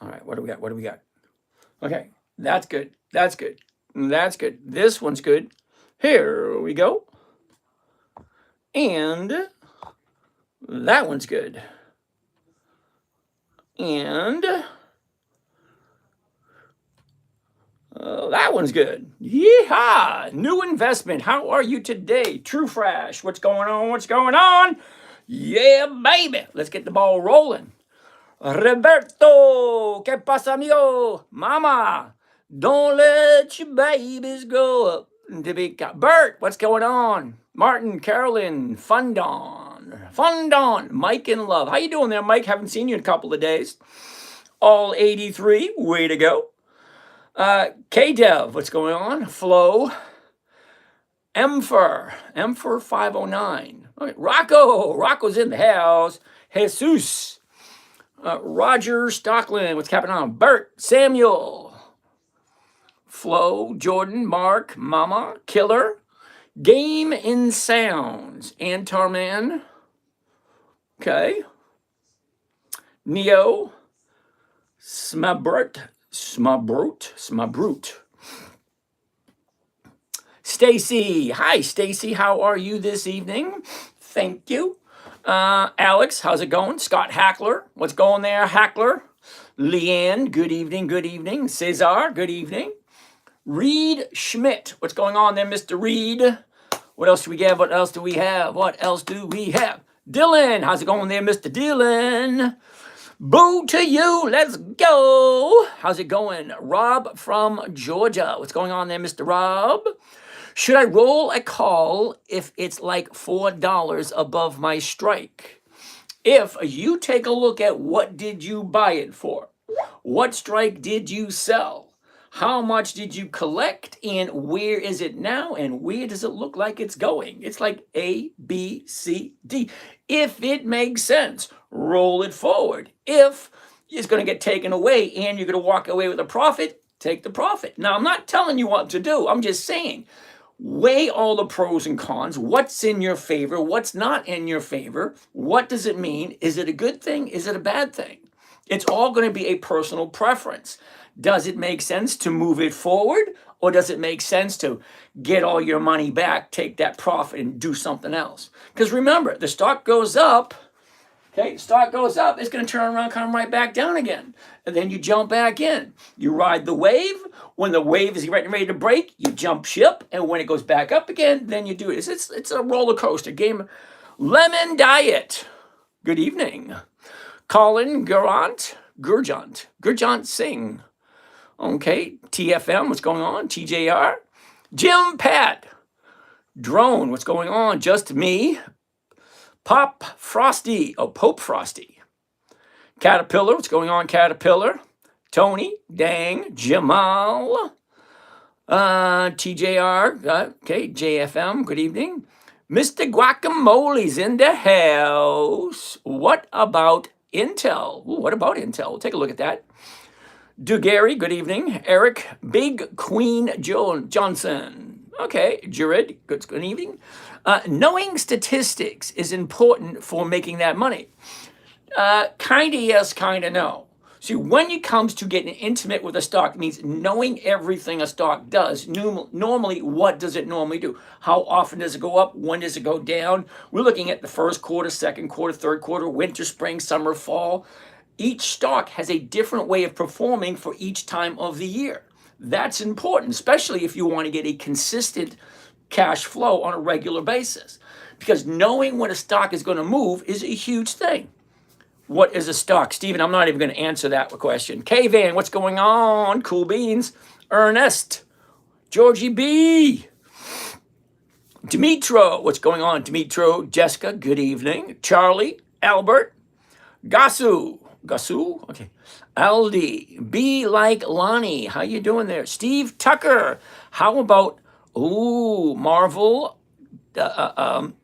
All right, what do we got? What do we got? Okay, that's good. That's good. That's good. This one's good. Here we go. And that one's good. And that one's good. Yeehaw! New investment. How are you today? True Fresh. What's going on? What's going on? Yeah, baby. Let's get the ball rolling. Roberto, ¿qué pasa, amigo? Mama, don't let your babies grow up to be. Bert, what's going on? Martin, Carolyn, Fundon, Mike in love. How you doing there, Mike? Haven't seen you in a couple of days. All 83, way to go. K-Dev, what's going on? Flo, Emfer 509. Okay, Rocco's in the house. Jesus. Roger Stockland, what's happening on? Bert, Samuel, Flo, Jordan, Mark, Mama, Killer, Game in Sounds, Antarman, okay, Neo, Smabrut, Stacy, hi Stacy, how are you this evening? Thank you. Alex, how's it going? Scott Hackler, what's going there, Hackler? Leanne, good evening, good evening. Cesar, good evening. Reed Schmidt, what's going on there, Mr. Reed? What else do we have? What else do we have? What else do we have? Dylan, how's it going there, Mr. Dylan? Boo to you, let's go. How's it going? Rob from Georgia, what's going on there, Mr. Rob? Should I roll a call if it's like $4 above my strike? If you take a look at what did you buy it for? What strike did you sell? How much did you collect? And where is it now? And where does it look like it's going? It's like A, B, C, D. If it makes sense, roll it forward. If it's going to get taken away and you're going to walk away with a profit, take the profit. Now, I'm not telling you what to do. I'm just saying, weigh all the pros and cons. What's in your favor? What's not in your favor? What does it mean? Is it a good thing? Is it a bad thing? It's all going to be a personal preference. Does it make sense to move it forward? Or does it make sense to get all your money back, take that profit, and do something else? Because remember, the stock goes up. Okay, stock goes up, it's going to turn around, come right back down again. And then you jump back in. You ride the wave. When the wave is ready to break, you jump ship. And when it goes back up again, then you do it. It's a roller coaster game. Lemon Diet. Good evening. Colin Gurjant Singh. Okay, TFM, what's going on? TJR. Jim Pat. Drone, what's going on? Just me. Pope Frosty. Caterpillar, what's going on, Caterpillar? Tony, Dang, Jamal, TJR, okay, JFM, good evening. Mr. Guacamole's in the house. What about Intel? Ooh, what about Intel? We'll take a look at that. Dugary, good evening. Eric, Big Queen Johnson. Okay, Jared, good evening. Knowing statistics is important for making that money. Kind of yes, kind of no. See, when it comes to getting intimate with a stock, it means knowing everything a stock does. Normally, what does it normally do? How often does it go up? When does it go down? We're looking at the first quarter, second quarter, third quarter, winter, spring, summer, fall. Each stock has a different way of performing for each time of the year. That's important, especially if you want to get a consistent cash flow on a regular basis. Because knowing when a stock is going to move is a huge thing. What is a stock? Stephen, I'm not even going to answer that question. K-Van, what's going on? Cool beans. Ernest. Georgie B. Dimitro, what's going on? Dimitro. Jessica, good evening. Charlie. Albert. Gasu, okay. Aldi. Be like Lonnie. How you doing there? Steve Tucker. How about, Marvel,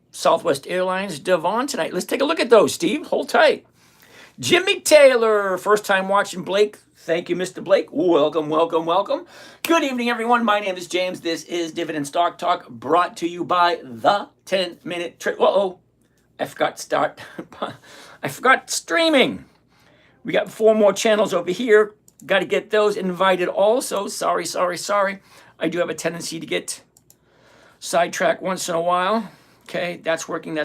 Southwest Airlines, Devon tonight. Let's take a look at those, Steve. Hold tight. Jimmy Taylor, first time watching Blake. Thank you, Mr. Blake. Welcome. Good evening, everyone. My name is James. This is Dividend Stock Talk, brought to you by the 10-Minute Trader. I forgot streaming. We got 4 more channels over here. Got to get those invited also. Sorry. I do have a tendency to get sidetracked once in a while. Okay, that's working.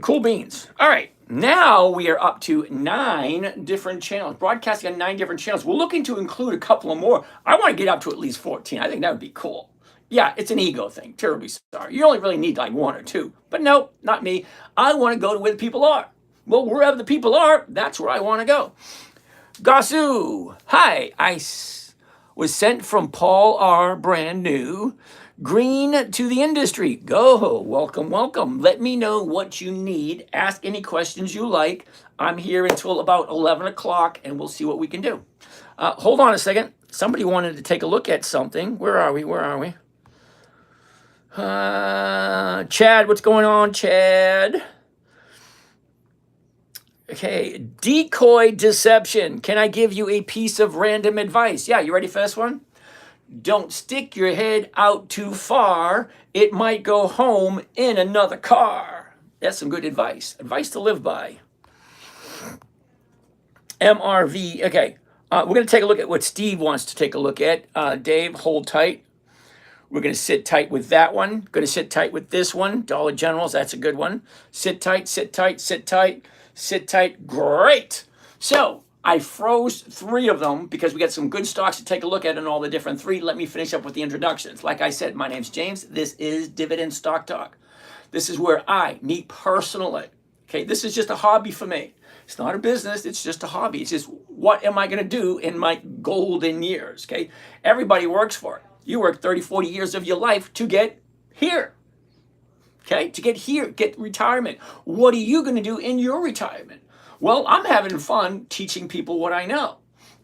Cool beans. All right, now we are up to 9 different channels. Broadcasting on 9 different channels. We're looking to include a couple of more. I want to get up to at least 14. I think that would be cool. Yeah, it's an ego thing. Terribly sorry. You only really need like 1 or 2. But no, not me. I want to go to where the people are. Well, wherever the people are, that's where I want to go. Gasu, hi. Was sent from Paul R. Brand new. Green to the industry. Go. Welcome. Let me know what you need. Ask any questions you like. I'm here until about 11 o'clock, and we'll see what we can do. Hold on a second. Somebody wanted to take a look at something. Where are we? Chad, what's going on, Chad? Okay, decoy deception. Can I give you a piece of random advice? Yeah, you ready for this one? Don't stick your head out too far. It might go home in another car. That's some good advice. Advice to live by. MRV. Okay, we're going to take a look at what Steve wants to take a look at. Dave, hold tight. We're going to sit tight with that one. Going to sit tight with this one. Dollar Generals, that's a good one. Sit tight. Great. So I froze 3 of them because we got some good stocks to take a look at in all the different 3. Let me finish up with the introductions. Like I said, my name's James. This is Dividend Stock Talk. This is where me personally, okay, this is just a hobby for me. It's not a business. It's just a hobby. It's just what am I going to do in my golden years, okay? Everybody works for it. You work 30, 40 years of your life to get here. Okay, to get here, get retirement. What are you going to do in your retirement? Well, I'm having fun teaching people what I know.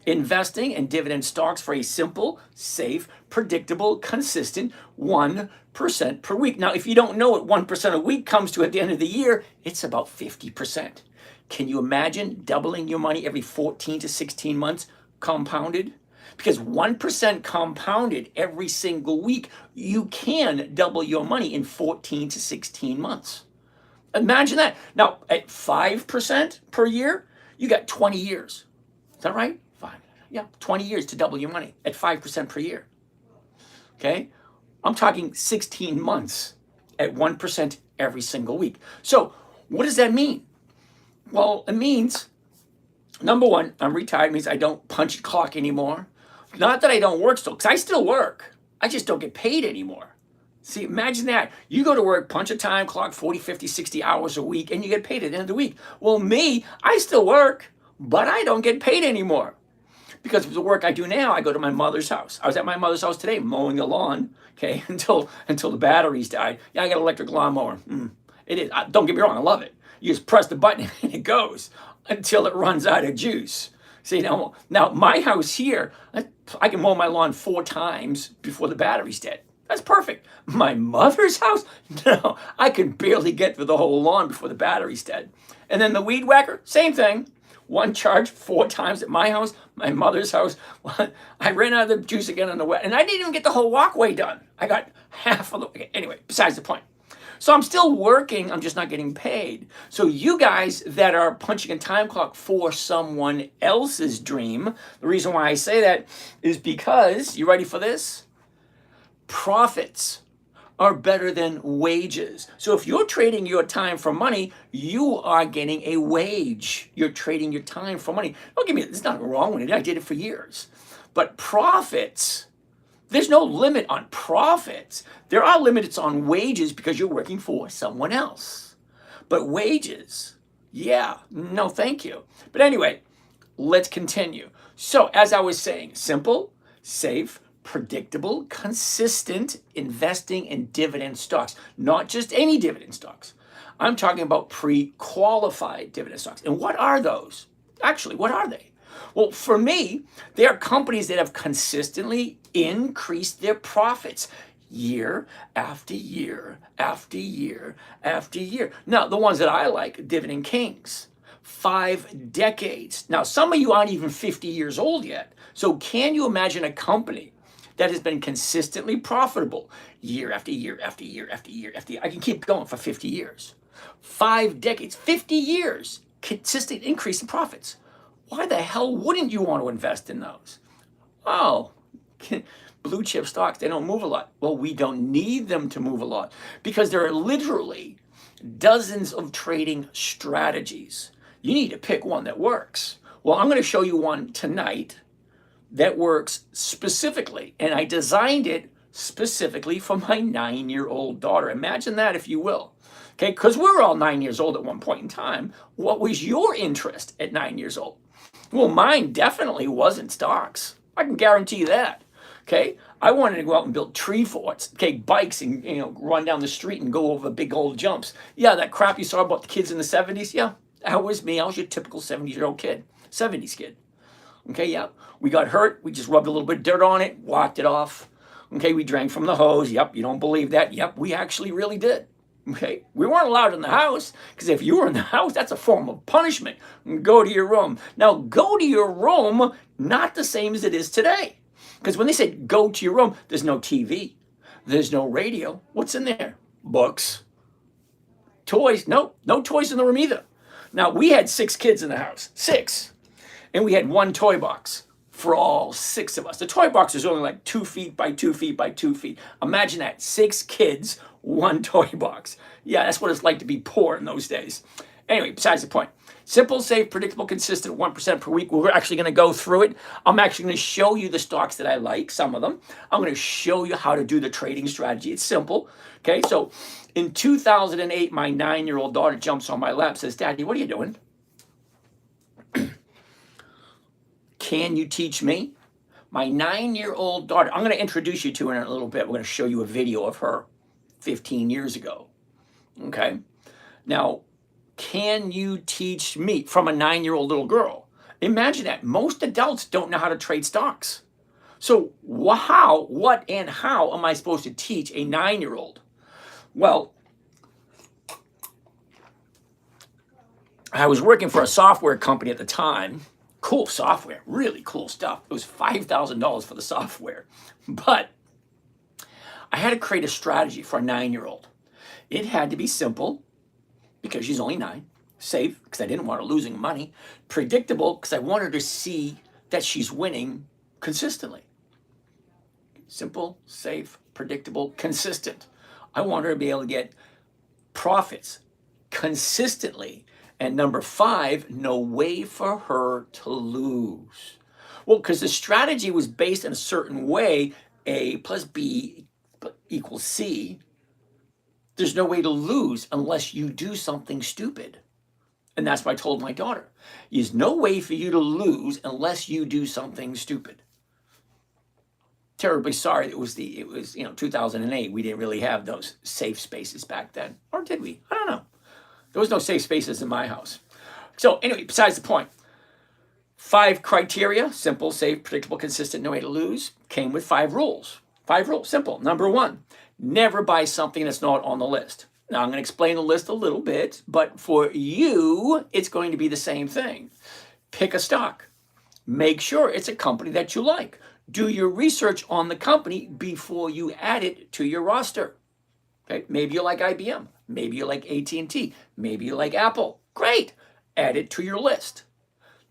Investing in dividend stocks for a simple, safe, predictable, consistent 1% per week. Now, if you don't know what 1% a week comes to at the end of the year, it's about 50%. Can you imagine doubling your money every 14 to 16 months compounded? Because 1% compounded every single week, you can double your money in 14 to 16 months. Imagine that. Now, at 5% per year, you got 20 years. Is that right? 20 years to double your money at 5% per year. Okay? I'm talking 16 months at 1% every single week. So, what does that mean? Well, it means, number one, I'm retired. It means I don't punch a clock anymore. Not that I don't work still, because I still work. I just don't get paid anymore. See, imagine that. You go to work, punch a time clock, 40, 50, 60 hours a week, and you get paid at the end of the week. Well, me, I still work, but I don't get paid anymore. Because of the work I do now, I go to my mother's house. I was at my mother's house today mowing the lawn, okay, until the batteries died. Yeah, I got an electric lawnmower. It is. Don't get me wrong, I love it. You just press the button and it goes until it runs out of juice. See, now my house here, I can mow my lawn 4 times before the battery's dead. That's perfect. My mother's house? No, I can barely get through the whole lawn before the battery's dead. And then the weed whacker, same thing. One charge 4 times at my house, my mother's house. I ran out of the juice again on the wet, and I didn't even get the whole walkway done. I got half of the way. Anyway, besides the point. So I'm still working, I'm just not getting paid. So you guys that are punching a time clock for someone else's dream, the reason why I say that is because, you ready for this? Profits are better than wages. So if you're trading your time for money, you are getting a wage. You're trading your time for money. Don't get me, there's nothing wrong with it. I did it for years. But profits, there's no limit on profits. There are limits on wages because you're working for someone else. But wages, yeah, no thank you. But anyway, let's continue. So as I was saying, simple, safe, predictable, consistent investing in dividend stocks. Not just any dividend stocks. I'm talking about pre-qualified dividend stocks. And what are those? Actually, what are they? Well, for me, they are companies that have consistently increased their profits year after year after year after year. Now, the ones that I like, Dividend Kings, 5 decades. Now, some of you aren't even 50 years old yet. So can you imagine a company that has been consistently profitable year after year after year after year after year? I can keep going for 50 years. 5 decades, 50 years, consistent increase in profits. Why the hell wouldn't you want to invest in those? Oh, blue chip stocks, they don't move a lot. Well, we don't need them to move a lot because there are literally dozens of trading strategies. You need to pick one that works. Well, I'm going to show you one tonight that works specifically, and I designed it specifically for my 9-year-old daughter. Imagine that, if you will. Okay, because we're all 9 years old at one point in time. What was your interest at 9 years old? Well, mine definitely wasn't stocks. I can guarantee you that. Okay, I wanted to go out and build tree forts, okay, bikes, and run down the street and go over big old jumps. Yeah, that crap you saw about the kids in the 70s. Yeah, that was me. I was your typical 70-year-old kid, 70s kid. Okay, yeah, we got hurt. We just rubbed a little bit of dirt on it, walked it off. Okay, we drank from the hose. Yep, you don't believe that? Yep, we actually really did. Okay, we weren't allowed in the house because if you were in the house, that's a form of punishment. Go to your room. Now, go to your room, not the same as it is today. Because when they say go to your room, there's no TV, there's no radio. What's in there? Books, toys. No toys in the room either. Now, we had 6 kids in the house, 6. And we had one toy box for all 6 of us. The toy box was only like 2 feet by 2 feet by 2 feet. Imagine that, 6 kids, 1 toy box. Yeah, that's what it's like to be poor in those days. Anyway, besides the point. Simple, safe, predictable, consistent, 1% per week. We're actually going to go through it. I'm actually going to show you the stocks that I like, some of them. I'm going to show you how to do the trading strategy. It's simple. Okay, so in 2008, my 9-year-old daughter jumps on my lap and says, Daddy, what are you doing? Can you teach me? My 9-year-old daughter, I'm going to introduce you to her in a little bit. We're going to show you a video of her 15 years ago. Okay, now, can you teach me from a 9-year-old little girl? Imagine that. Most adults don't know how to trade stocks. So how, what, and how am I supposed to teach a 9-year-old? Well, I was working for a software company at the time. Cool software, really cool stuff. It was $5,000 for the software. But I had to create a strategy for a 9-year-old. It had to be simple, because she's only 9, safe, because I didn't want her losing money, predictable, because I wanted her to see that she's winning consistently. Simple, safe, predictable, consistent. I want her to be able to get profits consistently. And number 5, no way for her to lose. Well, because the strategy was based in a certain way, A plus B equals C. There's no way to lose unless you do something stupid. And that's what I told my daughter. There's no way for you to lose unless you do something stupid. Terribly sorry it was 2008. We didn't really have those safe spaces back then. Or did we? I don't know. There was no safe spaces in my house. So anyway, besides the point. 5 criteria, simple, safe, predictable, consistent, no way to lose, came with 5 rules. 5 rules, simple. Number 1. Never buy something that's not on the list. Now, I'm going to explain the list a little bit, but for you, it's going to be the same thing. Pick a stock. Make sure it's a company that you like. Do your research on the company before you add it to your roster. Okay? Maybe you like IBM. Maybe you like AT&T. Maybe you like Apple. Great. Add it to your list.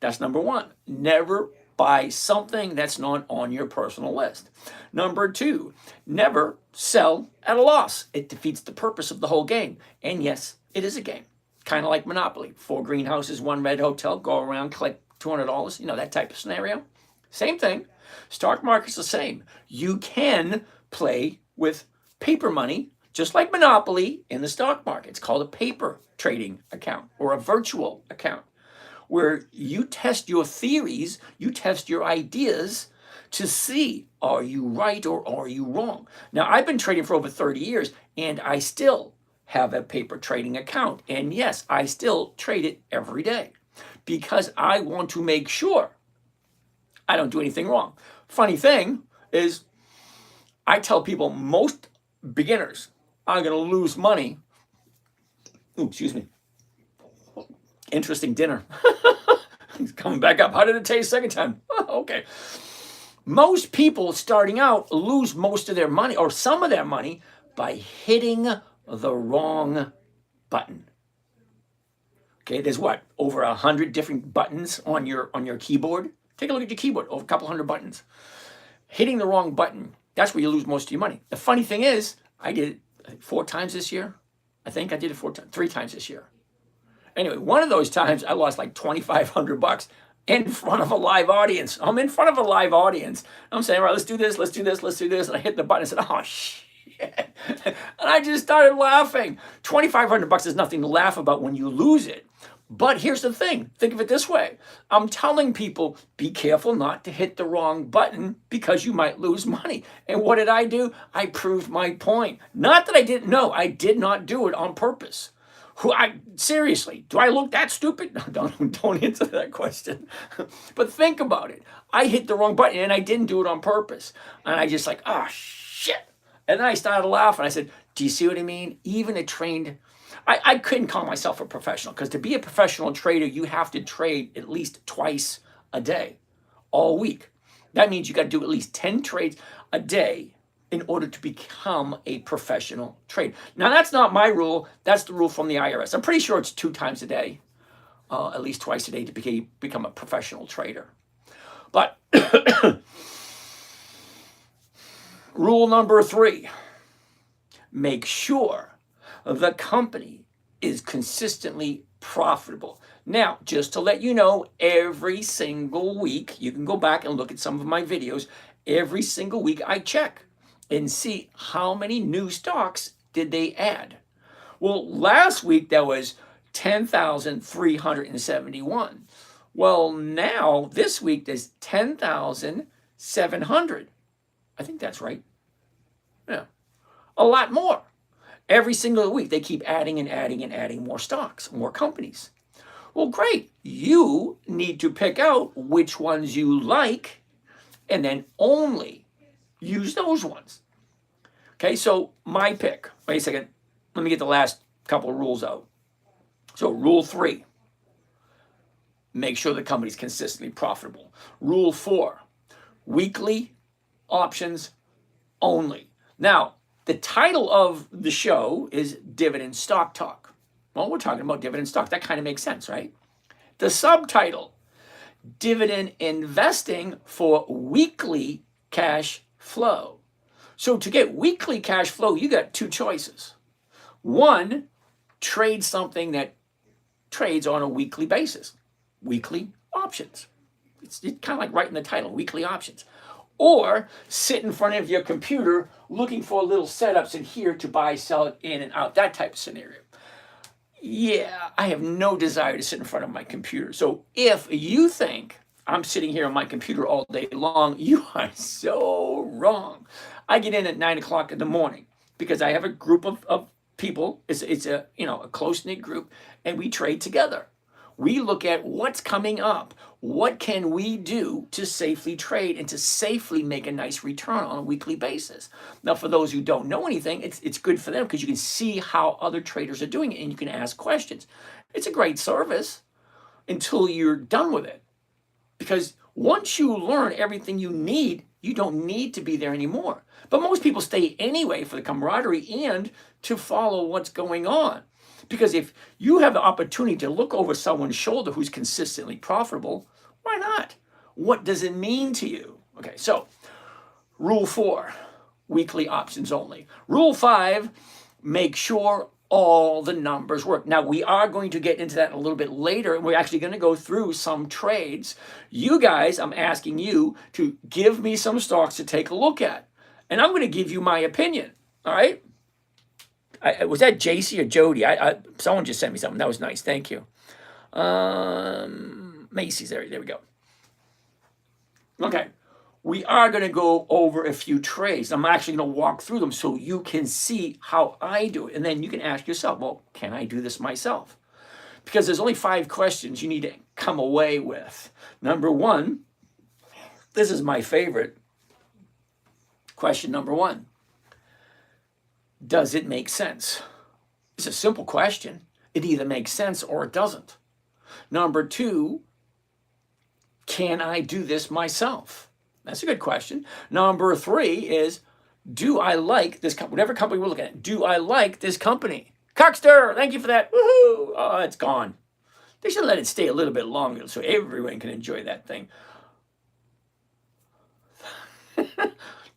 That's number 1. Never buy something that's not on your personal list. Number 2, never sell at a loss. It defeats the purpose of the whole game. And yes, it is a game. Kind of like Monopoly. 4 greenhouses, 1 red hotel, go around, collect $200, that type of scenario. Same thing. Stock market's the same. You can play with paper money, just like Monopoly in the stock market. It's called a paper trading account or a virtual account, where you test your theories, you test your ideas to see, are you right or are you wrong? Now, I've been trading for over 30 years, and I still have a paper trading account. And yes, I still trade it every day because I want to make sure I don't do anything wrong. Funny thing is, I tell people most beginners are going to lose money. Ooh, excuse me. Interesting dinner. He's coming back up. How did it taste second time? Okay. Most people starting out lose most of their money or some of their money by hitting the wrong button. Okay, there's what, over 100 different buttons on your keyboard? Take a look at your keyboard, over a couple hundred buttons. Hitting the wrong button, that's where you lose most of your money. The funny thing is, I did it 4 times this year. I think I did it 3 times this year. Anyway, one of those times I lost like $2,500 in front of a live audience. I'm in front of a live audience. I'm saying, all right, let's do this, let's do this, let's do this. And I hit the button and said, oh, shit. And I just started laughing. $2,500 is nothing to laugh about when you lose it. But here's the thing. Think of it this way. I'm telling people, be careful not to hit the wrong button because you might lose money. And what did I do? I proved my point. Not that I didn't know. I did not do it on purpose. Seriously, do I look that stupid? No, don't answer that question. But think about it. I hit the wrong button and I didn't do it on purpose. And I just like, oh, shit. And then I started laughing. I said, do you see what I mean? Even a trained... I couldn't call myself a professional because to be a professional trader, you have to trade at least twice a day, all week. That means you got to do at least 10 trades a day in order to become a professional trader. Now, that's not my rule. That's the rule from the IRS. I'm pretty sure it's 2 times a day, at least twice a day to become a professional trader. But rule number 3, make sure the company is consistently profitable. Now, just to let you know, every single week, you can go back and look at some of my videos. Every single week I check and see how many new stocks did they add. Well, last week that was 10,371. Well, now this week there's 10,700. I think that's right. Yeah, a lot more. Every single week, they keep adding and adding and adding more stocks, more companies. Well, great. You need to pick out which ones you like and then only use those ones. Okay, so my pick. Wait a second. Let me get the last couple of rules out. So rule 3, make sure the company's consistently profitable. Rule 4, weekly options only. Now, the title of the show is Dividend Stock Talk. Well, we're talking about dividend stock. That kind of makes sense, right? The subtitle, Dividend Investing for Weekly Cash Flow. So to get weekly cash flow, you got 2 choices. 1, trade something that trades on a weekly basis. Weekly options. It's kind of like right in the title, weekly options. Or sit in front of your computer looking for little setups in here to buy, sell it in and out, that type of scenario. Yeah, I have no desire to sit in front of my computer. So if you think I'm sitting here on my computer all day long, you are so wrong. I get in at 9 o'clock in the morning because I have a group of people. It's a close-knit group, and we trade together. We look at what's coming up. What can we do to safely trade and to safely make a nice return on a weekly basis? Now, for those who don't know anything, it's good for them because you can see how other traders are doing it and you can ask questions. It's a great service until you're done with it. Because once you learn everything you need, you don't need to be there anymore. But most people stay anyway for the camaraderie and to follow what's going on. Because if you have the opportunity to look over someone's shoulder who's consistently profitable, why not? What does it mean to you? Okay, so rule 4, weekly options only. Rule 5, make sure all the numbers work. Now, we are going to get into that a little bit later, and we're actually going to go through some trades. You guys, I'm asking you to give me some stocks to take a look at, and I'm going to give you my opinion, all right? Was that JC or Jody? Someone just sent me something. That was nice. Thank you. Macy's. There we go. Okay. We are going to go over a few trades. I'm actually going to walk through them so you can see how I do it. And then you can ask yourself, well, can I do this myself? Because there's only 5 questions you need to come away with. Number 1, this is my favorite. Question number 1. Does it make sense? It's a simple question. It either makes sense or it doesn't. Number 2, can I do this myself? That's a good question. Number 3 is, do I like this company? Whatever company we're looking at, do I like this company? Cockster, thank you for that. Woohoo! Oh, it's gone. They should let it stay a little bit longer so everyone can enjoy that thing.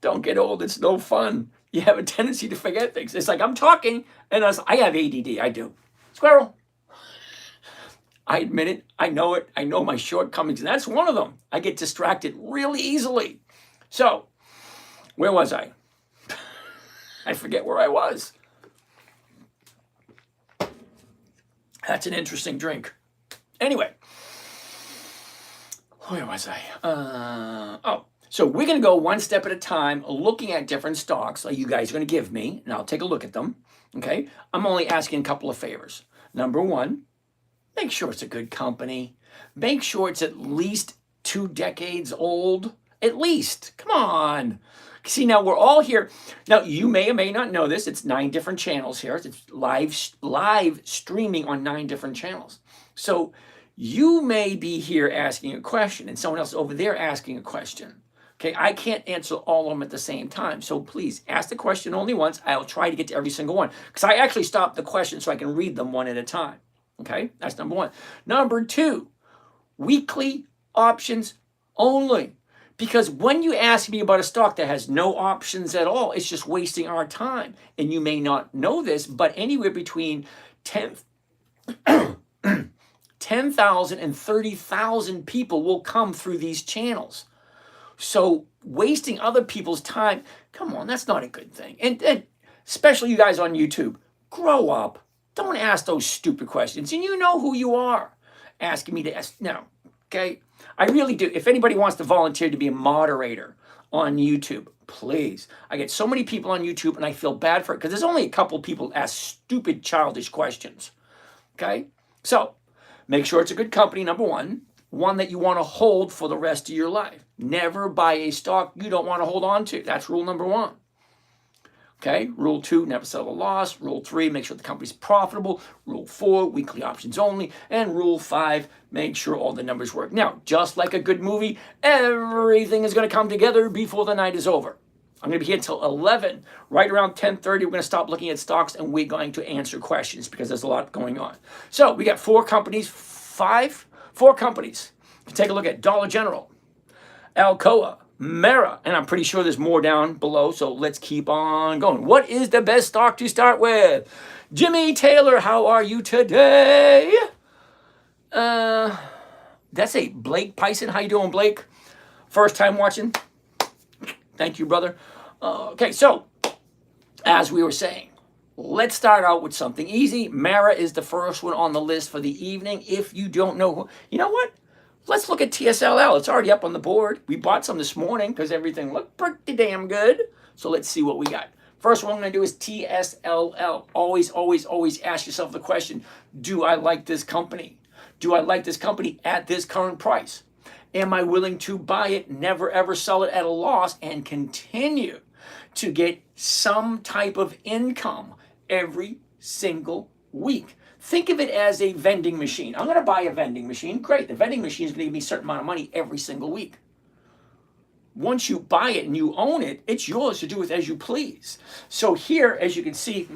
Don't get old. It's no fun. You have a tendency to forget things. It's like I'm talking and I have ADD. I do. Squirrel. I admit it. I know it. I know my shortcomings. And that's one of them. I get distracted really easily. So, where was I? I forget where I was. That's an interesting drink. Anyway, where was I? So we're going to go one step at a time, looking at different stocks that you guys are going to give me, and I'll take a look at them. Okay? I'm only asking a couple of favors. Number one, make sure it's a good company. Make sure it's at least 2 decades old. At least. Come on. See, now we're all here. Now, you may or may not know this. It's 9 different channels here. It's live streaming on 9 different channels. So you may be here asking a question and someone else over there asking a question. Okay, I can't answer all of them at the same time. So please ask the question only once. I'll try to get to every single one because I actually stopped the question so I can read them one at a time. Okay, that's number one. Number two, weekly options only. Because when you ask me about a stock that has no options at all, it's just wasting our time. And you may not know this, but anywhere between 10,000 and 30,000 people will come through these channels. So wasting other people's time, come on, that's not a good thing. And especially you guys on YouTube, grow up. Don't ask those stupid questions. And you know who you are asking me to ask. No, okay? I really do. If anybody wants to volunteer to be a moderator on YouTube, please. I get so many people on YouTube and I feel bad for it because there's only a couple people ask stupid, childish questions. Okay? So make sure it's a good company, number one that you want to hold for the rest of your life. Never buy a stock you don't want to hold on to. That's rule number one. Okay, rule 2, never sell a loss. Rule 3, make sure the company's profitable. Rule 4, weekly options only. And rule 5, make sure all the numbers work. Now, just like a good movie, everything is going to come together before the night is over. I'm going to be here until 11. Right around 10:30, we're going to stop looking at stocks and we're going to answer questions because there's a lot going on. So we got 4 companies, 4 companies. Take a look at Dollar General, Alcoa, Mera, and I'm pretty sure there's more down below, so let's keep on going. What is the best stock to start with? Jimmy Taylor, how are you today? That's a Blake Pison. How you doing, Blake? First time watching? Thank you, brother. Okay, so as we were saying, let's start out with something easy. Mara is the first one on the list for the evening. If you don't know, you know what? Let's look at TSLL. It's already up on the board. We bought some this morning because everything looked pretty damn good. So let's see what we got. First one I'm going to do is TSLL. Always, always, always ask yourself the question, do I like this company? Do I like this company at this current price? Am I willing to buy it, never ever sell it at a loss, and continue to get some type of income every single week? Think of it as a vending machine. I'm going to buy a vending machine. Great. The vending machine is going to give me a certain amount of money every single week. Once you buy it and you own it, it's yours to do with as you please. So here, as you can see,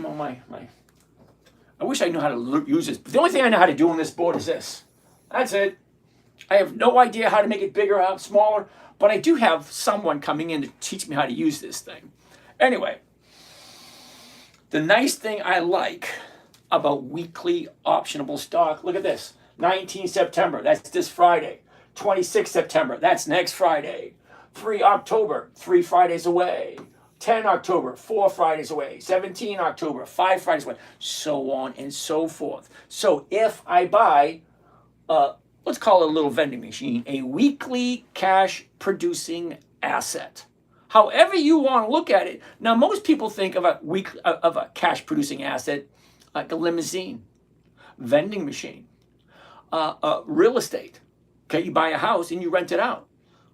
I wish I knew how to use this. The only thing I know how to do on this board is this. That's it. I have no idea how to make it bigger or smaller, but I do have someone coming in to teach me how to use this thing. Anyway, the nice thing I like about weekly optionable stock, look at this. 19 September, that's this Friday. 26 September, that's next Friday. 3 October, 3 Fridays away. 10 October, 4 Fridays away. 17 October, 5 Fridays away. So on and so forth. So if I buy, let's call it a little vending machine, a weekly cash producing asset. However you want to look at it. Now, most people think of a cash producing asset like a limousine, vending machine, real estate. Okay, you buy a house and you rent it out.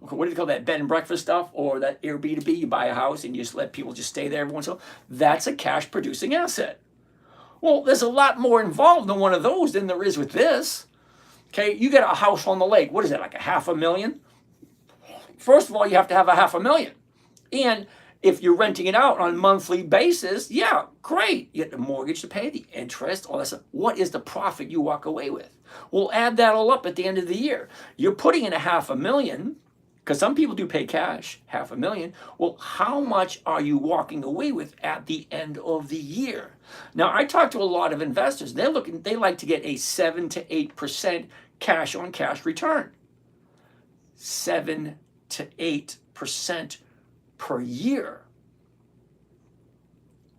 Okay, what do you call that? Bed and breakfast stuff or that Airbnb? You buy a house and you just let people just stay there every once in a while. That's a cash producing asset. Well, there's a lot more involved in one of those than there is with this. Okay, you get a house on the lake. What is it, like $500,000? First of all, you have to have $500,000. And If you're renting it out on a monthly basis, yeah, great. You get the mortgage to pay, the interest, all that stuff. What is the profit you walk away with? We'll add that all up at the end of the year. You're putting in $500,000, because some people do pay cash, $500,000. Well, how much are you walking away with at the end of the year? Now, I talk to a lot of investors. They like to get a 7 to 8% cash on cash return. 7 to 8% per year.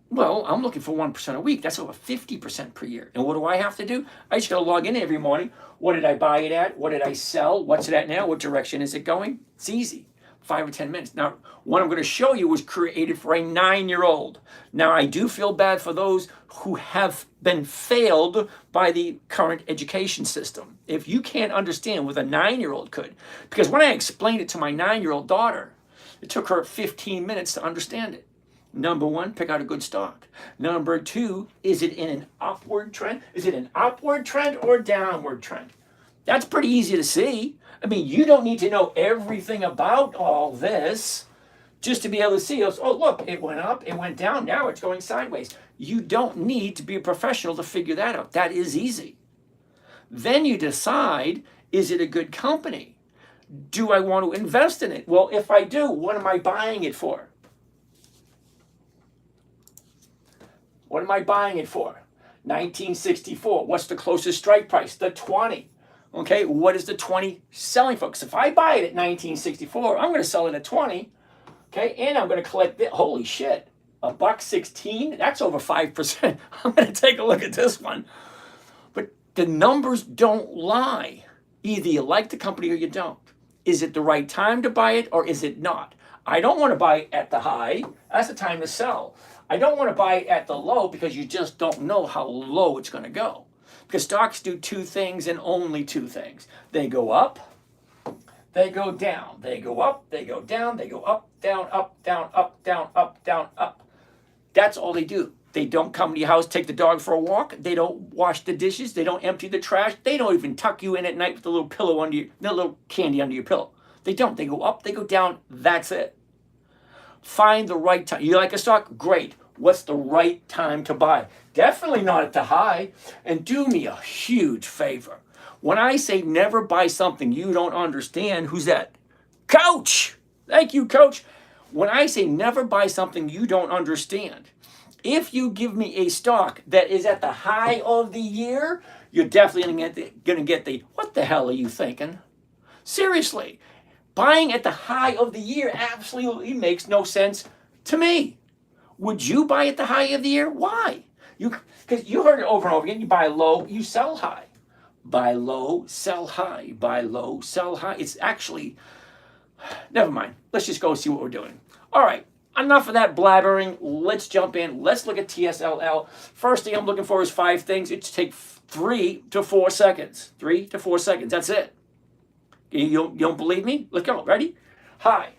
Well, I'm looking for 1% a week. That's over 50% per year. And what do I have to do? I just got to log in every morning. What did I buy it at? What did I sell? What's it at now? What direction is it going? It's easy. 5 or 10 minutes. Now, what I'm going to show you was created for a 9-year-old. Now, I do feel bad for those who have been failed by the current education system. If you can't understand what a 9-year-old could, because when I explained it to my 9-year-old daughter, it took her 15 minutes to understand it. Number one, pick out a good stock. Number two, is it in an upward trend? Is it an upward trend or downward trend? That's pretty easy to see. I mean, you don't need to know everything about all this just to be able to see, oh, look, it went up, it went down, now it's going sideways. You don't need to be a professional to figure that out. That is easy. Then you decide, is it a good company? Do I want to invest in it? Well, if I do, what am I buying it for? What am I buying it for? 1964. What's the closest strike price? The 20. Okay, what is the 20 selling for? Because if I buy it at 1964, I'm going to sell it at 20. Okay, and I'm going to collect it. Holy shit, $1.16? That's over 5%. I'm going to take a look at this one. But the numbers don't lie. Either you like the company or you don't. Is it the right time to buy it or is it not? I don't want to buy it at the high. That's the time to sell. I don't want to buy it at the low because you just don't know how low it's going to go. Because stocks do two things and only two things. They go up, they go down. They go up, they go down, they go up, down, up, down, up, down, up, down, up. That's all they do. They don't come to your house, take the dog for a walk. They don't wash the dishes. They don't empty the trash. They don't even tuck you in at night with a little pillow under your, a little candy under your pillow. They don't. They go up, they go down. That's it. Find the right time. You like a stock? Great. What's the right time to buy? Definitely not at the high. And do me a huge favor. When I say never buy something you don't understand, who's that? Coach! Thank you, Coach. When I say never buy something you don't understand, if you give me a stock that is at the high of the year, you're definitely going to get the, what the hell are you thinking? Seriously. Buying at the high of the year absolutely makes no sense to me. Would you buy at the high of the year? Why? Because you heard it over and over again. You buy low, you sell high. Buy low, sell high. Buy low, sell high. It's actually, never mind. Let's just go see what we're doing. All right, enough of that blabbering. Let's jump in. Let's look at TSLL. First thing I'm looking for is 5 things. It takes 3 to 4 seconds. 3 to 4 seconds. That's it. You don't believe me? Let's go. Ready? High,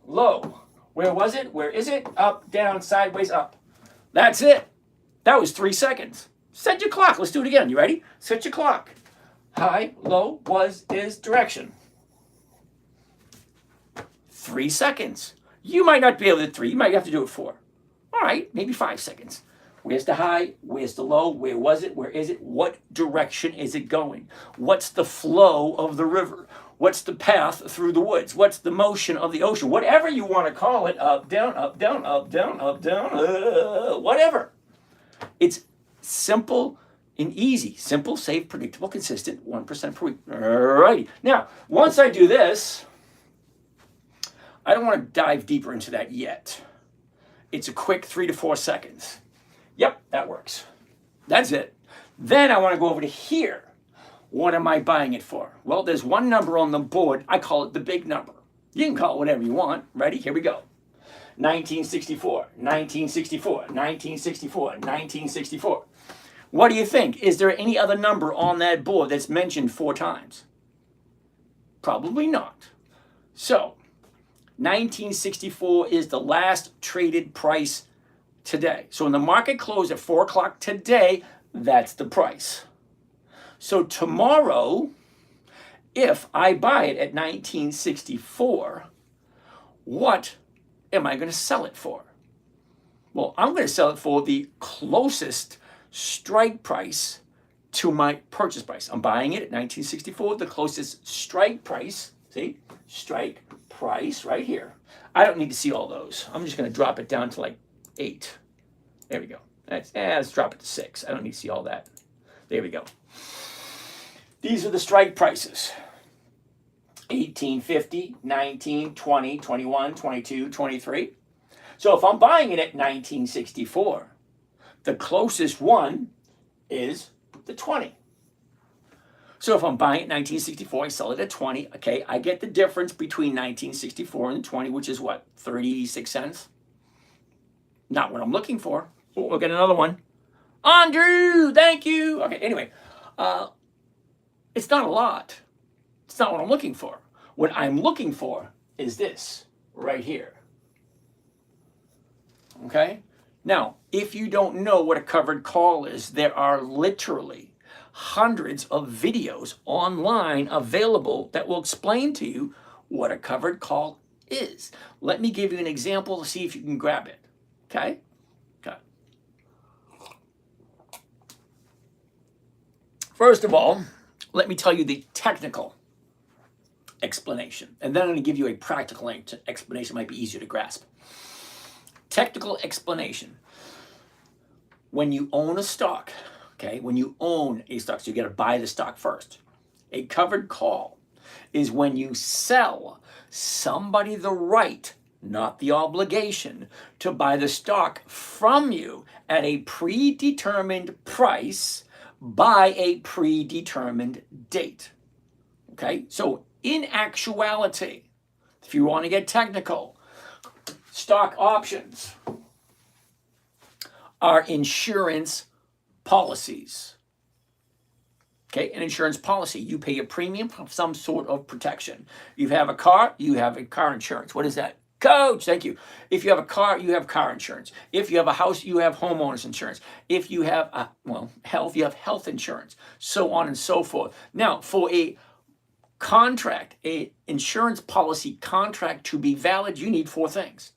low. Where was it? Where is it? Up, down, sideways, up. That's it. That was 3 seconds. Set your clock. Let's do it again. You ready? Set your clock. High, low, was, is, direction. 3 seconds. You might not be able to do 3. You might have to do it 4. All right, maybe 5 seconds. Where's the high? Where's the low? Where was it? Where is it? What direction is it going? What's the flow of the river? What's the path through the woods? What's the motion of the ocean? Whatever you want to call it, up, down, up, down, up, down, up, down, whatever. It's simple and easy. Simple, safe, predictable, consistent, 1% per week. All righty. Now, once I do this, I don't want to dive deeper into that yet. It's a quick 3 to 4 seconds. Yep, that works. That's it. Then I want to go over to here. What am I buying it for? Well, there's one number on the board. I call it the big number. You can call it whatever you want. Ready? Here we go. 1964, 1964, 1964, 1964. What do you think? Is there any other number on that board that's mentioned 4 times? Probably not. So, 1964 is the last traded price today. So when the market closed at 4 o'clock today, that's the price. So tomorrow, if I buy it at 1964, what am I going to sell it for? Well, I'm going to sell it for the closest strike price to my purchase price. I'm buying it at 1964, the closest strike price. See, strike price right here. I don't need to see all those. I'm just going to drop it down to like 8. There we go. Let's drop it to 6. I don't need to see all that. There we go. These are the strike prices. 1850, 19, 20, 21, 22, 23. So if I'm buying it at 1964, the closest one is the 20. So if I'm buying it at 1964, I sell it at 20. Okay, I get the difference between 1964 and 20, which is what, 36 cents? Not what I'm looking for. Oh, we'll get another one. Andrew, thank you. Okay, anyway, it's not a lot. It's not what I'm looking for. What I'm looking for is this right here. Okay? Now, if you don't know what a covered call is, there are literally hundreds of videos online available that will explain to you what a covered call is. Let me give you an example to see if you can grab it. Okay? Okay. First of all, let me tell you the technical explanation, and then I'm going to give you a practical explanation. Might be easier to grasp. Technical explanation. When you own a stock, okay, when you own a stock, so you got to buy the stock first. A covered call is when you sell somebody the right, not the obligation, to buy the stock from you at a predetermined price by a predetermined date. Okay, so in actuality, if you want to get technical, stock options are insurance policies. Okay, an insurance policy. You pay a premium for some sort of protection. You have a car, you have a car insurance. What is that? Coach, thank you. If you have a car, you have car insurance. If you have a house, you have homeowners insurance. If you have, health, you have health insurance, so on and so forth. Now, for a contract, a insurance policy contract to be valid, you need 4 things.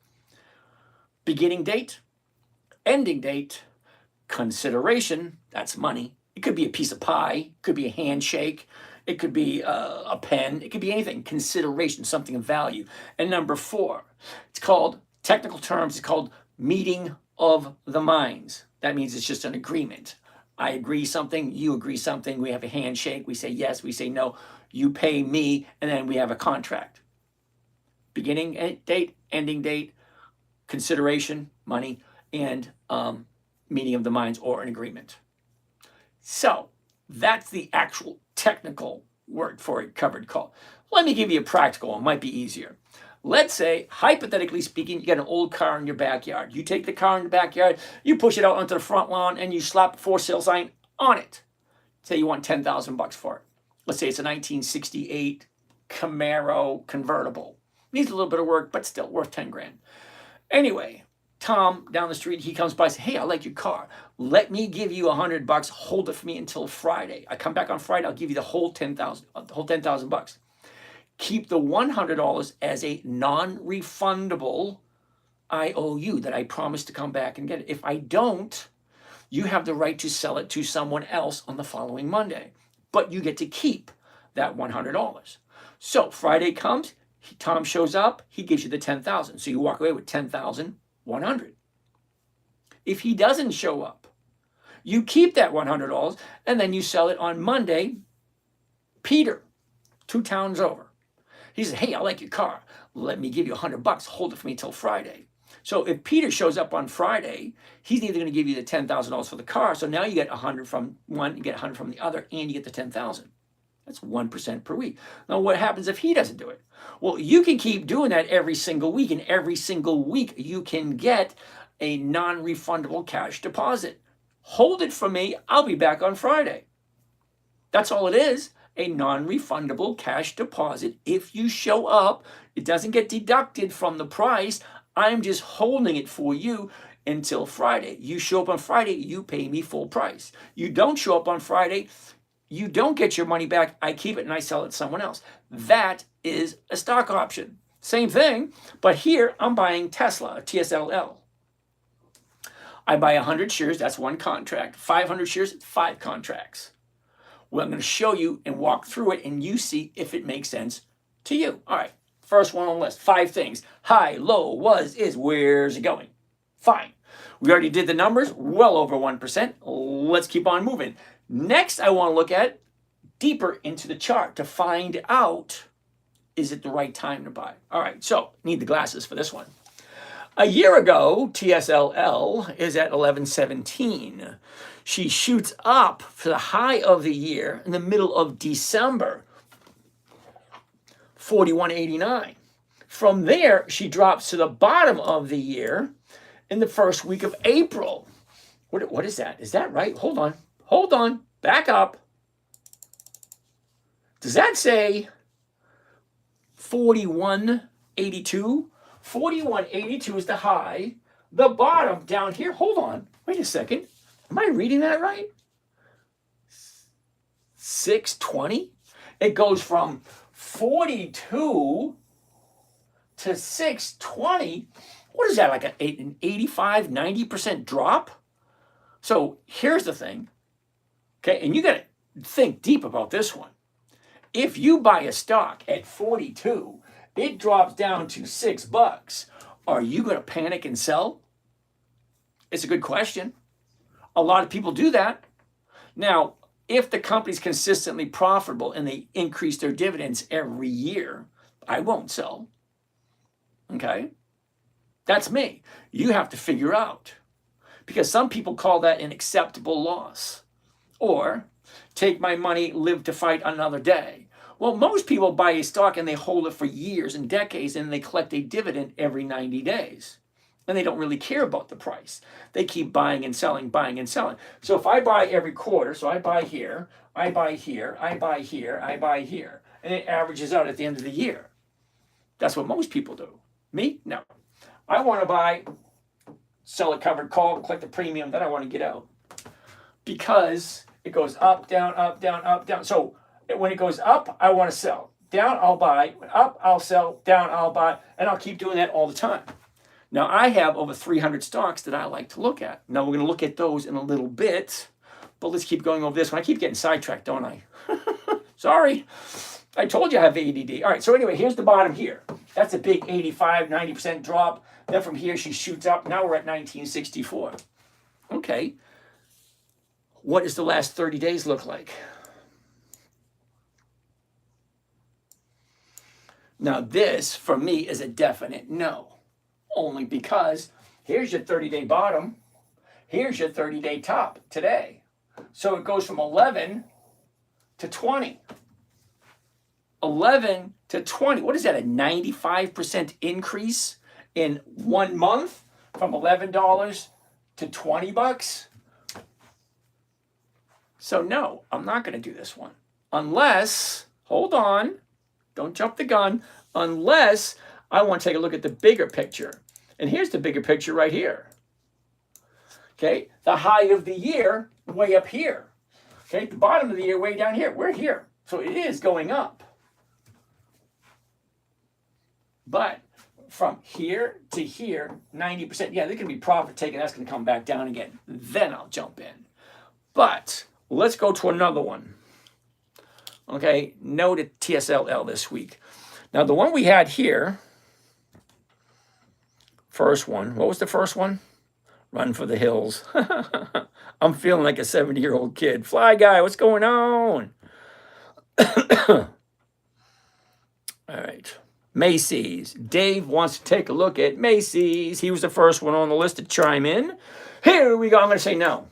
Beginning date, ending date, consideration, that's money. It could be a piece of pie, it could be a handshake, it could be a pen, it could be anything. Consideration, something of value. And number 4, it's called, technical terms, it's called meeting of the minds. That means it's just an agreement. I agree something, you agree something, we have a handshake, we say yes, we say no, you pay me, and then we have a contract. Beginning date, ending date, consideration, money, and meeting of the minds or an agreement. So that's the actual technical word for a covered call. Let me give you a practical one, might be easier. Let's say, hypothetically speaking, you got an old car in your backyard. You take the car in the backyard, you push it out onto the front lawn, and you slap a for sale sign on it. Say you want $10,000 for it. Let's say it's a 1968 Camaro convertible. Needs a little bit of work, but still worth 10 grand. Anyway, Tom down the street, he comes by and says, hey, I like your car. Let me give you $100. Hold it for me until Friday. I come back on Friday, I'll give you the whole $10,000. Keep the $100 as a non-refundable IOU that I promise to come back and get it. If I don't, you have the right to sell it to someone else on the following Monday. But you get to keep that $100. So Friday comes, Tom shows up, he gives you the $10,000. So you walk away with $10,100. If he doesn't show up, you keep that $100 and then you sell it on Monday. Peter, 2 towns over. He says, hey, I like your car. Let me give you $100. Hold it for me till Friday. So if Peter shows up on Friday, he's either going to give you the $10,000 for the car. So now you get 100 from one, you get 100 from the other, and you get the 10,000. That's 1% per week. Now, what happens if he doesn't do it? Well, you can keep doing that every single week, and every single week you can get a non-refundable cash deposit. Hold it for me. I'll be back on Friday. That's all it is. A non-refundable cash deposit. If you show up, it doesn't get deducted from the price. I'm just holding it for you until Friday. You show up on Friday, you pay me full price. You don't show up on Friday, you don't get your money back. I keep it and I sell it to someone else. That is a stock option. Same thing, but here I'm buying Tesla, TSLL. I buy 100 shares, that's one contract. 500 shares, 5 contracts. Well, I'm going to show you and walk through it, and you see if it makes sense to you. All right, first one on the list, 5 things. High, low, was, is, where's it going? Fine. We already did the numbers, well over 1%. Let's keep on moving. Next, I want to look at deeper into the chart to find out, is it the right time to buy? All right, so need the glasses for this one. A year ago, TSLL is at 1117. She shoots up for the high of the year in the middle of December, 41.89. From there, she drops to the bottom of the year in the first week of April. What is that? Is that right? Hold on, back up. Does that say 41.82? 41.82 is the high. The bottom down here, hold on, wait a second. Am I reading that right? 620? It goes from 42 to 620. What is that, like an 85, 90% drop? So here's the thing, okay, and you got to think deep about this one. If you buy a stock at 42, it drops down to $6. Are you going to panic and sell? It's a good question. A lot of people do that. Now, if the company's consistently profitable and they increase their dividends every year, I won't sell. Okay? That's me. You have to figure out. Because some people call that an acceptable loss. Or, take my money, live to fight another day. Well, most people buy a stock and they hold it for years and decades and they collect a dividend every 90 days. And they don't really care about the price. They keep buying and selling, buying and selling. So if I buy every quarter, so I buy here, I buy here, I buy here, I buy here, and it averages out at the end of the year. That's what most people do. Me? No. I want to buy, sell a covered call, collect the premium, then I want to get out. Because it goes up, down, up, down, up, down. So when it goes up, I want to sell. Down, I'll buy. Up, I'll sell. Down, I'll buy. And I'll keep doing that all the time. Now, I have over 300 stocks that I like to look at. Now, we're going to look at those in a little bit. But let's keep going over this one. I keep getting sidetracked, don't I? Sorry. I told you I have ADD. All right, so anyway, here's the bottom here. That's a big 85, 90% drop. Then from here, she shoots up. Now we're at 1964. Okay. What does the last 30 days look like? Now this, for me, is a definite no. Only because here's your 30-day bottom. Here's your 30-day top today. So it goes from 11 to 20. 11 to 20. What is that, a 95% increase in 1 month from $11 to $20? So no, I'm not going to do this one. Unless, hold on, don't jump the gun, unless I want to take a look at the bigger picture. And here's the bigger picture right here. Okay, the high of the year way up here. Okay, the bottom of the year way down here. We're here. So it is going up. But from here to here, 90%, yeah, there's going to be profit taken. That's going to come back down again. Then I'll jump in. But let's go to another one. Okay, no to TSLL this week. Now, the one we had here, first one, what was the first one? Run for the hills. I'm feeling like a 70-year-old kid. Fly guy, what's going on? All right. Macy's. Dave wants to take a look at Macy's. He was the first one on the list to chime in. Here we go. I'm going to say no.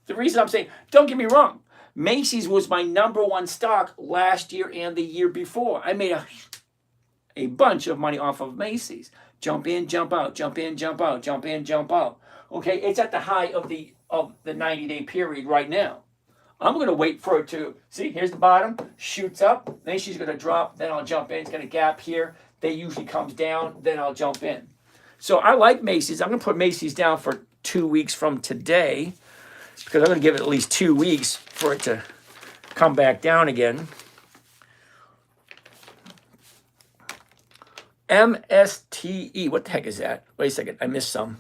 The reason I'm saying, don't get me wrong, Macy's was my #1 stock last year and the year before. I made a bunch of money off of Macy's. Jump in, jump out, jump in, jump out, jump in, jump out. Okay, it's at the high of the 90-day period right now. I'm going to wait for it to, see, here's the bottom, shoots up, then she's going to drop, then I'll jump in. It's going to gap here. They usually comes down, then I'll jump in. So I like Macy's. I'm going to put Macy's down for 2 weeks from today because I'm going to give it at least 2 weeks for it to come back down again. MSTE. What the heck is that? Wait a second. I missed some.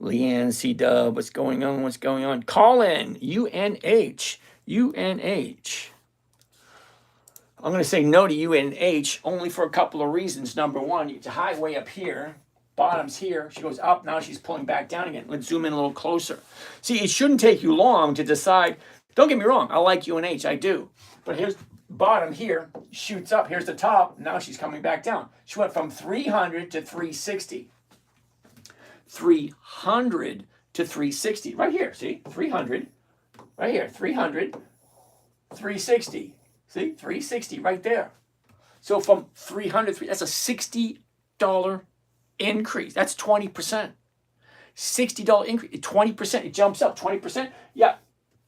Leanne, C-Dub, what's going on? What's going on? Colin, UNH. UNH. I'm going to say no to UNH only for a couple of reasons. Number one, it's a high way up here. Bottom's here. She goes up. Now she's pulling back down again. Let's zoom in a little closer. See, it shouldn't take you long to decide. Don't get me wrong. I like UNH. I do. But here's bottom here. Shoots up. Here's the top. Now she's coming back down. She went from 300 to 360. 300 to 360. Right here. See? 300. Right here. 300. 360. See? 360 right there. So from 300, that's a $60 increase. That's 20%. $60 increase, 20%. It jumps up 20%. Yeah,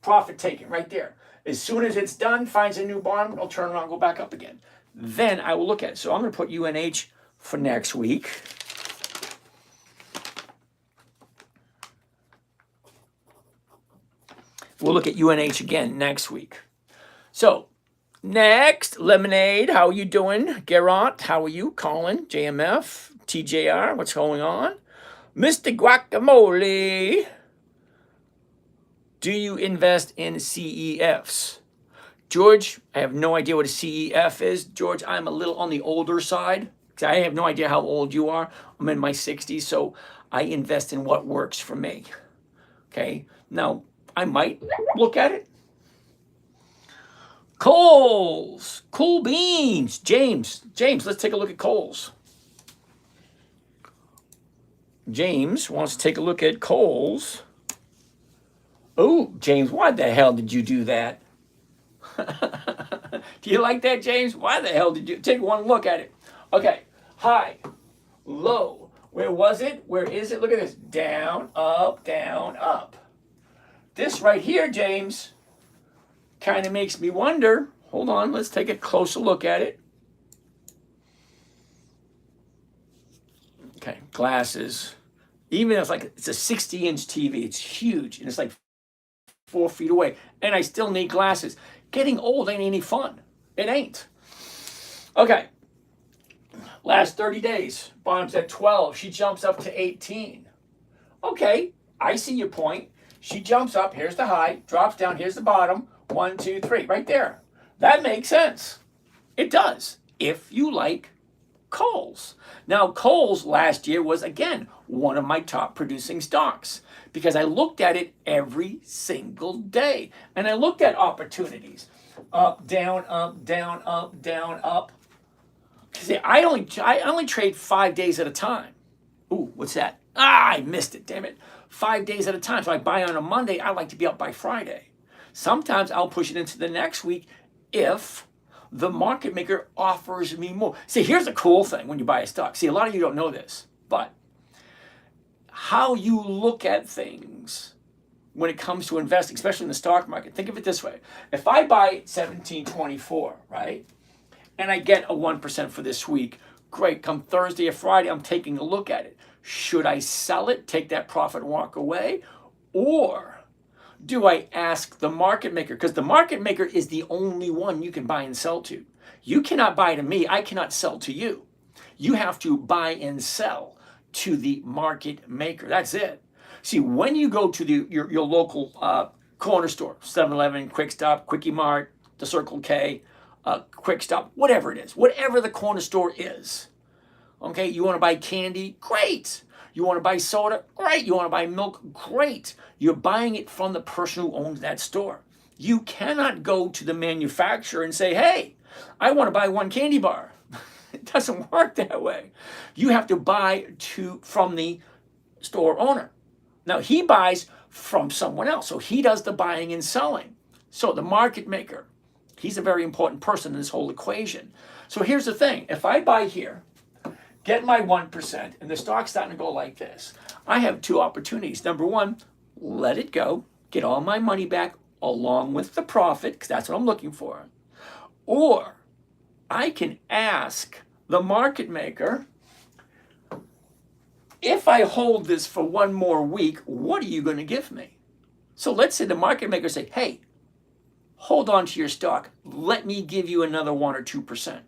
profit taken right there. As soon as it's done, finds a new bottom, it'll turn around and go back up again. Then I will look at it. So I'm going to put UNH for next week. We'll look at UNH again next week. So next, Lemonade, how are you doing? Garrett, how are you? Colin, JMF, TJR, what's going on? Mr. Guacamole, do you invest in CEFs? George, I have no idea what a CEF is. George, I'm a little on the older side. I have no idea how old you are. I'm in my 60s, so I invest in what works for me. Okay, now I might look at it. Coles, cool beans. James, let's take a look at Coles. James wants to take a look at Coles. Oh, James, why the hell did you do that? Do you like that, James? Why the hell did you take one look at it? Okay, high, low. Where was it? Where is it? Look at this. Down, up, down, up. This right here, James, kind of makes me wonder. Hold on, let's take a closer look at it. Okay, glasses. Even if it's a 60-inch TV, it's huge, and it's like 4 feet away, and I still need glasses. Getting old ain't any fun. It ain't. Okay. Last 30 days, bottom's at 12. She jumps up to 18. Okay, I see your point. She jumps up, here's the high, drops down, here's the bottom. 1, 2, 3, right there. That makes sense. It does, if you like Kohl's. Now, Kohl's last year was, again, one of my top producing stocks because I looked at it every single day. And I looked at opportunities. Up, down, up, down, up, down, up. See, I only trade 5 days at a time. Ooh, what's that? I missed it, damn it. 5 days at a time. So I buy on a Monday, I like to be up by Friday. Sometimes I'll push it into the next week if the market maker offers me more. See, here's a cool thing when you buy a stock. See, a lot of you don't know this, but how you look at things when it comes to investing, especially in the stock market, think of it this way. If I buy 1724, right, and I get a 1% for this week, great. Come Thursday or Friday, I'm taking a look at it. Should I sell it, take that profit, and walk away? Or do I ask the market maker? Because the market maker is the only one you can buy and sell to. You cannot buy to me. I cannot sell to you. You have to buy and sell to the market maker. That's it. See, when you go to your local corner store, 7-Eleven, Quick Stop, Quickie Mart, the Circle K, Quick Stop, whatever it is, whatever the corner store is, okay, you want to buy candy? Great. You want to buy soda? Great. You want to buy milk? Great. You're buying it from the person who owns that store. You cannot go to the manufacturer and say, hey, I want to buy one candy bar. It doesn't work that way. You have to buy from the store owner. Now, he buys from someone else, so he does the buying and selling. So the market maker, he's a very important person in this whole equation. So here's the thing. If I buy here, get my 1%, and the stock's starting to go like this, I have two opportunities. Number one, let it go, get all my money back along with the profit, because that's what I'm looking for. Or I can ask the market maker, if I hold this for one more week, what are you going to give me? So let's say the market maker say, hey, hold on to your stock. Let me give you another 1 or 2%.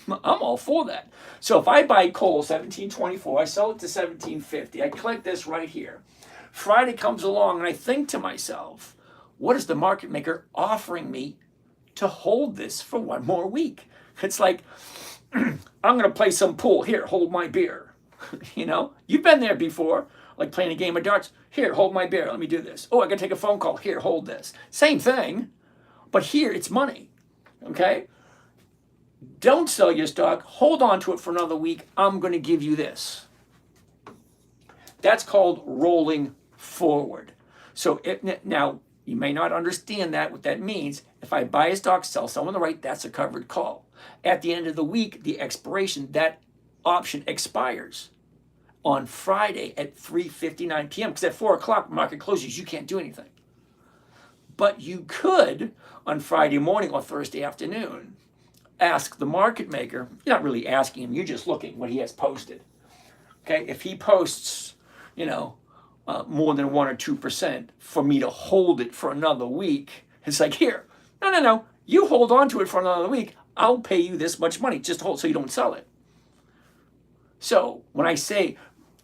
I'm all for that. So if I buy coal 1724, I sell it to 1750. I click this right here. Friday comes along and I think to myself, what is the market maker offering me to hold this for one more week? It's like, I'm going to play some pool. Here, hold my beer. You know, you've been there before, like playing a game of darts. Here, hold my beer. Let me do this. Oh, I got to take a phone call. Here, hold this. Same thing, but here it's money. Okay? Don't sell your stock. Hold on to it for another week. I'm going to give you this. That's called rolling forward. So now, you may not understand that, what that means. If I buy a stock, sell some on the right, that's a covered call. At the end of the week, the expiration, that option expires on Friday at 3:59 p.m. because at 4 o'clock, market closes, you can't do anything. But you could, on Friday morning or Thursday afternoon, ask the market maker. You're not really asking him, you're just looking what he has posted. Okay, if he posts, more than 1 or 2% for me to hold it for another week, it's like, here, no, you hold on to it for another week. I'll pay you this much money. Just hold so you don't sell it. So when I say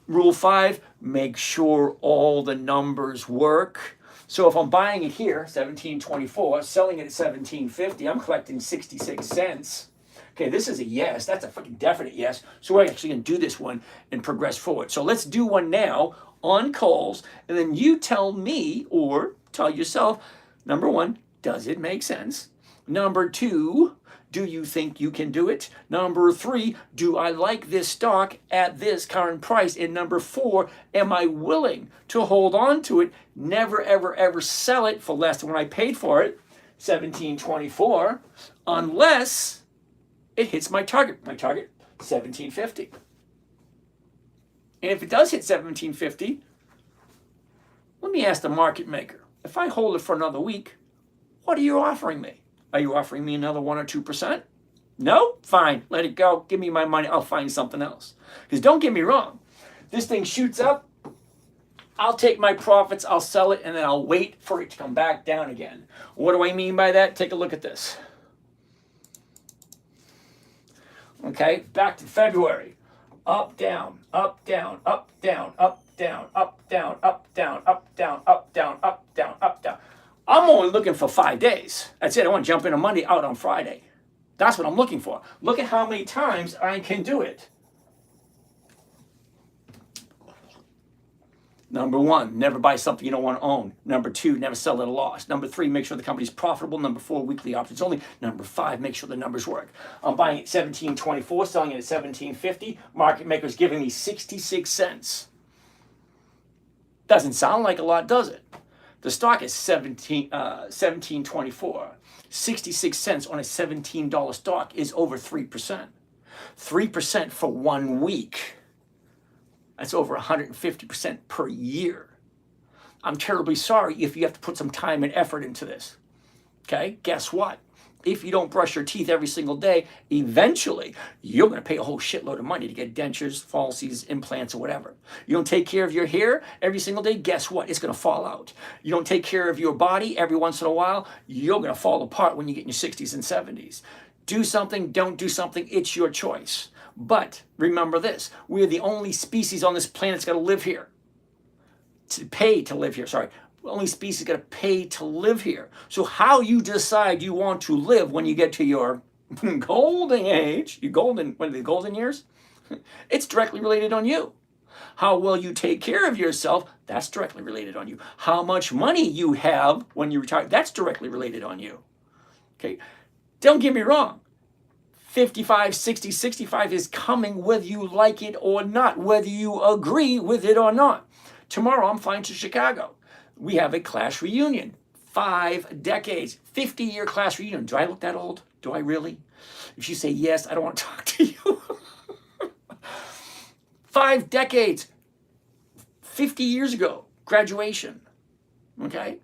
rule 5, make sure all the numbers work. So if I'm buying it here, 1724, selling it at 1750, I'm collecting 66 cents. Okay, this is a yes. That's a fucking definite yes. So we're actually going to do this one and progress forward. So let's do one now on calls, and then you tell me or tell yourself, number 1, does it make sense? Number 2, do you think you can do it? Number 3, do I like this stock at this current price? And number 4, am I willing to hold on to it, never, ever, ever sell it for less than when I paid for it, 1724, unless it hits my target. My target, 1750. And if it does hit 1750, let me ask the market maker, if I hold it for another week, what are you offering me? Are you offering me another 1 or 2%? No? Fine. Let it go. Give me my money. I'll find something else. Because don't get me wrong. This thing shoots up. I'll take my profits. I'll sell it. And then I'll wait for it to come back down again. What do I mean by that? Take a look at this. Okay. Back to February. Up, down, up, down, up, down, up, down, up, down, up, down, up, down, up, down, up, down, up, down. I'm only looking for 5 days. That's it. I want to jump in on Monday, out on Friday. That's what I'm looking for. Look at how many times I can do it. Number 1, never buy something you don't want to own. Number 2, never sell at a loss. Number 3, make sure the company's profitable. Number 4, weekly options only. Number 5, make sure the numbers work. I'm buying it 1724, selling it at 1750. Market maker's giving me 66 cents. Doesn't sound like a lot, does it? The stock is 1724. 66 cents on a $17 stock is over 3%. 3% for 1 week. That's over 150% per year. I'm terribly sorry if you have to put some time and effort into this. Okay? Guess what? If you don't brush your teeth every single day, eventually you're going to pay a whole shitload of money to get dentures, falsies, implants, or whatever. You don't take care of your hair every single day, guess what? It's going to fall out. You don't take care of your body every once in a while, you're going to fall apart when you get in your 60s and 70s. Do something, don't do something, it's your choice. But remember this, we're the only species on this planet that's going to live here. To pay to live here, sorry. Only species got to pay to live here. So how you decide you want to live when you get to your golden age, your golden, what are the golden years? It's directly related on you. How well you take care of yourself, that's directly related on you. How much money you have when you retire, that's directly related on you. Okay, don't get me wrong. 55, 60, 65 is coming whether you like it or not, whether you agree with it or not. Tomorrow I'm flying to Chicago. We have a class reunion. 5 decades, 50-year class reunion. Do I look that old? Do I really? If you say yes, I don't want to talk to you. 5 decades, 50 years ago, graduation. Okay?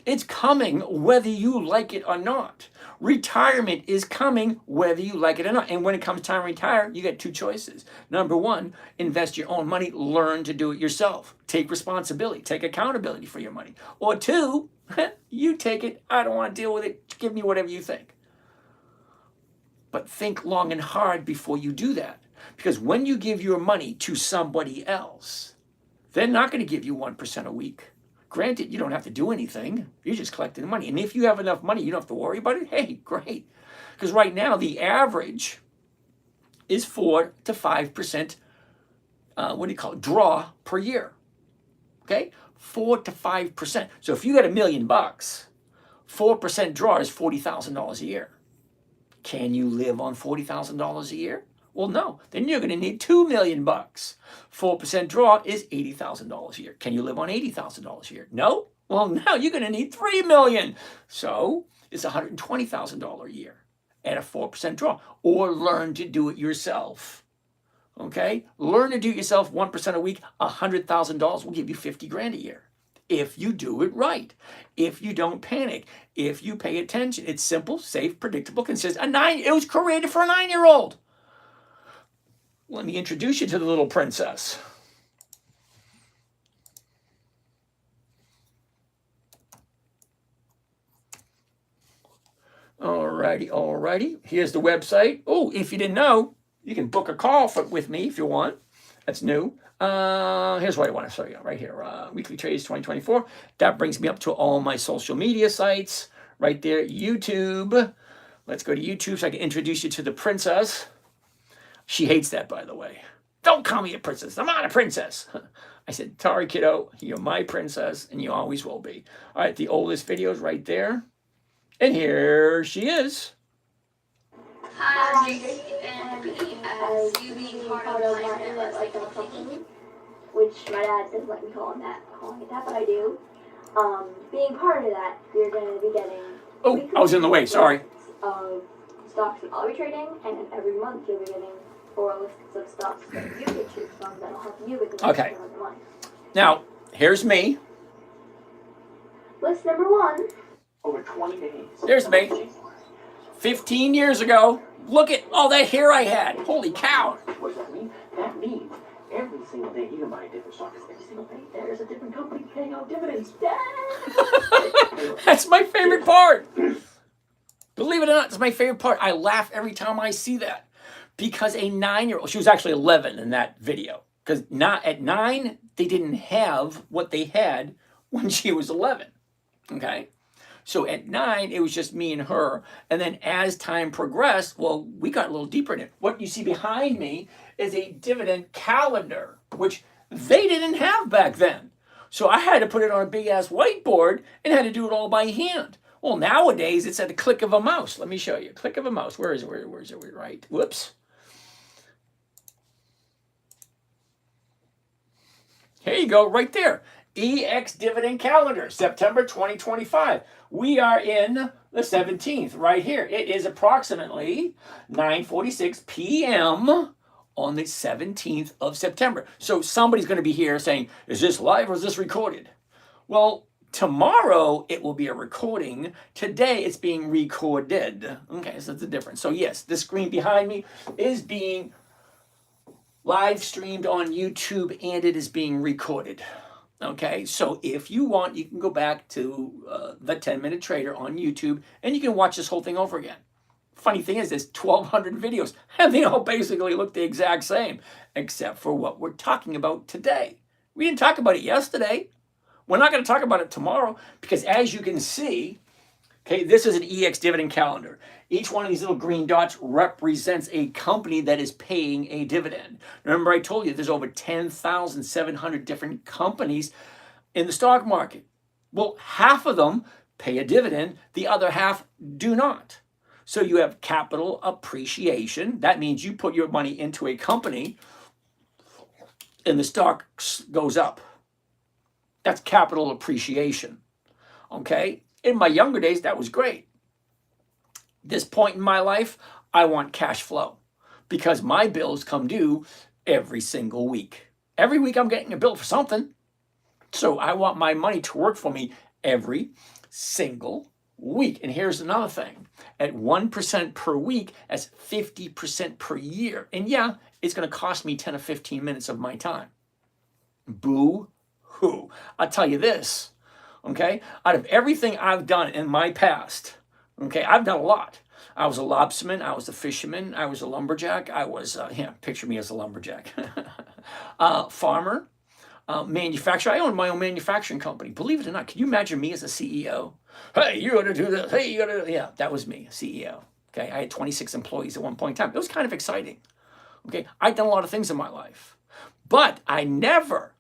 It's coming whether you like it or not. Retirement is coming whether you like it or not. And when it comes time to retire, you get two choices. Number one, invest your own money, learn to do it yourself. Take responsibility, take accountability for your money. Or two, you take it, I don't want to deal with it, give me whatever you think. But think long and hard before you do that. Because when you give your money to somebody else, they're not going to give you 1% a week. Granted, you don't have to do anything. You're just collecting the money. And if you have enough money, you don't have to worry about it. Hey, great. Because right now, the average is 4 to 5%, draw per year. Okay? 4 to 5%. So if you got $1 million, 4% draw is $40,000 a year. Can you live on $40,000 a year? Well, no. Then you're going to need $2 million. 4% draw is $80,000 a year. Can you live on $80,000 a year? No. Well, now you're going to need $3 million. So it's $120,000 a year at a 4% draw. Or learn to do it yourself. Okay? Learn to do it yourself 1% a week. $100,000 will give you 50 grand a year. If you do it right, if you don't panic, if you pay attention. It's simple, safe, predictable, consistent. It was created for a 9-year-old. Let me introduce you to the little princess. Alrighty. Here's the website. Oh, if you didn't know, you can book a call with me if you want. That's new. Here's what I want to show you right here. Weekly Trades 2024. That brings me up to all my social media sites right there. YouTube. Let's go to YouTube so I can introduce you to the princess. She hates that, by the way. Don't call me a princess. I'm not a princess. I said, sorry, kiddo. You're my princess, and you always will be. All right, the oldest video's right there. And here she is. Hi, and as you being part of my investment company, which my dad doesn't let me calling it that, but I do. Being part of that, you're going to be getting. Oh, I was in the way. Sorry. Of stocks that I'll be trading, and every month you'll be getting 4 lists of stocks that you get choose from that'll help you with the okay. Money. Now, here's me. List number 1. Over 20 days. There's me. 15 years ago. Look at all that hair I had. Holy cow. What does that mean? That means every single day you can buy a different stock. Every single day there's a different company paying out dividends. That's my favorite part. Believe it or not, it's my favorite part. I laugh every time I see that. Because a 9-year-old, she was actually 11 in that video. Because at 9, they didn't have what they had when she was 11. Okay? So at 9, it was just me and her. And then as time progressed, well, we got a little deeper in it. What you see behind me is a dividend calendar, which they didn't have back then. So I had to put it on a big-ass whiteboard and had to do it all by hand. Well, nowadays, it's at a click of a mouse. Let me show you. Click of a mouse. Where is it? Where is it? Right. Whoops. Here you go, right there. EX Dividend Calendar, September 2025. We are in the 17th, right here. It is approximately 9:46 p.m. on the 17th of September. So somebody's going to be here saying, is this live or is this recorded? Well, tomorrow it will be a recording. Today it's being recorded. Okay, so that's the difference. So yes, the screen behind me is being live streamed on YouTube and it is being recorded. Okay, so if you want, you can go back to the 10-Minute Trader on YouTube and you can watch this whole thing over again. Funny thing is, there's 1,200 videos and they all basically look the exact same, except for what we're talking about today. We didn't talk about it yesterday. We're not going to talk about it tomorrow because as you can see, okay, this is an EX Dividend Calendar. Each one of these little green dots represents a company that is paying a dividend. Remember I told you there's over 10,700 different companies in the stock market. Well, half of them pay a dividend, the other half do not. So you have capital appreciation. That means you put your money into a company and the stock goes up. That's capital appreciation. Okay? In my younger days, that was great. This point in my life, I want cash flow because my bills come due every single week. Every week I'm getting a bill for something. So I want my money to work for me every single week. And here's another thing. At 1% per week, that's 50% per year. And yeah, it's going to cost me 10 or 15 minutes of my time. Boo-hoo. I'll tell you this, okay? Out of everything I've done in my past, okay, I've done a lot. I was a lobsterman, I was a fisherman, I was a lumberjack, I was, picture me as a lumberjack. Farmer, manufacturer. I owned my own manufacturing company. Believe it or not, can you imagine me as a CEO? Hey, you got to do this. Hey, you got to, yeah, that was me, CEO. Okay, I had 26 employees at one point in time. It was kind of exciting. Okay, I'd done a lot of things in my life, but I never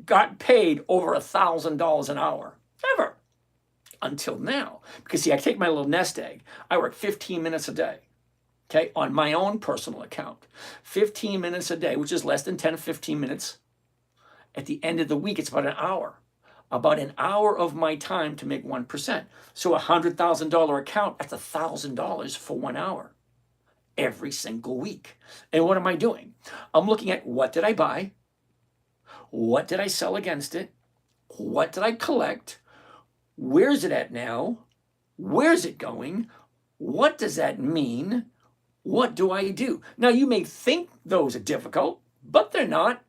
got paid over $1,000 an hour, ever, until now. Because see, I take my little nest egg. I work 15 minutes a day. Okay, on my own personal account, 15 minutes a day, which is less than 10 or 15 minutes. At the end of the week, it's about an hour of my time to make 1%. So a $100,000 account, that's $1,000 for 1 hour every single week. And what am I doing? I'm looking at what did I buy? What did I sell against it? What did I collect? Where's it at now? Where's it going? What does that mean? What do I do? Now, you may think those are difficult, but they're not.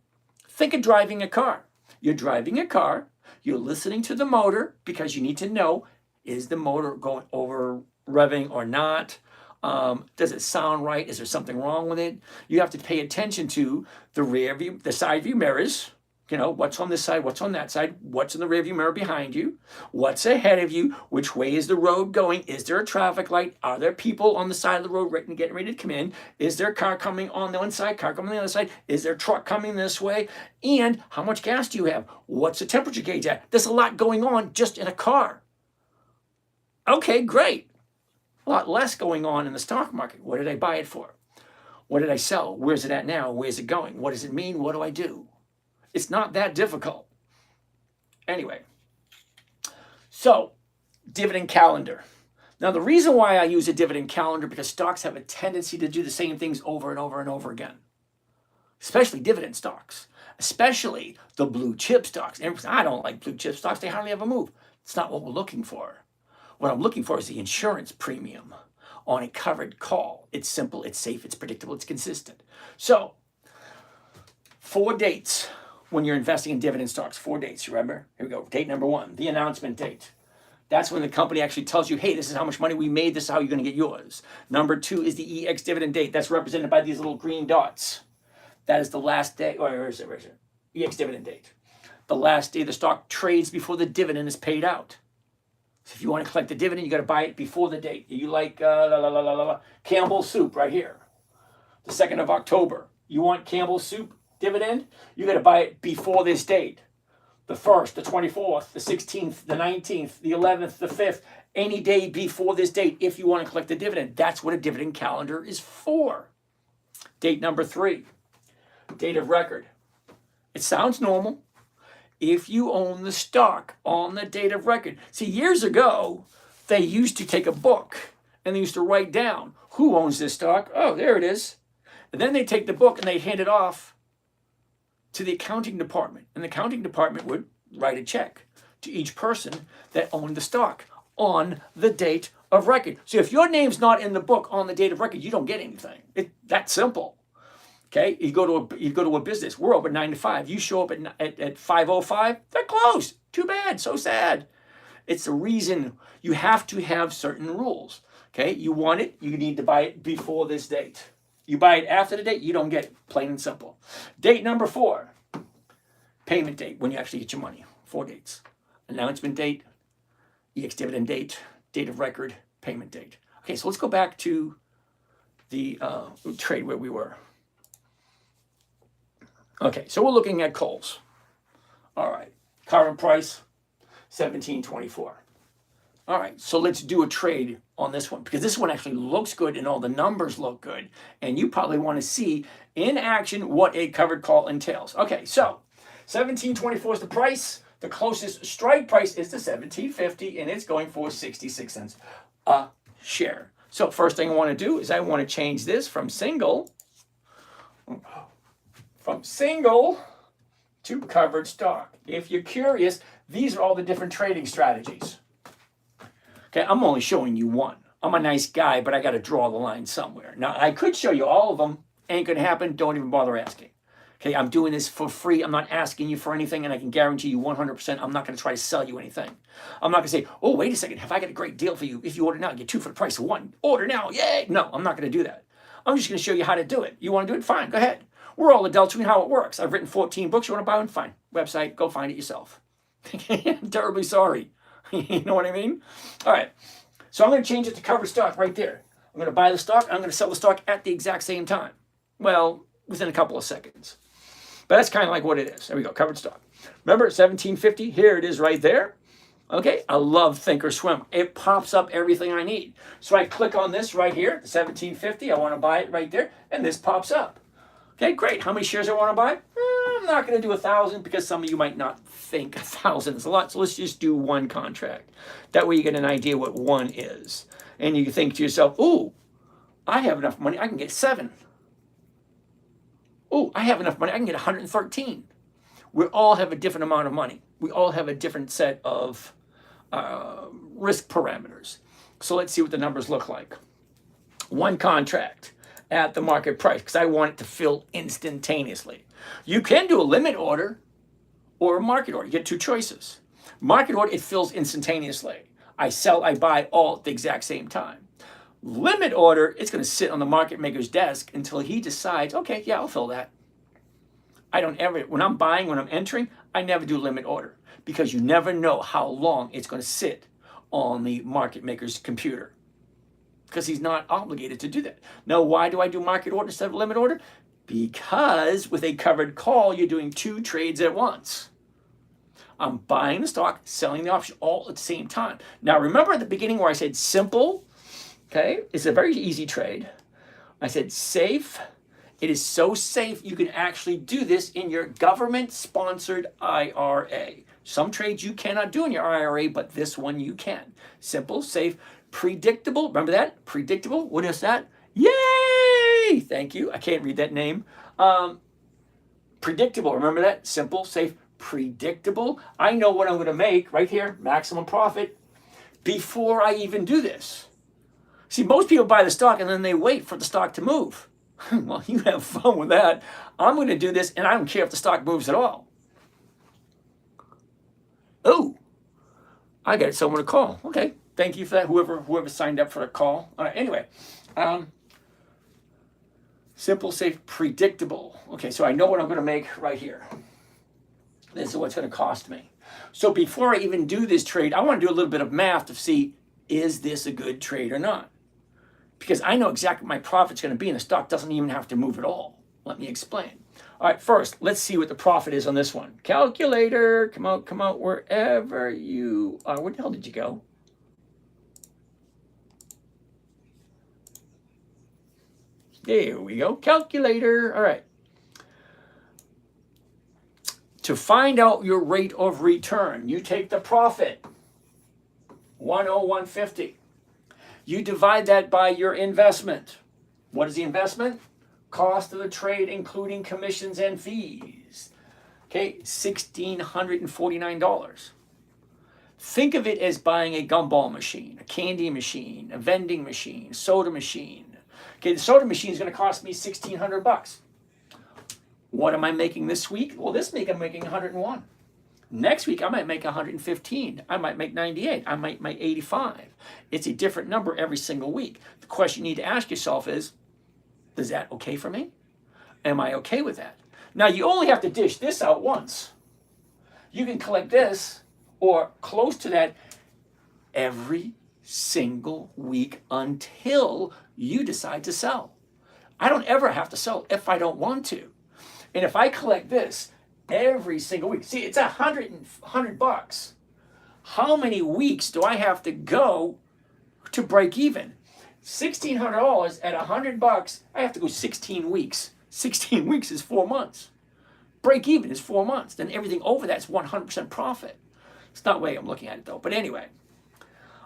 Think of driving a car. You're driving a car. You're listening to the motor because you need to know, is the motor going over revving or not? Does it sound right? Is there something wrong with it? You have to pay attention to the rear view, the side view mirrors. You know, what's on this side, what's on that side, what's in the rearview mirror behind you, what's ahead of you, which way is the road going, is there a traffic light, are there people on the side of the road getting ready to come in, is there a car coming on the one side, car coming on the other side, is there a truck coming this way, and how much gas do you have, what's the temperature gauge at? There's a lot going on just in a car. Okay, great. A lot less going on in the stock market. What did I buy it for? What did I sell? Where's it at now? Where's it going? What does it mean? What do I do? It's not that difficult. Anyway, so dividend calendar. Now, the reason why I use a dividend calendar, because stocks have a tendency to do the same things over and over and over again, especially dividend stocks, especially the blue chip stocks. And I don't like blue chip stocks. They hardly ever move. It's not what we're looking for. What I'm looking for is the insurance premium on a covered call. It's simple, it's safe, it's predictable, it's consistent. So, 4 dates. When you're investing in dividend stocks, 4 dates, remember? Here we go. Date number 1, the announcement date. That's when the company actually tells you, hey, this is how much money we made, this is how you're going to get yours. Number 2 is the EX dividend date. That's represented by these little green dots. That is the last day, or where is it? EX dividend date. The last day the stock trades before the dividend is paid out. So if you want to collect the dividend, you got to buy it before the date. You like Campbell's soup right here. The 2nd of October. You want Campbell's soup? Dividend, you got to buy it before this date. The 1st, the 24th, the 16th, the 19th, the 11th, the 5th, any day before this date if you want to collect the dividend. That's what a dividend calendar is for. Date number 3, date of record. It sounds normal. If you own the stock on the date of record. See, years ago, they used to take a book and they used to write down who owns this stock. Oh, there it is. And then they take the book and they hand it off to the accounting department, and the accounting department would write a check to each person that owned the stock on the date of record. So if your name's not in the book on the date of record, you don't get anything. It's that simple. Okay, you go to a business. We're open 9 to 5. You show up at 5:05. They're closed. Too bad. So sad. It's the reason you have to have certain rules. Okay, you want it. You need to buy it before this date. You buy it after the date, you don't get it. Plain and simple. Date number 4, payment date, when you actually get your money. 4 dates. Announcement date, EX dividend date, date of record, payment date. Okay, so let's go back to the trade where we were. Okay, so we're looking at Kohl's. All right, current price, $17.24. All right, so let's do a trade on this one because this one actually looks good and all the numbers look good. And you probably want to see in action what a covered call entails. Okay, so $17.24 is the price. The closest strike price is to $17.50 and it's going for 66 cents a share. So first thing I want to do is I want to change this from single to covered stock. If you're curious, These are all the different trading strategies. Okay, I'm only showing you one. I'm a nice guy, but I got to draw the line somewhere. Now, I could show you all of them. Ain't going to happen. Don't even bother asking. Okay, I'm doing this for free. I'm not asking you for anything, and I can guarantee you 100% I'm not going to try to sell you anything. I'm not going to say, oh, wait a second, have I got a great deal for you? If you order now, get 2 for the price of 1. Order now, yay! No, I'm not going to do that. I'm just going to show you how to do it. You want to do it? Fine, go ahead. We're all adults. We know how it works. I've written 14 books. You want to buy one? Fine. Website, go find it yourself. I'm terribly sorry. You know what I mean? All right. So I'm going to change it to covered stock right there. I'm going to buy the stock. I'm going to sell the stock at the exact same time. Well, within a couple of seconds. But that's kind of like what it is. There we go, covered stock. Remember, 1750, here it is right there. Okay, I love Think or Swim. It pops up everything I need. So I click on this right here, the 1750. I want to buy it right there, and this pops up. Okay, great. How many shares I want to buy? I'm not going to do 1,000 because some of you might not think 1,000 is a lot. So let's just do 1 contract. That way you get an idea what 1 is. And you think to yourself, ooh, I have enough money. I can get 7. Oh, I have enough money. I can get 113. We all have a different amount of money. We all have a different set of risk parameters. So let's see what the numbers look like. 1 contract at the market price because I want it to fill instantaneously. You can do a limit order or a market order. You get 2 choices. Market order, it fills instantaneously. I sell, I buy all at the exact same time. Limit order, it's going to sit on the market maker's desk until he decides, okay, yeah, I'll fill that. I don't ever, when I'm buying, when I'm entering, I never do limit order because you never know how long it's going to sit on the market maker's computer because he's not obligated to do that. Now, why do I do market order instead of limit order? Because with a covered call, you're doing 2 trades at once. I'm buying the stock, selling the option all at the same time. Now, remember at the beginning where I said simple? Okay, it's a very easy trade. I said safe. It is so safe you can actually do this in your government-sponsored IRA. Some trades you cannot do in your IRA, but this one you can. Simple, safe, predictable. Remember that? Predictable. What is that? Yay! Thank you. I can't read that name. Predictable. Remember that? Simple, safe, predictable. I know what I'm going to make right here, maximum profit, before I even do this. See, most people buy the stock and then they wait for the stock to move. Well, you have fun with that. I'm going to do this and I don't care if the stock moves at all. Oh, I got someone to call. Okay, thank you for that, whoever signed up for a call. All right, anyway. Simple, safe, predictable. Okay, so I know what I'm going to make right here. This is what's going to cost me. So before I even do this trade, I want to do a little bit of math to see, is this a good trade or not? Because I know exactly what my profit's going to be, and the stock doesn't even have to move at all. Let me explain. All right, first, let's see what the profit is on this one. Calculator, come out, wherever you are. Where the hell did you go? There we go, calculator. All right. To find out your rate of return, you take the profit, 101.50. You divide that by your investment. What is the investment? Cost of the trade, including commissions and fees. Okay, $1,649. Think of it as buying a gumball machine, a candy machine, a vending machine, soda machine. Okay, the soda machine is going to cost me $1,600. What am I making this week? Well, this week I'm making 101. Next week, I might make 115. I might make 98. I might make 85. It's a different number every single week. The question you need to ask yourself is that okay for me? Am I okay with that? Now, you only have to dish this out once. You can collect this or close to that every single week until you decide to sell. I don't ever have to sell if I don't want to. And if I collect this every single week, see, it's $100. How many weeks do I have to go to break even? $1,600 at $100, I have to go 16 weeks. 16 weeks is 4 months. Break even is 4 months. Then everything over that's 100% profit. It's not the way I'm looking at it though. But anyway,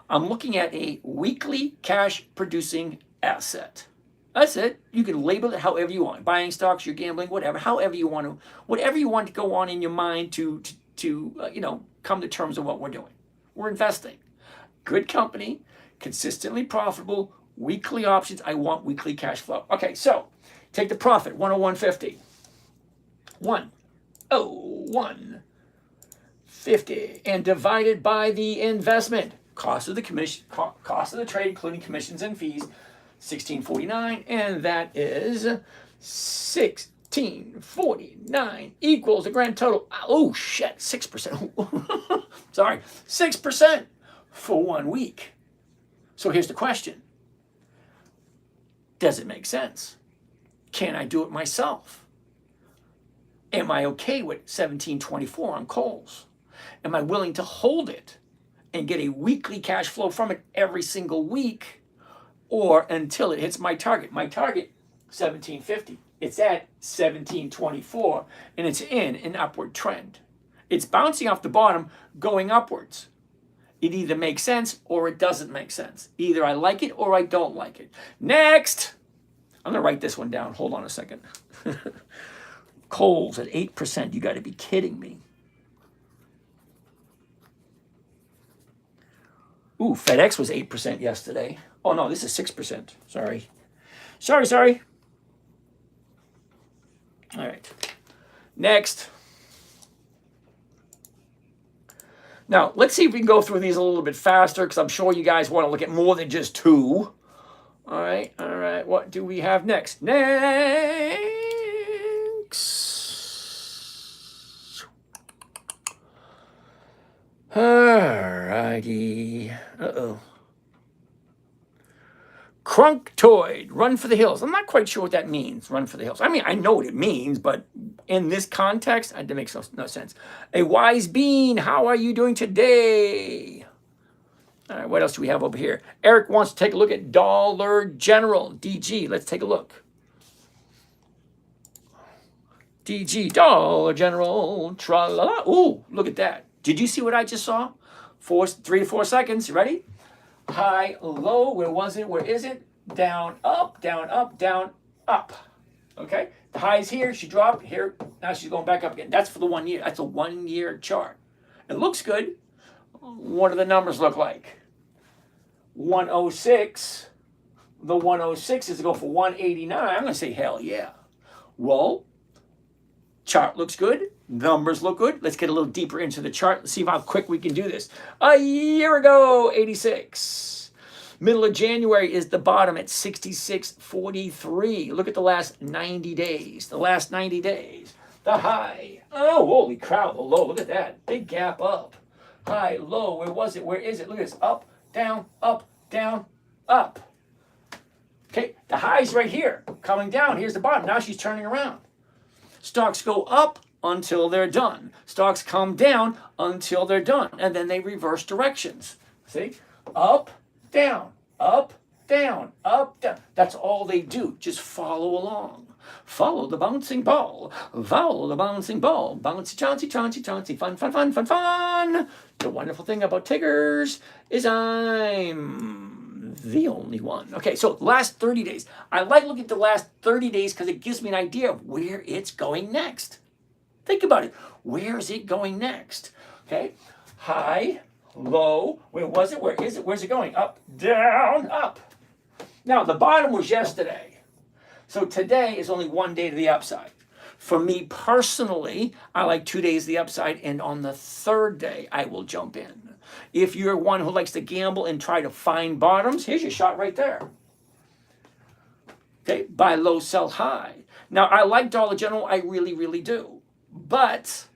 I'm looking at a weekly cash producing asset. That's it. You can label it however you want. Buying stocks, you're gambling, whatever, however you want to, whatever you want to go on in your mind to to come to terms with what we're doing. We're investing. Good company, consistently profitable, weekly options. I want weekly cash flow. Okay, so take the profit, 101.50. 101.50 and divided by the investment. Cost of the commission, cost of the trade, including commissions and fees, 16.49, and that is 16.49 equals a grand total. Oh shit, 6%. Sorry, 6% for 1 week. So here's the question. Does it make sense? Can I do it myself? Am I okay with 17.24 on Kohl's? Am I willing to hold it and get a weekly cash flow from it every single week, or until it hits my target? My target, 17.50. It's at 17.24, and it's in an upward trend. It's bouncing off the bottom, going upwards. It either makes sense or it doesn't make sense. Either I like it or I don't like it. Next, I'm going to write this one down. Hold on a second. Kohl's at 8%. You got to be kidding me. Ooh, FedEx was 8% yesterday. Oh, no, this is 6%. Sorry. All right. Next. Now, let's see if we can go through these a little bit faster, because I'm sure you guys want to look at more than just two. All right. What do we have next? Alrighty. Crunktoid, run for the hills. I'm not quite sure what that means, run for the hills. I mean, I know what it means, but in this context, it makes no sense. A wise bean, how are you doing today? All right, what else do we have over here? Eric wants to take a look at Dollar General, DG. Let's take a look. DG, Dollar General, tra-la-la. Ooh, look at that. Did you see what I just saw? 3 to 4 seconds. You ready? High, low. Where was it? Where is it? Down, up, down, up, down, up. Okay? The high is here. She dropped here. Now she's going back up again. That's for the 1 year. That's a 1 year chart. It looks good. What do the numbers look like? 106. The 106 is to go for 189. I'm going to say hell yeah. Well, chart looks good. Numbers look good. Let's get a little deeper into the chart. Let's see how quick we can do this. A year ago, 86. Middle of January is the bottom at 66.43. Look at the last 90 days. The last 90 days. The high. Oh, holy cow. The low. Look at that. Big gap up. High, low. Where was it? Where is it? Look at this. Up, down, up, down, up. Okay. The high's right here. Coming down. Here's the bottom. Now she's turning around. Stocks go up until they're done. Stocks come down until they're done. And then they reverse directions. See? Up, down, up, down, up, down. That's all they do. Just follow along. Follow the bouncing ball. Follow the bouncing ball. Bouncy, chauncey, chauncey, chauncey. Fun, fun, fun, fun, fun. The wonderful thing about Tiggers is I'm the only one. Okay, so last 30 days. I like looking at the last 30 days because it gives me an idea of where it's going next. Think about it. Where is it going next? Okay. High, low. Where was it? Where is it? Where's it going? Up, down, up. Now, the bottom was yesterday. So today is only 1 day to the upside. For me personally, I like 2 days to the upside, and on the third day, I will jump in. If you're one who likes to gamble and try to find bottoms, here's your shot right there. Okay, buy low, sell high. Now, I like Dollar General. I really, really do. But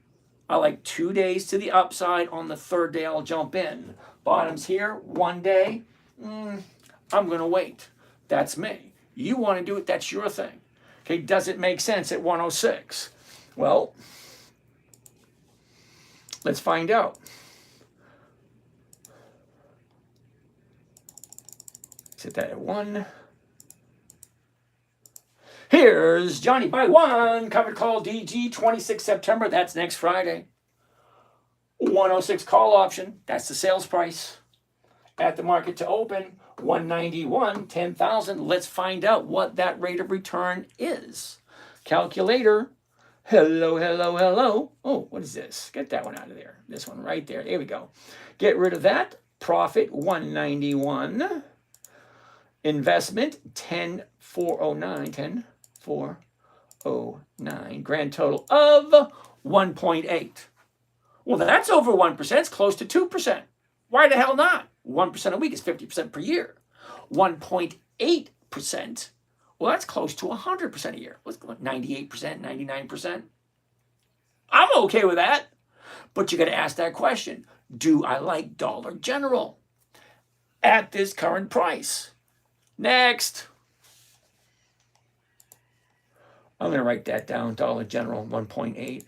I like 2 days to the upside. On the third day, I'll jump in. Bottoms here, 1 day. I'm going to wait. That's me. You want to do it, that's your thing. Okay, does it make sense at 106? Well, let's find out. Set that at 1. Here's Johnny by 1. Covered call DG, 26 September. That's next Friday. 106 call option. That's the sales price. At the market to open, 191, 10,000. Let's find out what that rate of return is. Calculator. Hello, hello, hello. Oh, what is this? Get that one out of there. This one right there. There we go. Get rid of that. Profit 191. Investment 10409. 10409. Grand total of 1.8. Well, that's over 1%. It's close to 2%. Why the hell not? 1% a week is 50% per year. 1.8%. Well, that's close to 100% a year. Let's go 98%, 99%. I'm okay with that. But you got to ask that question. Do I like Dollar General at this current price? Next. I'm going to write that down. Dollar General 1.8.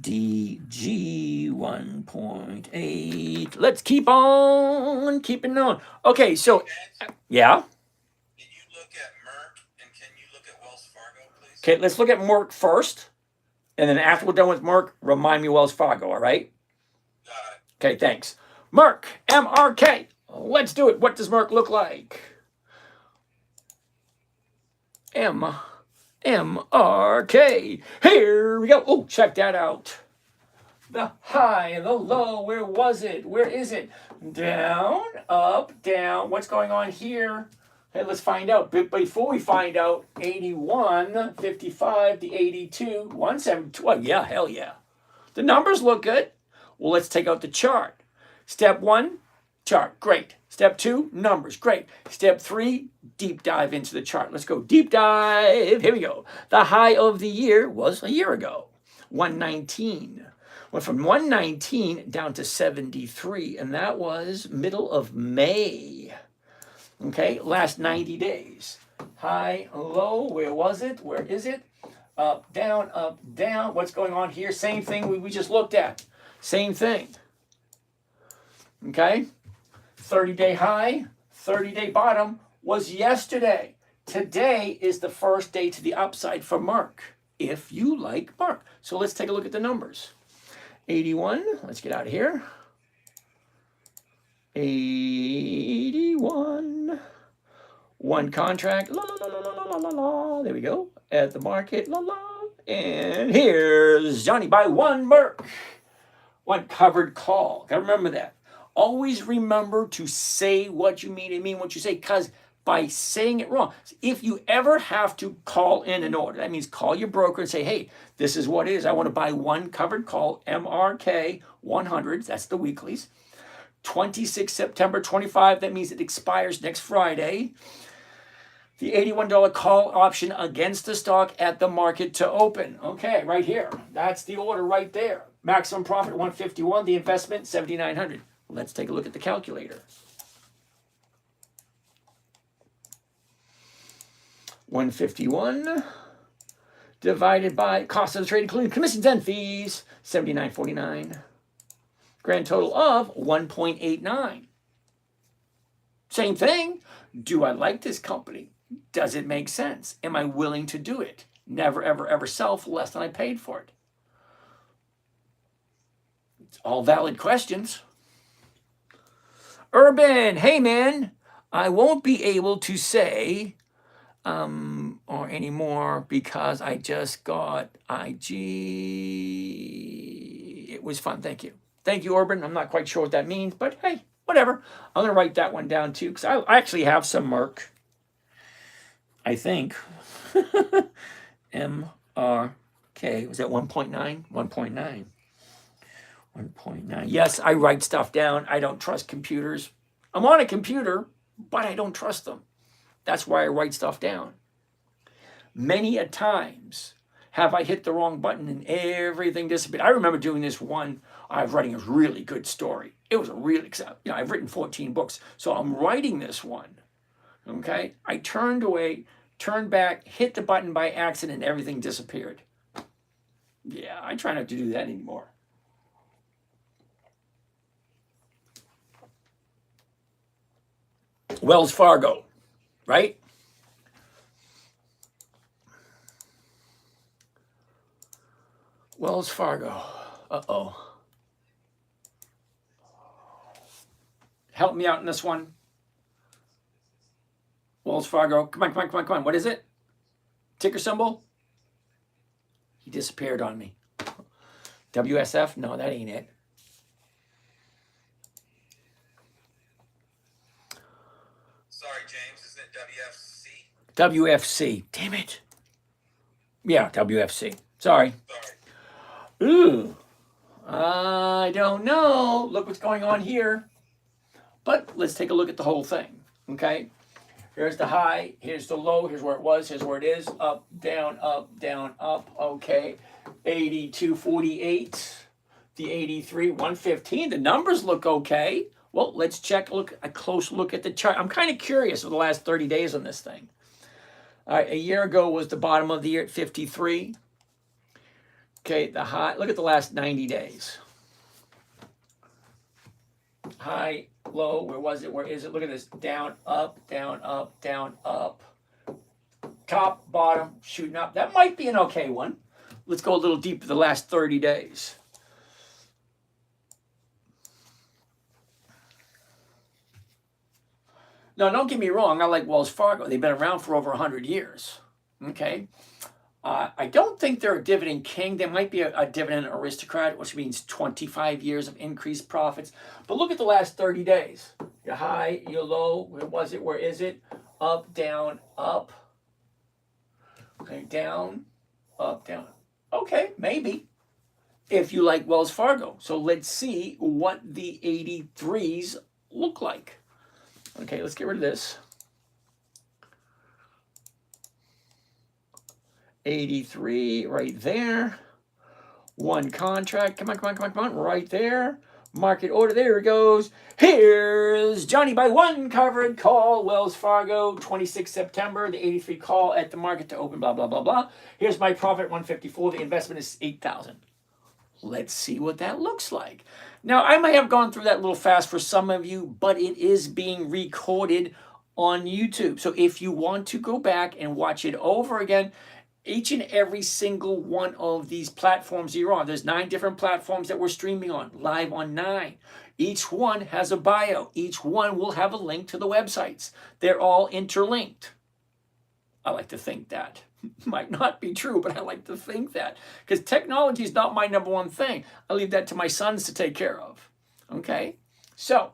DG 1.8. Let's keep on keeping on. Okay, so yeah. Can you look at Merck and can you look at Wells Fargo, please? Okay, let's look at Merck first, and then after we're done with Merck, remind me Wells Fargo. All right? Got it. Okay, thanks. Merck, MRK. Let's do it. What does Merck look like? MRK. Here we go. Oh, check that out. The high, the low, where was it? Where is it? Down, up, down. What's going on here? Hey, let's find out. But before we find out, 81, 55, the 82, 172. Well, yeah, hell yeah. The numbers look good. Well, let's take out the chart. Step 1, chart. Great. Step 2, numbers. Great. Step 3, deep dive into the chart. Let's go deep dive. Here we go. The high of the year was a year ago, 119. Went from 119 down to 73, and that was middle of May. Okay, last 90 days. High, low, where was it? Where is it? Up, down, up, down. What's going on here? Same thing we just looked at. Same thing. Okay, 30-day high, 30-day bottom was yesterday. Today is the first day to the upside for Merck, if you like Merck. So let's take a look at the numbers. 81, let's get out of here. 81, one contract, la la la la la la la la. There we go. At the market, la la. And here's Johnny by one Merck. One covered call. Gotta remember that. Always remember to say what you mean and mean what you say, because by saying it wrong, if you ever have to call in an order, that means call your broker and say, hey, this is what it is. I want to buy one covered call, MRK 100, that's the weeklies. 26 September 25, that means it expires next Friday. The $81 call option against the stock at the market to open. Okay, right here. That's the order right there. Maximum profit 151, the investment 7,900. Let's take a look at the calculator. 151 divided by cost of the trade, including commissions and fees, 79.49. Grand total of 1.89. Same thing. Do I like this company? Does it make sense? Am I willing to do it? Never, ever, ever sell for less than I paid for it. It's all valid questions. Urban, hey man, I won't be able to say or anymore because I just got IG. It was fun. Thank you. Thank you, Urban. I'm not quite sure what that means, but hey, whatever. I'm going to write that one down too because I actually have some Merck. I think. MRK. Was that 1.9? 1.9. 1.9. Yes, I write stuff down. I don't trust computers. I'm on a computer, but I don't trust them. That's why I write stuff down. Many a times have I hit the wrong button and everything disappeared. I remember doing this one. I was writing a really good story. It was a really, I've written 14 books, so I'm writing this one. Okay, I turned away, turned back, hit the button by accident, and everything disappeared. Yeah, I try not to do that anymore. Wells Fargo, right? Wells Fargo. Uh-oh. Help me out in this one. Wells Wells Fargo. Come on, come on, come on, come on. What is it? Ticker symbol? He disappeared on me. WSF? No, that ain't it. Sorry, James. Isn't it WFC? WFC. Damn it. Yeah, WFC. Sorry. Sorry. Ooh. I don't know. Look what's going on here. But let's take a look at the whole thing. Okay. Here's the high. Here's the low. Here's where it was. Here's where it is. Up, down, up, down, up. Okay. 82.48. The 83, 115. The numbers look okay. Well, let's check a close look at the chart. I'm kind of curious of the last 30 days on this thing. All right, a year ago was the bottom of the year at 53. Okay, the high, look at the last 90 days. High, low, where was it? Where is it? Look at this. Down, up, down, up, down, up. Top, bottom, shooting up. That might be an okay one. Let's go a little deeper the last 30 days. Now, don't get me wrong. I like Wells Fargo. They've been around for over 100 years. Okay. I don't think they're a dividend king. They might be a dividend aristocrat, which means 25 years of increased profits. But look at the last 30 days. Your high, your low. Where was it? Where is it? Up, down, up. Okay, down, up, down. Okay, maybe. If you like Wells Fargo. So let's see what the 83s look like. Okay, let's get rid of this. 83 right there. One contract. Come on, come on, come on, come on. Right there. Market order. There it goes. Here's Johnny by one covered call. Wells Fargo, 26 September. The 83 call at the market to open, blah, blah, blah, blah. Here's my profit, 154. The investment is 8,000. Let's see what that looks like. Now, I might have gone through that a little fast for some of you, but it is being recorded on YouTube. So if you want to go back and watch it over again, each and every single one of these platforms you're on, there's 9 different platforms that we're streaming on, live on 9. Each one has a bio. Each one will have a link to the websites. They're all interlinked. I like to think that. Might not be true, but I like to think that. Because technology is not my number one thing. I leave that to my sons to take care of. Okay? So,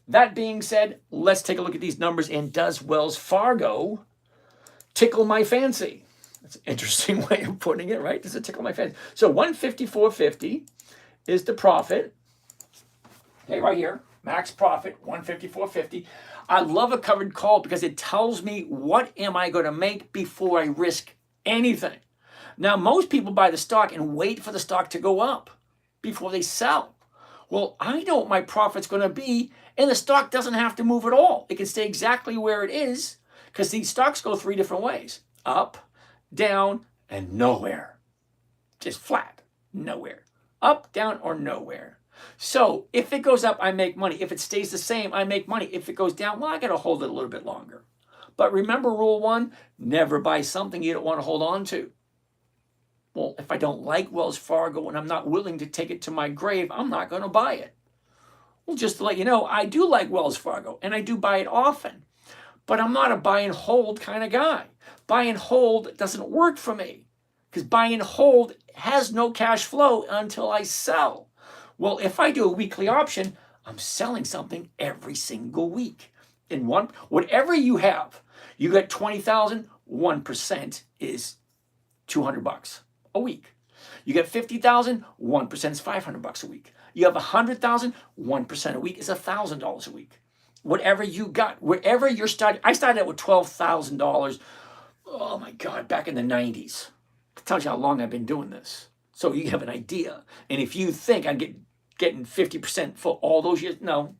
that being said, let's take a look at these numbers. And does Wells Fargo tickle my fancy? That's an interesting way of putting it, right? Does it tickle my fancy? So 154.50 is the profit. Okay, right here. Max profit, 154.50. I love a covered call because it tells me what am I going to make before I risk anything. Now, most people buy the stock and wait for the stock to go up before they sell. Well, I know what my profit's going to be, and the stock doesn't have to move at all. It can stay exactly where it is because these stocks go 3 different ways. Up, down, and nowhere. Just flat, nowhere. Up, down, or nowhere. So if it goes up, I make money. If it stays the same, I make money. If it goes down, well, I got to hold it a little bit longer. But remember rule 1, never buy something you don't want to hold on to. Well, if I don't like Wells Fargo and I'm not willing to take it to my grave, I'm not going to buy it. Well, just to let you know, I do like Wells Fargo and I do buy it often. But I'm not a buy and hold kind of guy. Buy and hold doesn't work for me because buy and hold has no cash flow until I sell. Well, if I do a weekly option, I'm selling something every single week. In one, whatever you have, you got 20,000, 1% is $200 a week. You get 50,000, 1% is $500 a week. You have 100,000, 1% a week is $1,000 a week. Whatever you got, wherever you're starting. I started out with $12,000. Oh my God, back in the 90s. It tells you how long I've been doing this. So you have an idea. And if you think I'm getting 50% for all those years, no.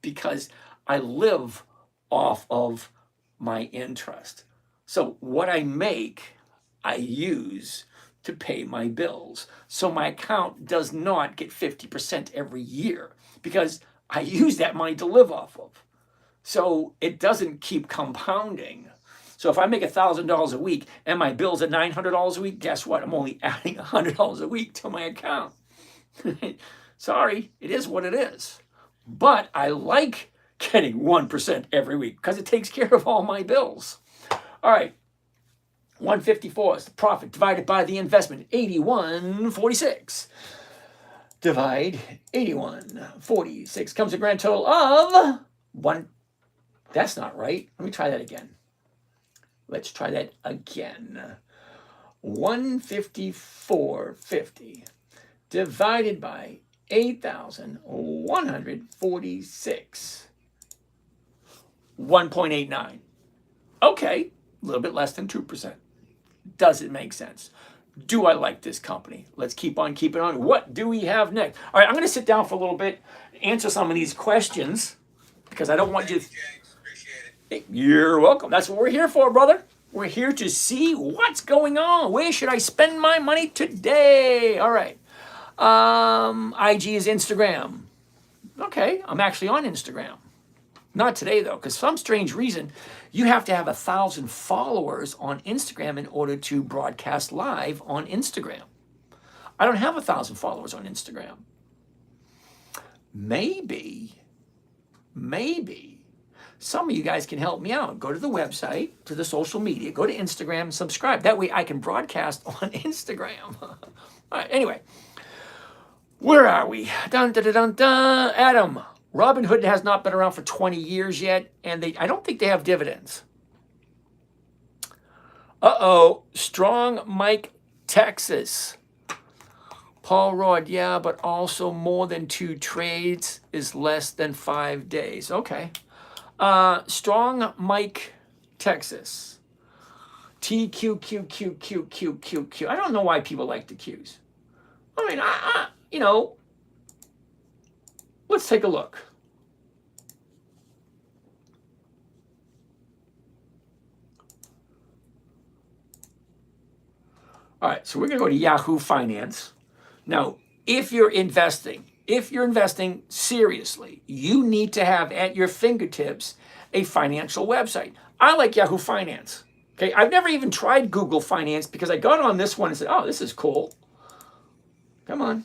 Because I live off of my interest. So what I make, I use to pay my bills. So my account does not get 50% every year because I use that money to live off of. So it doesn't keep compounding. So if I make $1,000 a week and my bill's at $900 a week, guess what? I'm only adding $100 a week to my account. Sorry, it is what it is. But I like getting 1% every week because it takes care of all my bills. All right. 154 is the profit divided by the investment, 81.46. Divide 81.46 comes a grand total of 1. That's not right. Let me try that again. Let's try that again. 154.50 divided by 8,146. 1.89. Okay, a little bit less than 2%. Does it make sense? Do I like this company? Let's keep on keeping on. What do we have next? All right, I'm going to sit down for a little bit, answer some of these questions because I don't want you to... Thanks, James. Appreciate it. Hey, you're welcome. That's what we're here for, brother. We're here to see what's going on. Where should I spend my money today? All right. IG is Instagram. Okay, I'm actually on Instagram. Not today, though, because for some strange reason, you have to have 1,000 followers on Instagram in order to broadcast live on Instagram. I don't have 1,000 followers on Instagram. Maybe some of you guys can help me out. Go to the website, to the social media, go to Instagram, and subscribe. That way I can broadcast on Instagram. All right, anyway, where are we? Dun, dun, dun, dun, dun. Adam. Robinhood has not been around for 20 years yet, and I don't think they have dividends. Uh-oh, Strong Mike, Texas. Paul Rod, yeah, but also more than 2 trades is less than 5 days. Okay. Strong Mike, Texas. TQQQQQQQ. I don't know why people like the Qs. I mean, let's take a look. All right, so we're going to go to Yahoo Finance. Now, if you're investing seriously, you need to have at your fingertips a financial website. I like Yahoo Finance. Okay, I've never even tried Google Finance because I got on this one and said, oh, this is cool. Come on.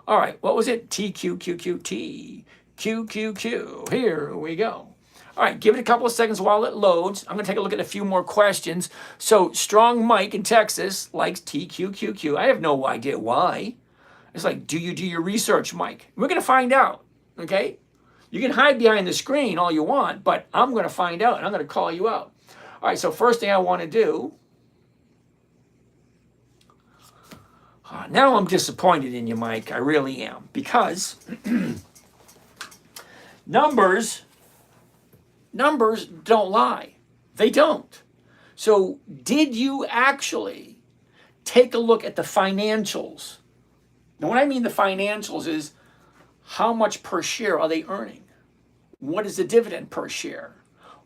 All right, what was it? TQQQT. Here we go. All right, give it a couple of seconds while it loads. I'm going to take a look at a few more questions. So Strong Mike in Texas likes TQQQ. I have no idea why. It's like, do you do your research, Mike? We're going to find out, okay? You can hide behind the screen all you want, but I'm going to find out, and I'm going to call you out. All right, so first thing I want to do... now I'm disappointed in you, Mike. I really am. Because numbers don't lie. They don't. So did you actually take a look at the financials? Now, what I mean the financials is how much per share are they earning? What is the dividend per share?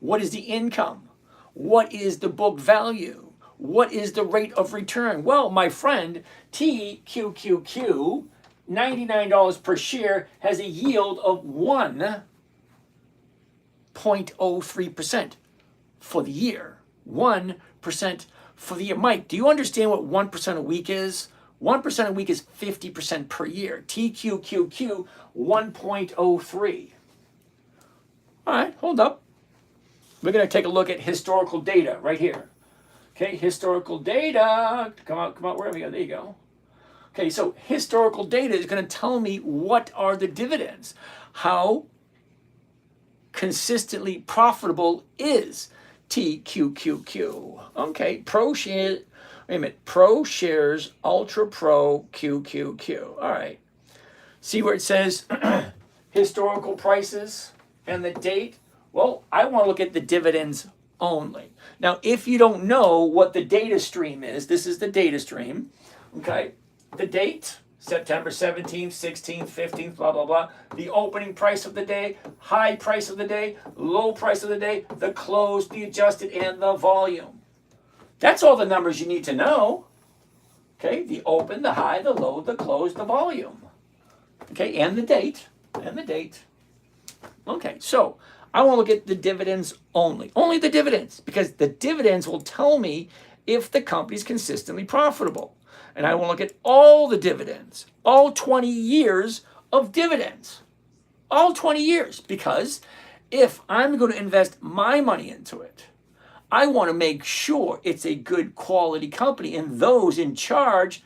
What is the income? What is the book value? What is the rate of return? Well, my friend, TQQQ, $99 per share, has a yield of 1.03% for the year. 1% for the year. Mike, do you understand what 1% a week is? 1% a week is 50% per year. TQQQ, 1.03. All right, hold up. We're going to take a look at historical data right here. Okay, historical data. Come out, wherever you go. There you go. Okay, so historical data is going to tell me what are the dividends. How consistently profitable is TQQQ. Okay, pro shares, pro shares, ultra pro QQQ. All right. See where it says historical prices and the date? Well, I want to look at the dividends only. Now, if you don't know what the data stream is, this is the data stream, okay? The date, September 17th, 16th, 15th, blah, blah, blah. The opening price of the day, high price of the day, low price of the day, the close, the adjusted, and the volume. That's all the numbers you need to know, okay? The open, the high, the low, the close, the volume, okay? And the date, Okay, so I want to look at the dividends only the dividends, because the dividends will tell me if the company's consistently profitable. And I want to look at all the dividends, all 20 years of dividends. All 20 years. Because if I'm going to invest my money into it, I want to make sure it's a good quality company and those in charge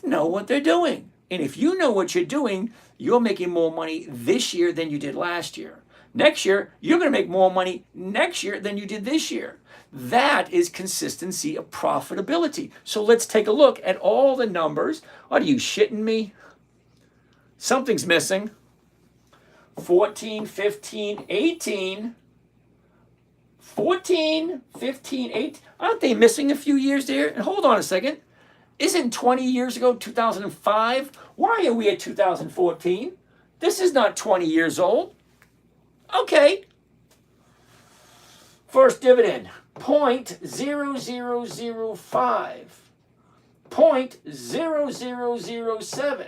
know what they're doing. And if you know what you're doing, you're making more money this year than you did last year. Next year, you're going to make more money next year than you did this year. That is consistency of profitability. So let's take a look at all the numbers. Are you shitting me? Something's missing. 14, 15, 18. 14, 15, 18. Aren't they missing a few years there? And hold on a second. Isn't 20 years ago 2005? Why are we at 2014? This is not 20 years old. Okay. First dividend, 0.0005, 0.0007,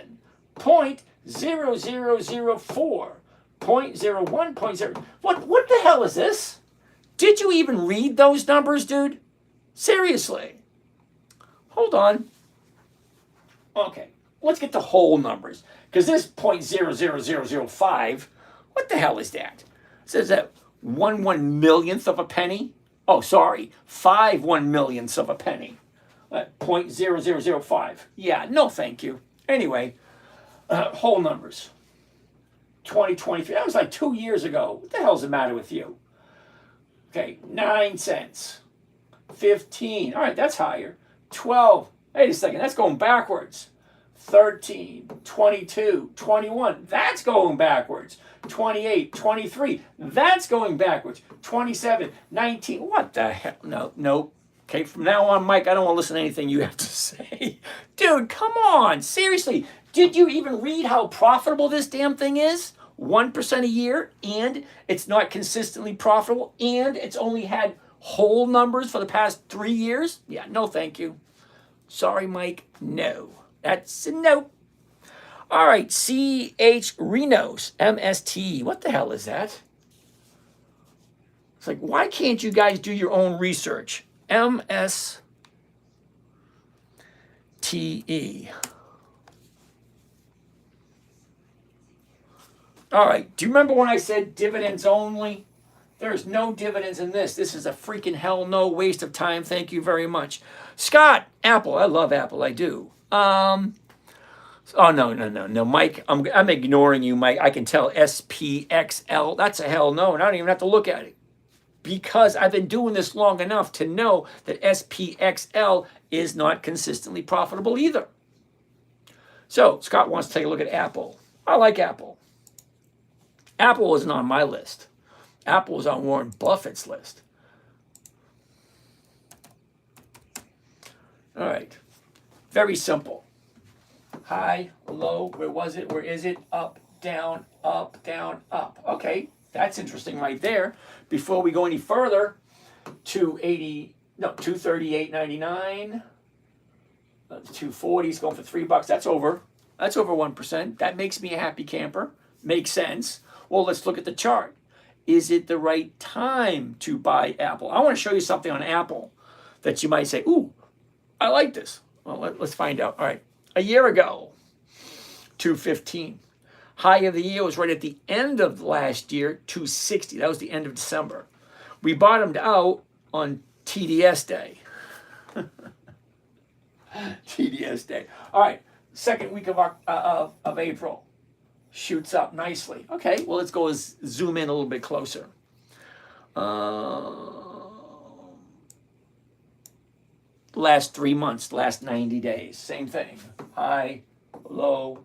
0.0004, 0.01, 0.0. What the hell is this? Did you even read those numbers, dude? Seriously. Hold on. Okay, let's get the whole numbers. Because this 0.00005, what the hell is that? It says that 1/1,000,000th of a penny. Oh, sorry, 5/1,000,000ths of a penny. 0.0005. Yeah, no thank you. Anyway, whole numbers. 2023, that was like 2 years ago. What the hell's the matter with you? Okay, 9 cents. 15, all right, that's higher. 12, wait a second, that's going backwards. 13, 22, 21, that's going backwards. 28, 23, that's going backwards. 27, 19, what the hell? No. Okay, from now on, Mike, I don't want to listen to anything you have to say. Dude, come on, seriously. Did you even read how profitable this damn thing is? 1% a year, and it's not consistently profitable, and it's only had whole numbers for the past 3 years? Yeah, no thank you. Sorry, Mike, no. That's a no. All right, CH Renos, MST. What the hell is that? It's like, why can't you guys do your own research? MSTE. All right, do you remember when I said dividends only? There's no dividends in this. This is a freaking hell no, waste of time. Thank you very much. Scott, Apple. I love Apple. I do. Oh, no. Mike, I'm ignoring you, Mike. I can tell SPXL. That's a hell no, and I don't even have to look at it. Because I've been doing this long enough to know that SPXL is not consistently profitable either. So, Scott wants to take a look at Apple. I like Apple. Apple isn't on my list. Apple is on Warren Buffett's list. All right. Very simple. High, low, where was it? Where is it? Up, down, up, down, up. Okay, that's interesting right there. Before we go any further, 238.99. 240 is going for $3. That's over 1%. That makes me a happy camper. Makes sense. Well, let's look at the chart. Is it the right time to buy Apple? I want to show you something on Apple that you might say, ooh, I like this. Well, let's find out. All right. A year ago, 215. High of the year was right at the end of last year, 260. That was the end of December. We bottomed out on TDS Day. TDS Day. All right. Second week of April. Shoots up nicely. Okay, well, let's go zoom in a little bit closer. Last 3 months, last 90 days, same thing. High, low.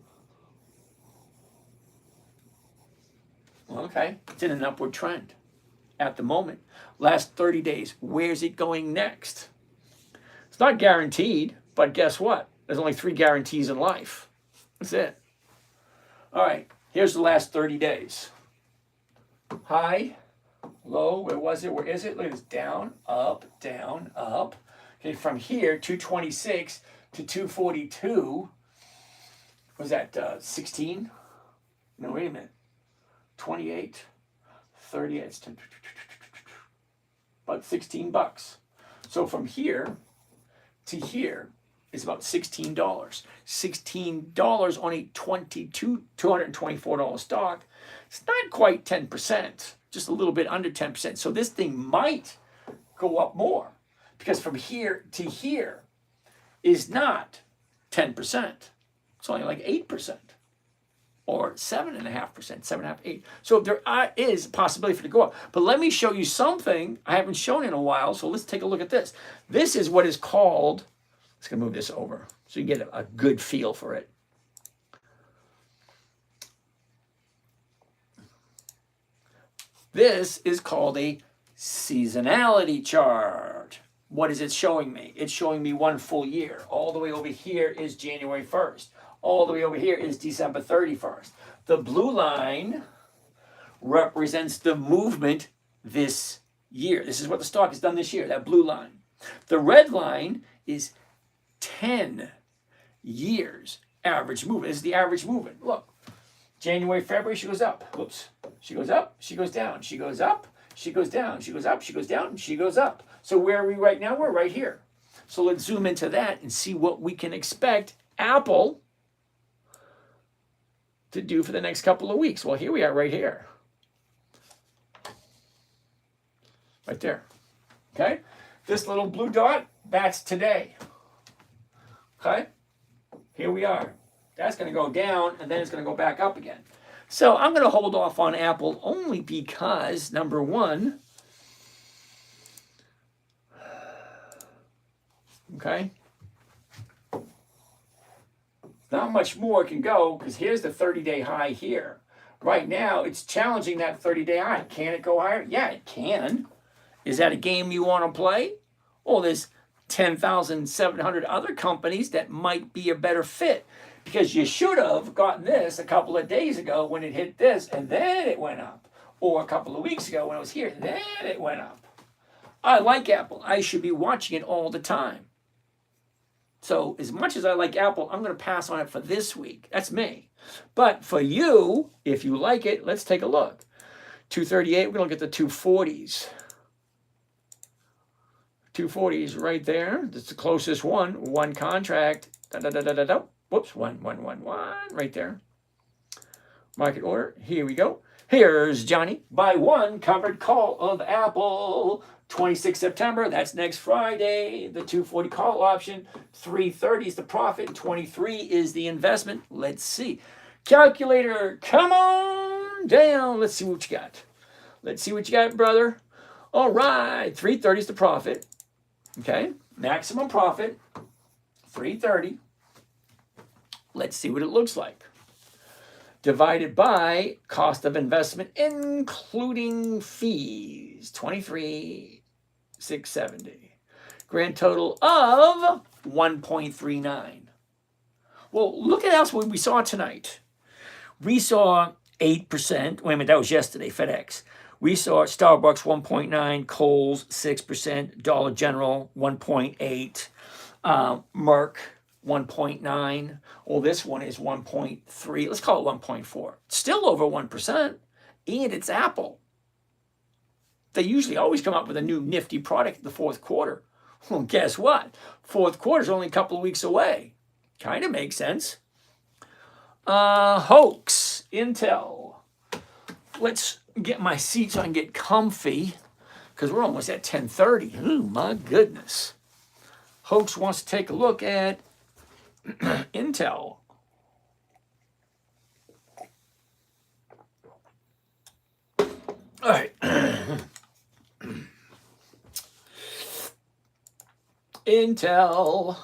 Okay, it's in an upward trend at the moment. Last 30 days, where's it going next? It's not guaranteed, but guess what? There's only 3 guarantees in life. That's it. All right, here's the last 30 days. High, low, where was it? Where is it? Look at this, down, up, down, up. Okay, from here, 226 to 242. Was that 16? No, wait a minute. 28, 38, it's about $16. So from here to here, is about $16. $16 on a $224 stock. It's not quite 10%, just a little bit under 10%. So this thing might go up more because from here to here is not 10%. It's only like 8% or 7.5%, 7.5, 8. So there is a possibility for it to go up. But let me show you something I haven't shown in a while. So let's take a look at this. This is what is called, let's gonna move this over so you get a good feel for it. This is called a seasonality chart. What is it showing me? It's showing me one full year. All the way over here is January 1st. All the way over here is December 31st. The blue line represents the movement this year. This is what the stock has done this year, that blue line. The red line is 10 years average movement. This is the average movement. Look, January, February, she goes up. Whoops. She goes up, she goes down. She goes up, she goes down. She goes up, she goes down, she goes up. So where are we right now? We're right here. So let's zoom into that and see what we can expect Apple to do for the next couple of weeks. Well, here we are right here. Right there. Okay? This little blue dot, that's today. Okay? Here we are. That's going to go down, and then it's going to go back up again. So I'm going to hold off on Apple only because, number one, okay, not much more can go because here's the 30-day high here. Right now, it's challenging that 30-day high. Can it go higher? Yeah, it can. Is that a game you want to play? Well, there's 10,700 other companies that might be a better fit because you should have gotten this a couple of days ago when it hit this and then it went up. Or a couple of weeks ago when it was here, then it went up. I like Apple. I should be watching it all the time. So as much as I like Apple, I'm going to pass on it for this week. That's me. But for you, if you like it, let's take a look. 238, we're going to look at the 240s. 240s right there. That's the closest one. One contract. Whoops, one, right there. Market order. Here we go. Here's Johnny. Buy one covered call of Apple. 26 September, that's next Friday. The 240 call option. 330 is the profit. 23 is the investment. Let's see. Calculator, come on down. Let's see what you got. Let's see what you got, brother. All right, 330 is the profit. Okay, maximum profit, 330. Let's see what it looks like. Divided by cost of investment, including fees, 23,670. Grand total of 1.39. Well, look at else what we saw tonight. We saw 8%. Wait a minute, that was yesterday, FedEx. We saw Starbucks 1.9, Kohl's 6%, Dollar General 1.8, Merck 1.9. Well, this one is 1.3. Let's call it 1.4. Still over 1%, and it's Apple. They usually always come up with a new nifty product in the fourth quarter. Well, guess what? Fourth quarter is only a couple of weeks away. Kind of makes sense. Hoax, Intel. Let's get my seat so I can get comfy because we're almost at 10:30. Oh, my goodness. Hoax wants to take a look at Intel. All right. Intel.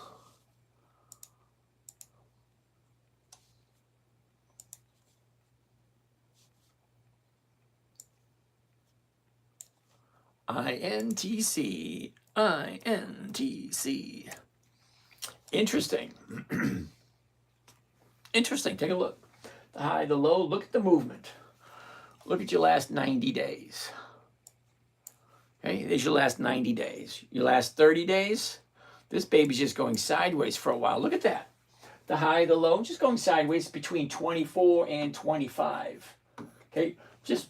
INTC. INTC. Interesting. Interesting. Take a look. The high, the low. Look at the movement. Look at your last 90 days. Okay, there's your last 90 days. Your last 30 days, this baby's just going sideways for a while. Look at that. The high, the low, just going sideways between 24 and 25. Okay, just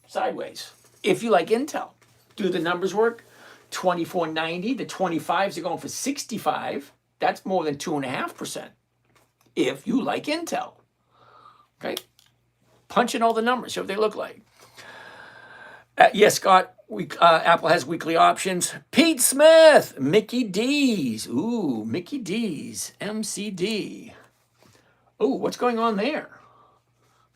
sideways. If you like Intel, do the numbers work? 24.90. The 25s are going for 65. That's more than 2.5% if you like Intel. Okay? Punch in all the numbers, see what they look like. Yes, Scott, Apple has weekly options. Pete Smith, Mickey D's. Ooh, Mickey D's, MCD. Ooh, what's going on there?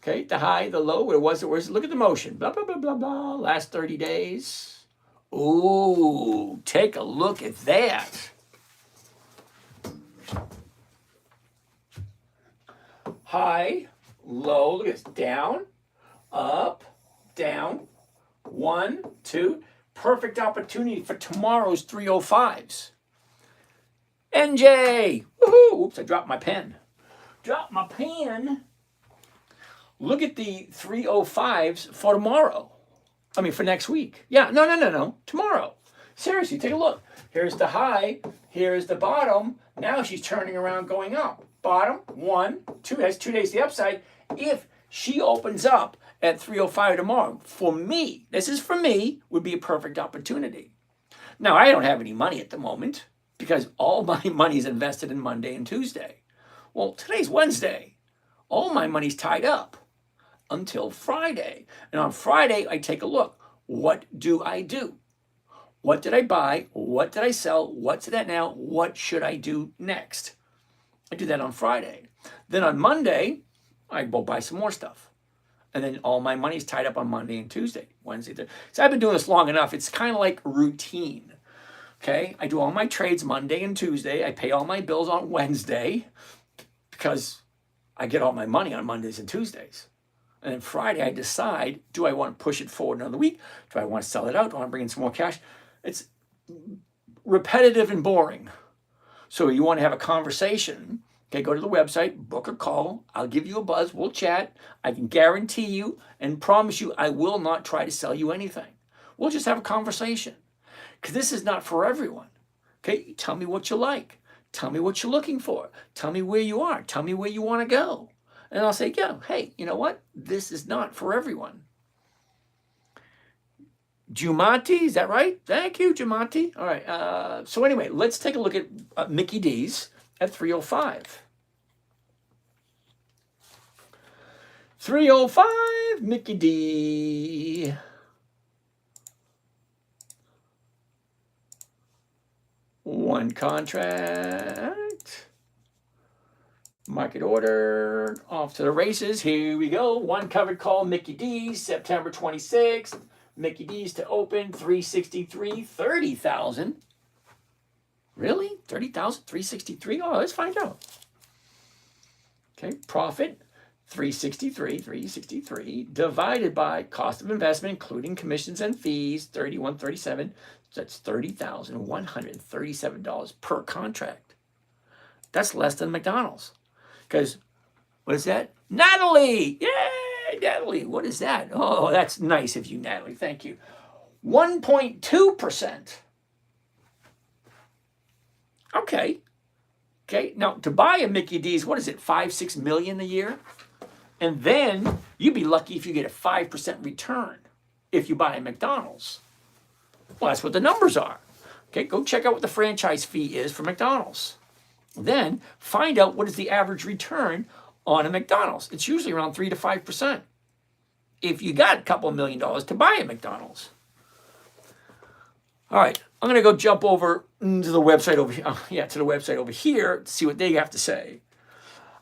Okay, the high, the low, where was it? Look at the motion. Blah, blah, blah, blah, blah. Last 30 days. Ooh, take a look at that. High, low, look at this. Down, up, down. 1, 2. Perfect opportunity for tomorrow's 305s. NJ. Woohoo. Oops, I dropped my pen. Dropped my pen. Look at the 305s for tomorrow. I mean, for next week. Yeah, no. Tomorrow. Seriously, take a look. Here's the high. Here's the bottom. Now she's turning around going up. Bottom, 1, 2. That's 2 days to the upside. If she opens up at 305 tomorrow, for me, this is for me, would be a perfect opportunity. Now, I don't have any money at the moment because all my money is invested in Monday and Tuesday. Well, today's Wednesday. All my money's tied up until Friday. And on Friday, I take a look. What do I do? What did I buy? What did I sell? What's that now? What should I do next? I do that on Friday. Then on Monday, I go buy some more stuff. And then all my money's tied up on Monday and Tuesday, Wednesday. So I've been doing this long enough. It's kind of like routine. Okay? I do all my trades Monday and Tuesday. I pay all my bills on Wednesday because I get all my money on Mondays and Tuesdays. And then Friday, I decide, do I want to push it forward another week? Do I want to sell it out? Do I want to bring in some more cash? It's repetitive and boring. So you want to have a conversation, okay, go to the website, book a call. I'll give you a buzz. We'll chat. I can guarantee you and promise you I will not try to sell you anything. We'll just have a conversation because this is not for everyone. Okay, tell me what you like. Tell me what you're looking for. Tell me where you are. Tell me where you want to go. And I'll say, yeah, hey, you know what? This is not for everyone. Jumati, is that right? Thank you, Jumati. All right. So anyway, let's take a look at Mickey D's at 305. 305, Mickey D. One contract. Market order. Off to the races. Here we go. One covered call, Mickey D, September 26th. Mickey D's to open, 363, 30,000. Really? 30,000, 363? Oh, let's find out. Okay, profit, 363, divided by cost of investment, including commissions and fees, 31.37. So that's $30,137 per contract. That's less than McDonald's. Because, what is that? Natalie! Yay, Natalie! What is that? Oh, that's nice of you, Natalie. Thank you. 1.2%. Okay. Okay, now to buy a Mickey D's, what is it, 5-6 million a year? And then you'd be lucky if you get a 5% return if you buy a McDonald's. Well, that's what the numbers are. Okay, go check out what the franchise fee is for McDonald's. Then find out what is the average return on a McDonald's. It's usually around 3 to 5%. If you got a couple $1 million to buy a McDonald's. All right, I'm going to go jump over to the website over here. To the website over here to see what they have to say.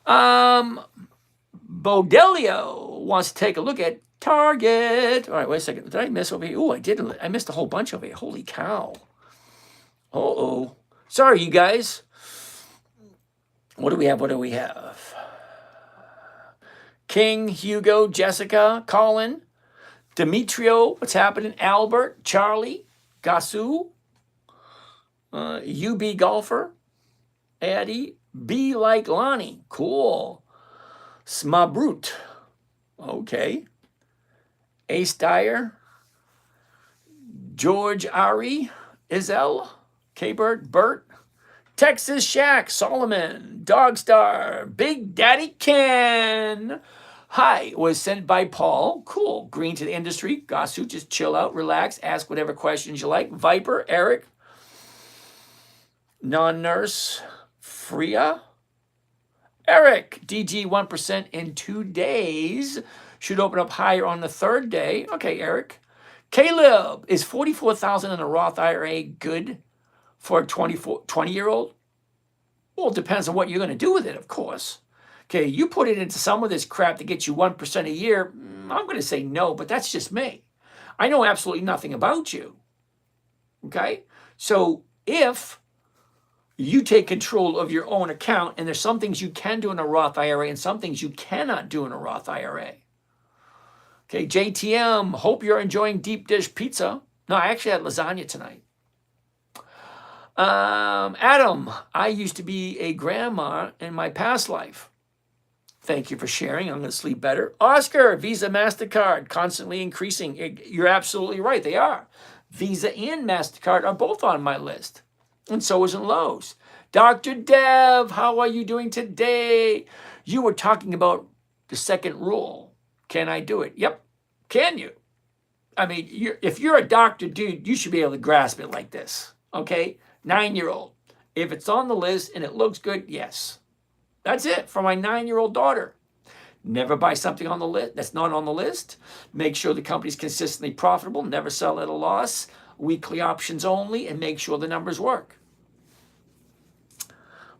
Bodelio wants to take a look at Target. All right, wait a second. Did I miss over here? Oh, I did. I missed a whole bunch over here. Holy cow. Uh-oh. Sorry, you guys. What do we have? King, Hugo, Jessica, Colin, Demetrio, what's happening? Albert, Charlie, Gasu, UB Golfer, Addie, Be Like Lonnie, cool. Smabrut, okay. Ace Dyer, George Ari, Izell, K-Bert, Bert, Texas Shack, Solomon, Dogstar, Big Daddy Ken. Hi, was sent by Paul. Cool. Green to the industry. Gasu, just chill out, relax, ask whatever questions you like. Viper, Eric, Non-Nurse, Freya. Eric, DG 1% in 2 days. Should open up higher on the third day. Okay, Eric. Caleb, is 44,000 in a Roth IRA good for a 20-year-old? Well, it depends on what you're going to do with it, of course. Okay, you put it into some of this crap that gets you 1% a year, I'm going to say no, but that's just me. I know absolutely nothing about you. Okay? So if you take control of your own account, and there's some things you can do in a Roth IRA and some things you cannot do in a Roth IRA. Okay, JTM, hope you're enjoying deep dish pizza. No, I actually had lasagna tonight. Adam, I used to be a grandma in my past life. Thank you for sharing. I'm going to sleep better. Oscar, Visa, MasterCard, constantly increasing. You're absolutely right. They are. Visa and MasterCard are both on my list. And so isn't Lowe's. Dr. Dev, how are you doing today? You were talking about the second rule. Can I do it? Yep. Can you? I mean, if you're a doctor, dude, you should be able to grasp it like this. Okay? 9-year-old. If it's on the list and it looks good, yes. That's it for my 9-year-old daughter. Never buy something on the list that's not on the list. Make sure the company's consistently profitable. Never sell at a loss. Weekly options only, and make sure the numbers work.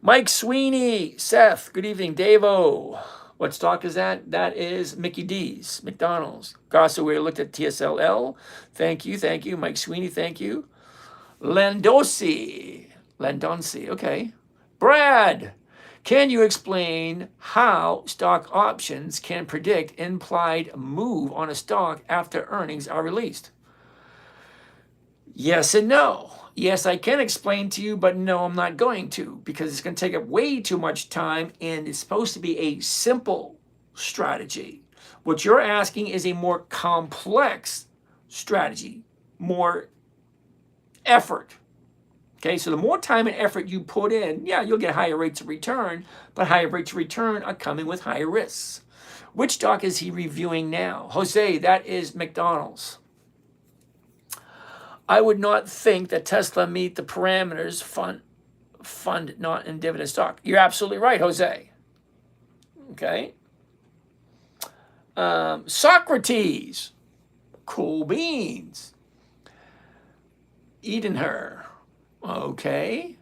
Mike Sweeney, Seth, good evening. Davo, what stock is that? That is Mickey D's, McDonald's. Garza, we looked at TSLL. Thank you. Mike Sweeney, thank you. Landonci, okay. Brad, can you explain how stock options can predict implied move on a stock after earnings are released? Yes and no. Yes, I can explain to you, but no, I'm not going to, because it's going to take up way too much time, and it's supposed to be a simple strategy. What you're asking is a more complex strategy, more effort. Okay, so the more time and effort you put in, yeah, you'll get higher rates of return, but higher rates of return are coming with higher risks. Which stock is he reviewing now? Jose, that is McDonald's. I would not think that Tesla meet the parameters fund not in dividend stock. You're absolutely right, Jose. Okay. Socrates, cool beans. Edenher, okay.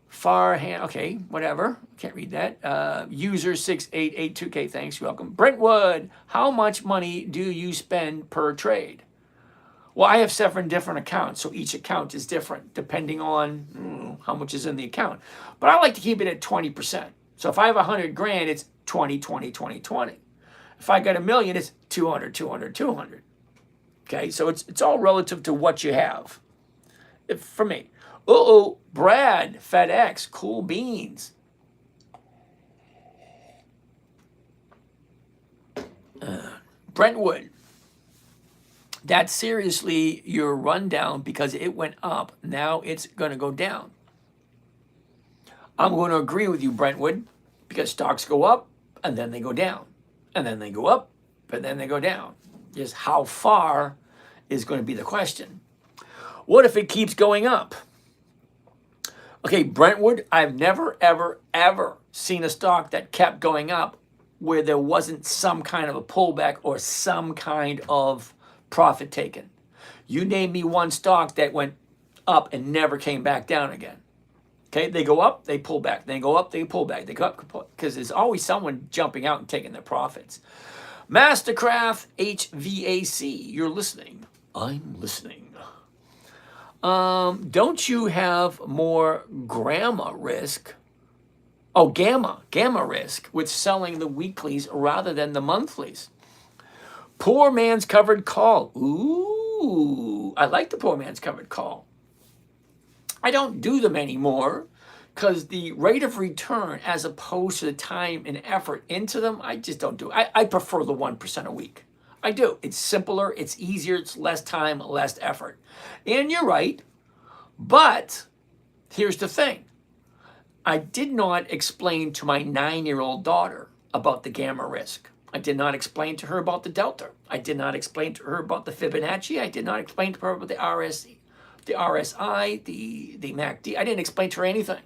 Farhand, okay, whatever. Can't read that. User 6882K, thanks, you're welcome. Brentwood, how much money do you spend per trade? Well, I have 7 different accounts, so each account is different depending on how much is in the account. But I like to keep it at 20%. So if I have 100 grand, it's 20, 20, 20, 20. If I got $1 million, it's 200, 200, 200. Okay, so it's all relative to what you have. For me. Brad, FedEx, cool beans. Brentwood. That's seriously your rundown because it went up. Now it's going to go down. I'm going to agree with you, Brentwood, because stocks go up and then they go down. And then they go up and then they go down. Just how far is going to be the question. What if it keeps going up? Okay, Brentwood, I've never, ever, ever seen a stock that kept going up where there wasn't some kind of a pullback or some kind of profit taken. You name me one stock that went up and never came back down again. Okay, they go up, they pull back. They go up, they pull back. They go up, because there's always someone jumping out and taking their profits. Mastercraft HVAC, you're listening. I'm listening. Don't you have more gamma risk with selling the weeklies rather than the monthlies? Poor man's covered call. Ooh, I like the poor man's covered call. I don't do them anymore because the rate of return as opposed to the time and effort into them, I just don't do it. I prefer the 1% a week. I do. It's simpler, it's easier, it's less time, less effort. And you're right, but here's the thing. I did not explain to my 9-year-old daughter about the gamma risk. I did not explain to her about the delta. I did not explain to her about the Fibonacci. I did not explain to her about the RSI, the MACD. I didn't explain to her anything.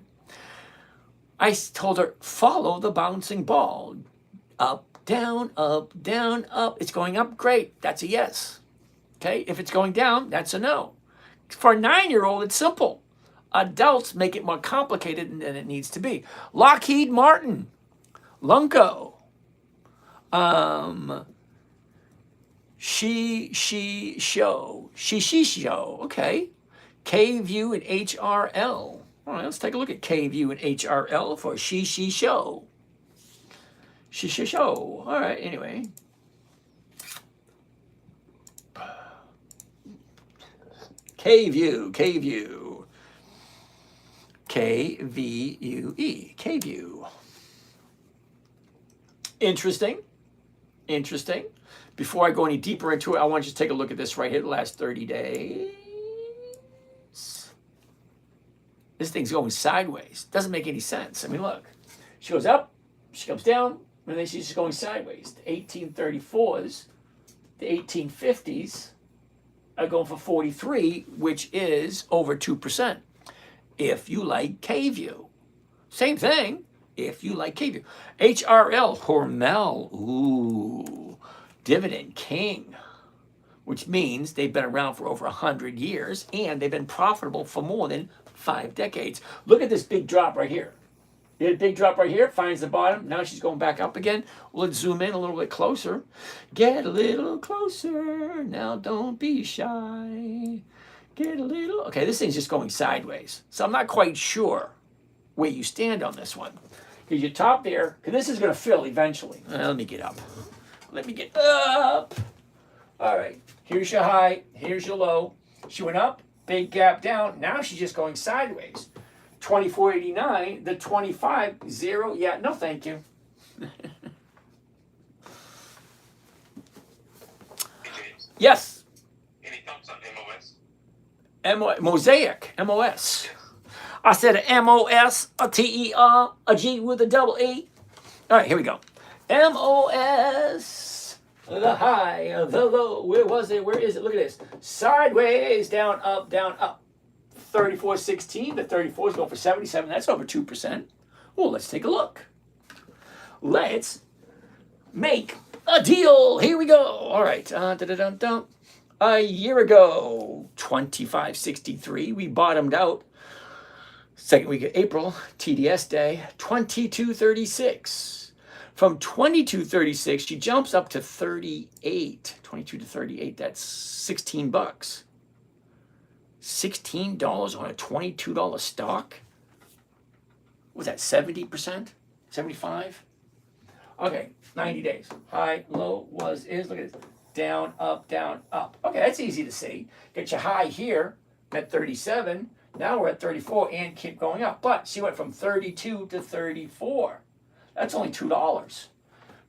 I told her, follow the bouncing ball. Up, down, up, down, up. It's going up, great. That's a yes. Okay, if it's going down, that's a no. For a 9-year-old, it's simple. Adults make it more complicated than it needs to be. Lockheed Martin, Lunco, she show, okay. K-View and HRL. All right, let's take a look at K-View and HRL for she show. She show. All right, anyway. K-View. K-View. K-V-U-E. Interesting. Interesting. Before I go any deeper into it, I want you to take a look at this right here, the last 30 days. This thing's going sideways. Doesn't make any sense. I mean, look. She goes up, she comes down, and then she's just going sideways. The 1834s, the 1850s are going for 43, which is over 2%. If you like K-View. Same thing, if you like K-View. HRL, Hormel, ooh, Dividend King, which means they've been around for over 100 years, and they've been profitable for more than 5 decades. Look at this big drop right here. You had a big drop right here, finds the bottom. Now she's going back up again. Let's zoom in a little bit closer. Get a little closer. Now don't be shy. Get a little. Okay, this thing's just going sideways. So I'm not quite sure where you stand on this one. Because you top there, because this is going to fill eventually. Let me get up. Let me get up. All right, here's your high, here's your low. She went up, big gap down. Now she's just going sideways. 24.89, the 25, 0. Yeah, no thank you. Yes. Any thoughts on MOS? Mosaic, MOS. I said a M-O-S, a T-E-R, a G with a double E. All right, here we go. M-O-S, the high, the low. Where was it? Where is it? Look at this. Sideways, down, up, down, up. 34.16, the 34 is going for 77. That's over 2%. Well, let's take a look. Let's make a deal. Here we go. All right. A year ago, 25.63, we bottomed out. Second week of April, TDS day, 22.36. From 22.36, she jumps up to 38. 22 to 38, that's $16. $16 on a $22 stock? Was that 70%? 75? Okay, 90 days. High, low, was, is. Look at this. Down, up, down, up. Okay, that's easy to see. Get your high here at 37. Now we're at 34 and keep going up. But she went from 32 to 34. That's only $2.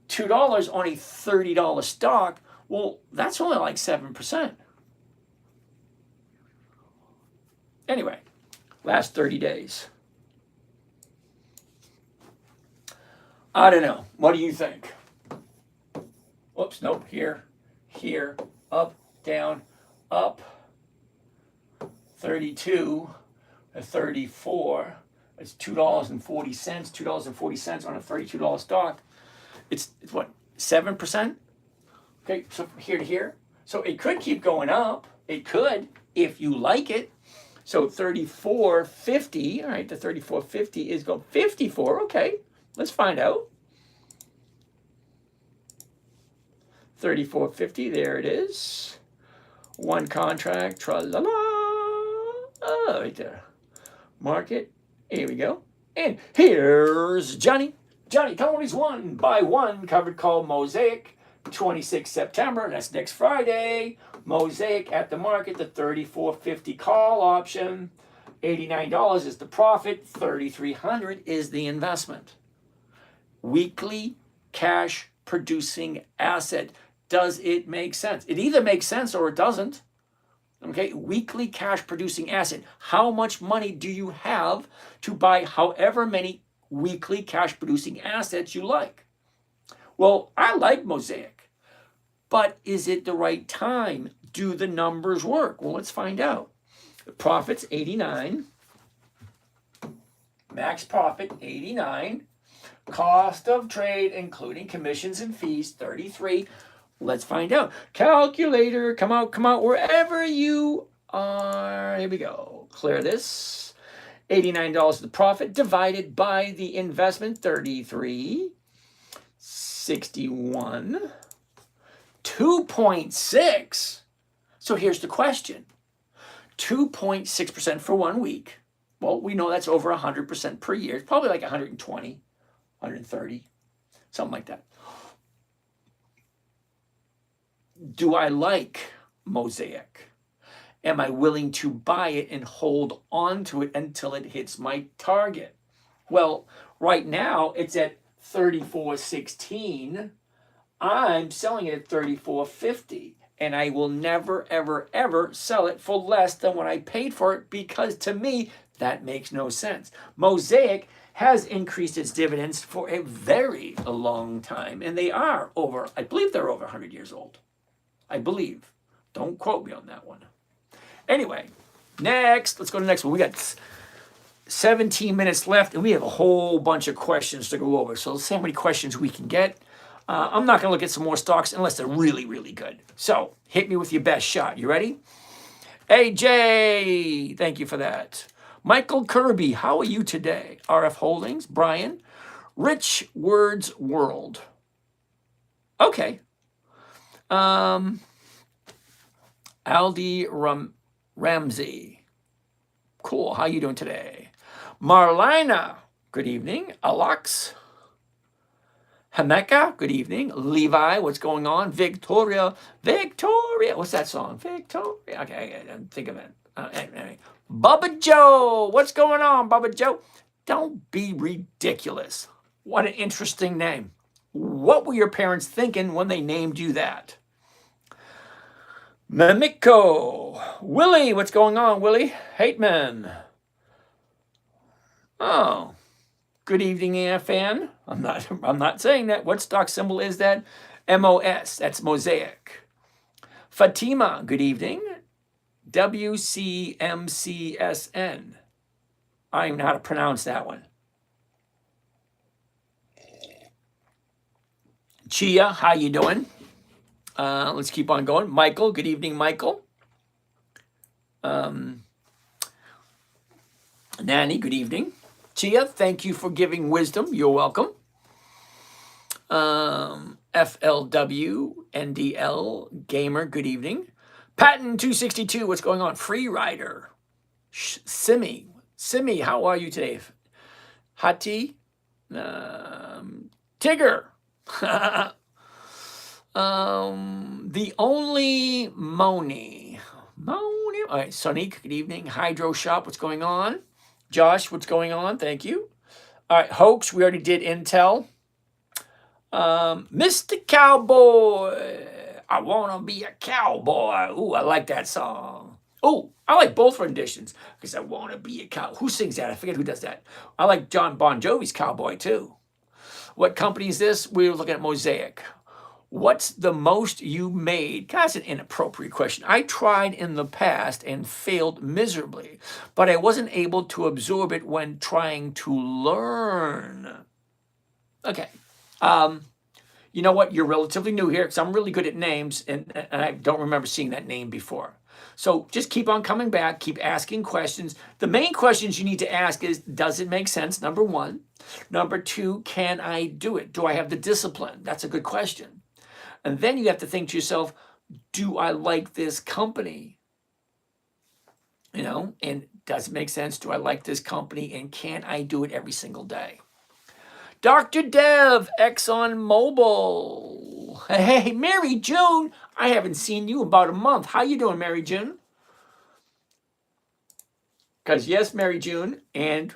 $2 on a $30 stock. Well, that's only like 7%. Anyway, last 30 days. I don't know. What do you think? Whoops, nope. Here, up, down, up. 32 to 34. It's $2.40. $2.40 on a $32 stock. It's what, 7%? Okay, so from here to here. So it could keep going up. It could, if you like it. So 34.50, all right, the 34.50 is going 54, okay, let's find out. 34.50, there it is. One contract, tra-la-la. Oh, right there. Market, here we go. And here's Johnny. Johnny Tony's 1x1 covered call Mosaic, 26 September, that's next Friday. Mosaic at the market, the 34.50 call option. $89 is the profit, $3,300 is the investment. Weekly cash producing asset. Does it make sense? It either makes sense or it doesn't. Okay, weekly cash producing asset. How much money do you have to buy however many weekly cash producing assets you like? Well, I like Mosaic, but is it the right time? Do the numbers work? Well, let's find out. The profit's 89. Max profit, 89. Cost of trade, including commissions and fees, 33. Let's find out. Calculator, come out, wherever you are. Here we go. Clear this. $89 the profit divided by the investment, 33. 61. 2.6. So here's the question. 2.6% for 1 week. Well, we know that's over 100% per year. It's probably like 120, 130, something like that. Do I like Mosaic? Am I willing to buy it and hold on to it until it hits my target? Well, right now it's at 34.16. I'm selling it at 34.50. And I will never, ever, ever sell it for less than what I paid for it, because to me, that makes no sense. Mosaic has increased its dividends for a very long time. And they are over, I believe they're over 100 years old. I believe. Don't quote me on that one. Anyway, next, let's go to the next one. We got 17 minutes left, and we have a whole bunch of questions to go over. So let's see how many questions we can get. I'm not going to look at some more stocks unless they're really, really good. So hit me with your best shot. You ready? AJ, thank you for that. Michael Kirby, how are you today? RF Holdings, Brian. Rich Words World. Okay. Aldi Ramsey. Cool. How you doing today? Marlina, good evening. Alex. Hameka, good evening. Levi, what's going on? Victoria, what's that song? Victoria, okay, I didn't think of it. Anyway. Bubba Joe, what's going on, Bubba Joe? Don't be ridiculous. What an interesting name. What were your parents thinking when they named you that? Mamiko, Willie, what's going on, Willie? Hateman. Oh. Good evening, fan. I'm not saying that. What stock symbol is that? MOS. That's Mosaic. Fatima, good evening. WCMCSN. I don't even know how to pronounce that one. Chia, how you doing? Let's keep on going. Michael, good evening, Michael. Nanny, good evening. Chia, thank you for giving wisdom. You're welcome. FLW, NDL, Gamer, good evening. Patton 262, what's going on? Free Rider. Simi, how are you today? Hati, Tigger. The only Moni. All right, Sonique, good evening. Hydro Shop, what's going on? Josh, what's going on? Thank you. All right, Hoax, we already did Intel. Mr. Cowboy, I want to be a cowboy. Ooh, I like that song. Ooh, I like both renditions because I want to be a cow. Who sings that? I forget who does that. I like John Bon Jovi's Cowboy too. What company is this? We're looking at Mosaic. What's the most you made? That's an inappropriate question. I tried in the past and failed miserably, but I wasn't able to absorb it when trying to learn. Okay. You know what? You're relatively new here because I'm really good at names, and I don't remember seeing that name before. So just keep on coming back, keep asking questions. The main questions you need to ask is, does it make sense? Number one. Number two, can I do it? Do I have the discipline? That's a good question. And then you have to think to yourself, do I like this company? You know, and does it make sense? Do I like this company? And can I do it every single day? Dr. Dev, ExxonMobil. Hey, Mary June. I haven't seen you in about a month. How you doing, Mary June? Because yes, Mary June and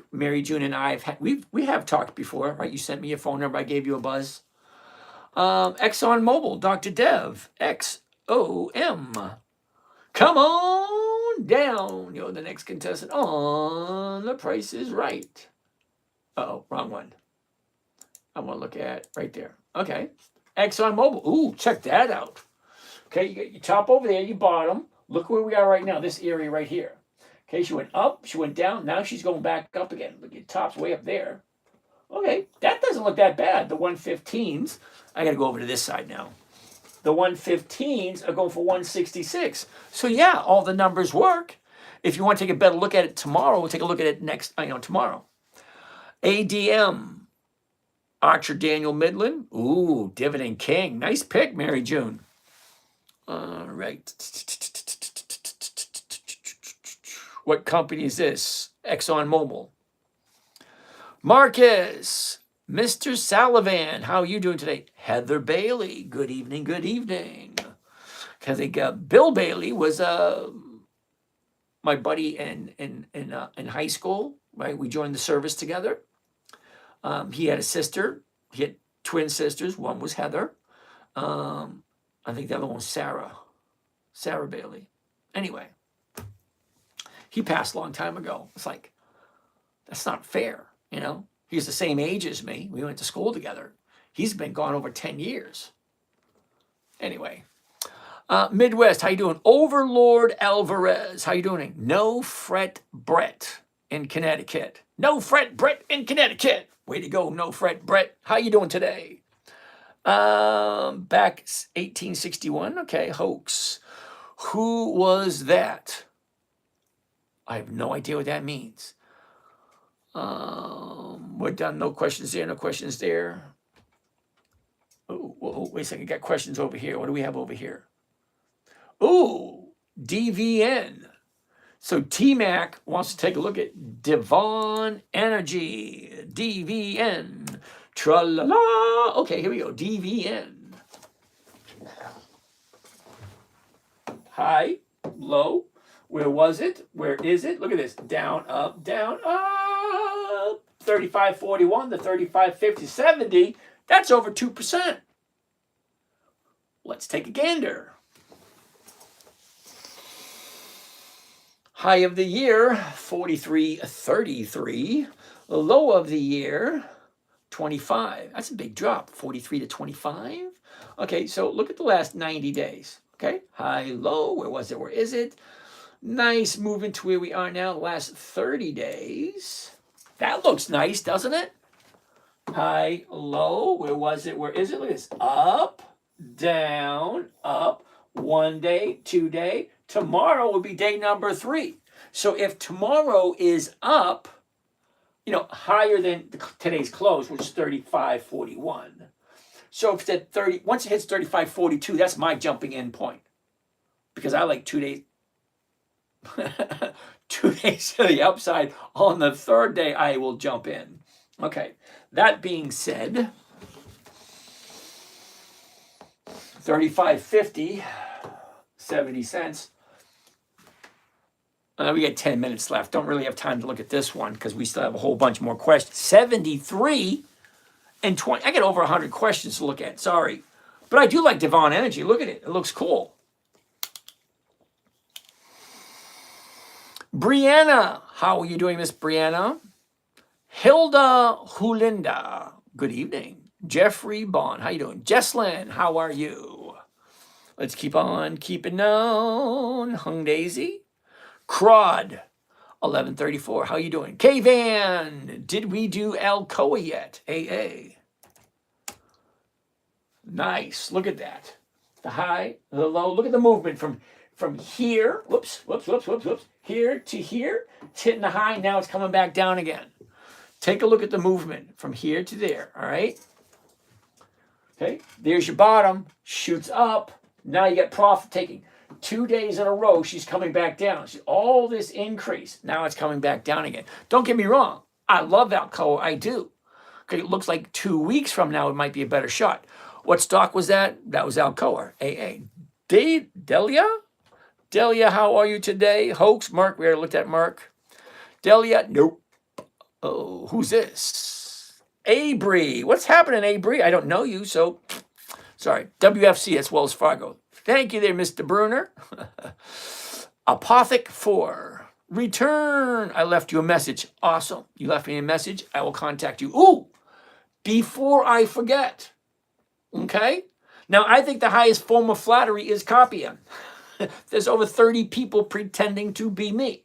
I we have talked before, right? You sent me your phone number. I gave you a buzz. ExxonMobil, Dr. Dev, XOM. Come on down. You're the next contestant on The Price is Right. Uh-oh, wrong one. I want to look at right there. Okay. ExxonMobil. Ooh, check that out. Okay, you got your top over there, your bottom. Look where we are right now, this area right here. Okay, she went up, she went down. Now she's going back up again. Look at top's way up there. Okay, that doesn't look that bad. The 115s, I got to go over to this side now. The 115s are going for 166. So yeah, all the numbers work. If you want to take a better look at it tomorrow, we'll take a look at it tomorrow. ADM, Archer Daniel Midland. Ooh, Dividend King. Nice pick, Mary June. All right. What company is this? ExxonMobil. Marcus, Mr. Salavan, how are you doing today? Heather Bailey, good evening, good evening. I think Bill Bailey was my buddy in high school, right? We joined the service together. He had a sister. He had twin sisters. One was Heather. I think the other one was Sarah Bailey. Anyway, he passed a long time ago. It's like, that's not fair, you know? He's the same age as me. We went to school together. He's been gone over 10 years. Anyway, Midwest, how you doing? Overlord Alvarez, how you doing? No Fret Brett in Connecticut. No Fret Brett in Connecticut. Way to go, No Fret Brett. How you doing today? Back 1861. Okay, hoax. Who was that? I have no idea what that means. We're done. No questions there. No questions there. Oh, wait a second. Got questions over here. What do we have over here? Ooh, DVN. So T-Mac wants to take a look at Devon Energy. DVN. Tra-la-la. Okay, here we go. DVN. High, low. Where was it? Where is it? Look at this. Down, up, 35.41 to 35.50, 70. That's over 2%. Let's take a gander. High of the year, 43.33. Low of the year, 25. That's a big drop, 43 to 25. Okay, so look at the last 90 days. Okay, high, low. Where was it? Where is it? Nice movement to where we are now, last 30 days. That looks nice, doesn't it? High, low, where was it? Where is it? Look at this. Up, down, up. 1 day, 2 day. Tomorrow will be day number 3. So if tomorrow is up, you know, higher than today's close, which is 35.41. So if it's at 30, once it hits 35.42, that's my jumping in point. Because I like 2 days. 2 days to the upside. On the third day, I will jump in. Okay. That being said, 35.50, 70 cents. We got 10 minutes left. Don't really have time to look at this one because we still have a whole bunch more questions. 73 and 20. I got over 100 questions to look at. Sorry. But I do like Devon Energy. Look at it. It looks cool. Brianna, how are you doing, Miss Brianna? Hilda Hulinda, good evening. Jeffrey Bond, how you doing? Jesslyn, how are you? Let's keep on keeping on. Hung Daisy. Crod, 1134, how you doing? K-Van, did we do Alcoa yet? AA. Nice, look at that. The high, the low, look at the movement from here, whoops, here to here. It's hitting the high, now it's coming back down again. Take a look at the movement from here to there, all right? Okay, there's your bottom, shoots up. Now you get profit taking. 2 days in a row, she's coming back down. All this increase, now it's coming back down again. Don't get me wrong, I love Alcoa, I do. Okay, it looks like 2 weeks from now it might be a better shot. What stock was that? That was Alcoa, AA. Delia? Delia, how are you today? Hoax, Mark, we already looked at Mark. Delia, nope. Oh, who's this? Abry. What's happening, Abry? I don't know you, so sorry. WFC, that's Wells Fargo. Thank you there, Mr. Bruner. Apothic 4. Return. I left you a message. Awesome. You left me a message. I will contact you. Ooh, before I forget. Okay? Now, I think the highest form of flattery is copying. There's over 30 people pretending to be me.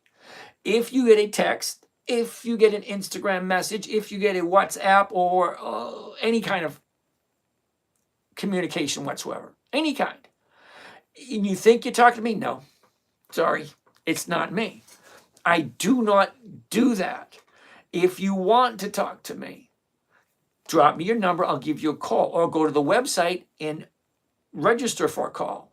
If you get a text, if you get an Instagram message, if you get a WhatsApp or any kind of communication whatsoever, any kind, and you think you're talking to me, no, sorry, it's not me. I do not do that. If you want to talk to me, drop me your number, I'll give you a call, or go to the website and register for a call.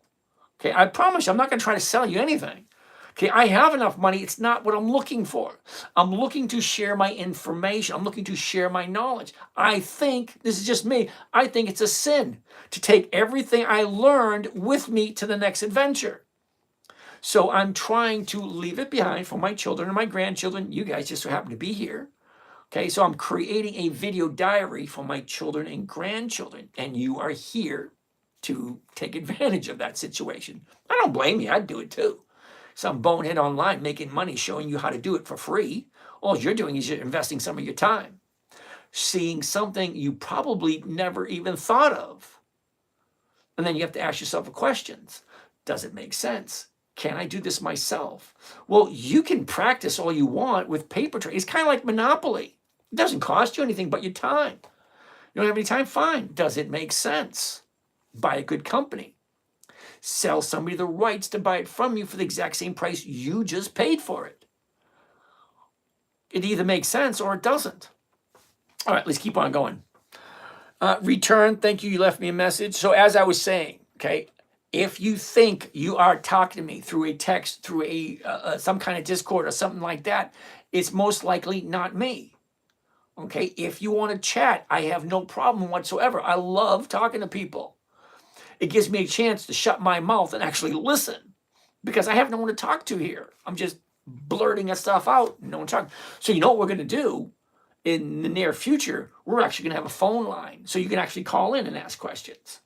Okay, I promise you, I'm not going to try to sell you anything. Okay, I have enough money. It's not what I'm looking for. I'm looking to share my information. I'm looking to share my knowledge. I think, this is just me, I think it's a sin to take everything I learned with me to the next adventure. So I'm trying to leave it behind for my children and my grandchildren. You guys just so happen to be here. Okay, so I'm creating a video diary for my children and grandchildren, and you are here to take advantage of that situation. I don't blame you. I'd do it too. Some bonehead online making money showing you how to do it for free. All you're doing is you're investing some of your time, seeing something you probably never even thought of. And then you have to ask yourself questions. Does it make sense? Can I do this myself? Well, you can practice all you want with paper trade. It's kind of like Monopoly. It doesn't cost you anything but your time. You don't have any time? Fine. Does it make sense? Buy a good company. Sell somebody the rights to buy it from you for the exact same price you just paid for it. It either makes sense or it doesn't. All right, let's keep on going. Return, thank you. You left me a message. So as I was saying, okay, if you think you are talking to me through a text, through a some kind of Discord or something like that, it's most likely not me. Okay, if you want to chat, I have no problem whatsoever. I love talking to people. It gives me a chance to shut my mouth and actually listen because I have no one to talk to here. I'm just blurting that stuff out. No one talking. So you know what we're going to do in the near future? We're actually going to have a phone line so you can actually call in and ask questions.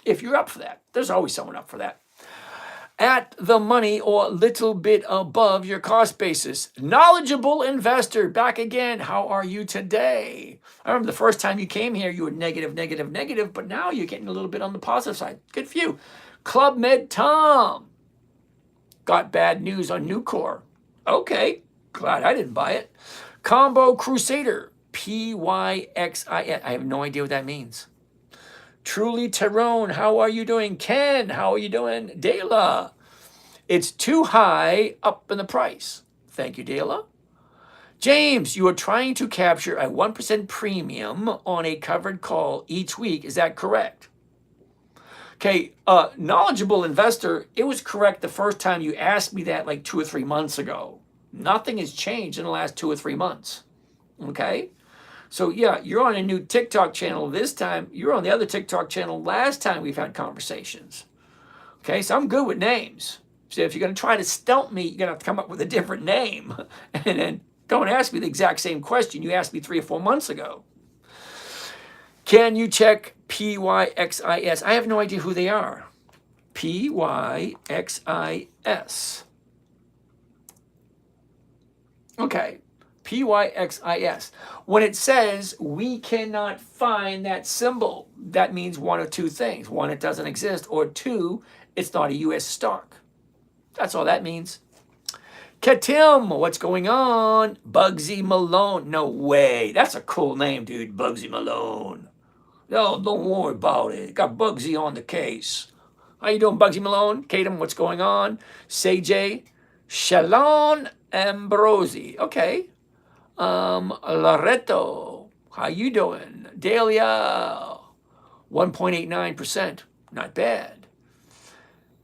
If you're up for that, there's always someone up for that. At the money or little bit above your cost basis. Knowledgeable investor, back again. How are you today? I remember the first time you came here, you were negative, negative, negative, but now you're getting a little bit on the positive side. Good for you. Club Med Tom. Got bad news on Nucor. Okay, glad I didn't buy it. Combo Crusader, PYXIS. I have no idea what that means. Truly Tyrone, how are you doing? Ken, how are you doing? Dela, it's too high up in the price. Thank you, Dela. James, you are trying to capture a 1% premium on a covered call each week. Is that correct? Okay, knowledgeable investor, it was correct the first time you asked me that like 2 or 3 months ago. Nothing has changed in the last 2 or 3 months. Okay? So yeah, you're on a new TikTok channel this time. You were on the other TikTok channel last time we've had conversations. Okay, so I'm good with names. So if you're going to try to stump me, you're going to have to come up with a different name. And then don't ask me the exact same question you asked me 3 or 4 months ago. Can you check PYXIS? I have no idea who they are. PYXIS. Okay. PYXIS. When it says we cannot find that symbol, that means one of two things. One, it doesn't exist, or two, it's not a U.S. stock. That's all that means. Katim, what's going on? Bugsy Malone. No way. That's a cool name, dude. Bugsy Malone. No, don't worry about it. Got Bugsy on the case. How you doing, Bugsy Malone? Katim, what's going on? Sejay. Shalon Ambrosi. Okay. Loreto, how you doing? Dahlia, 1.89%, not bad.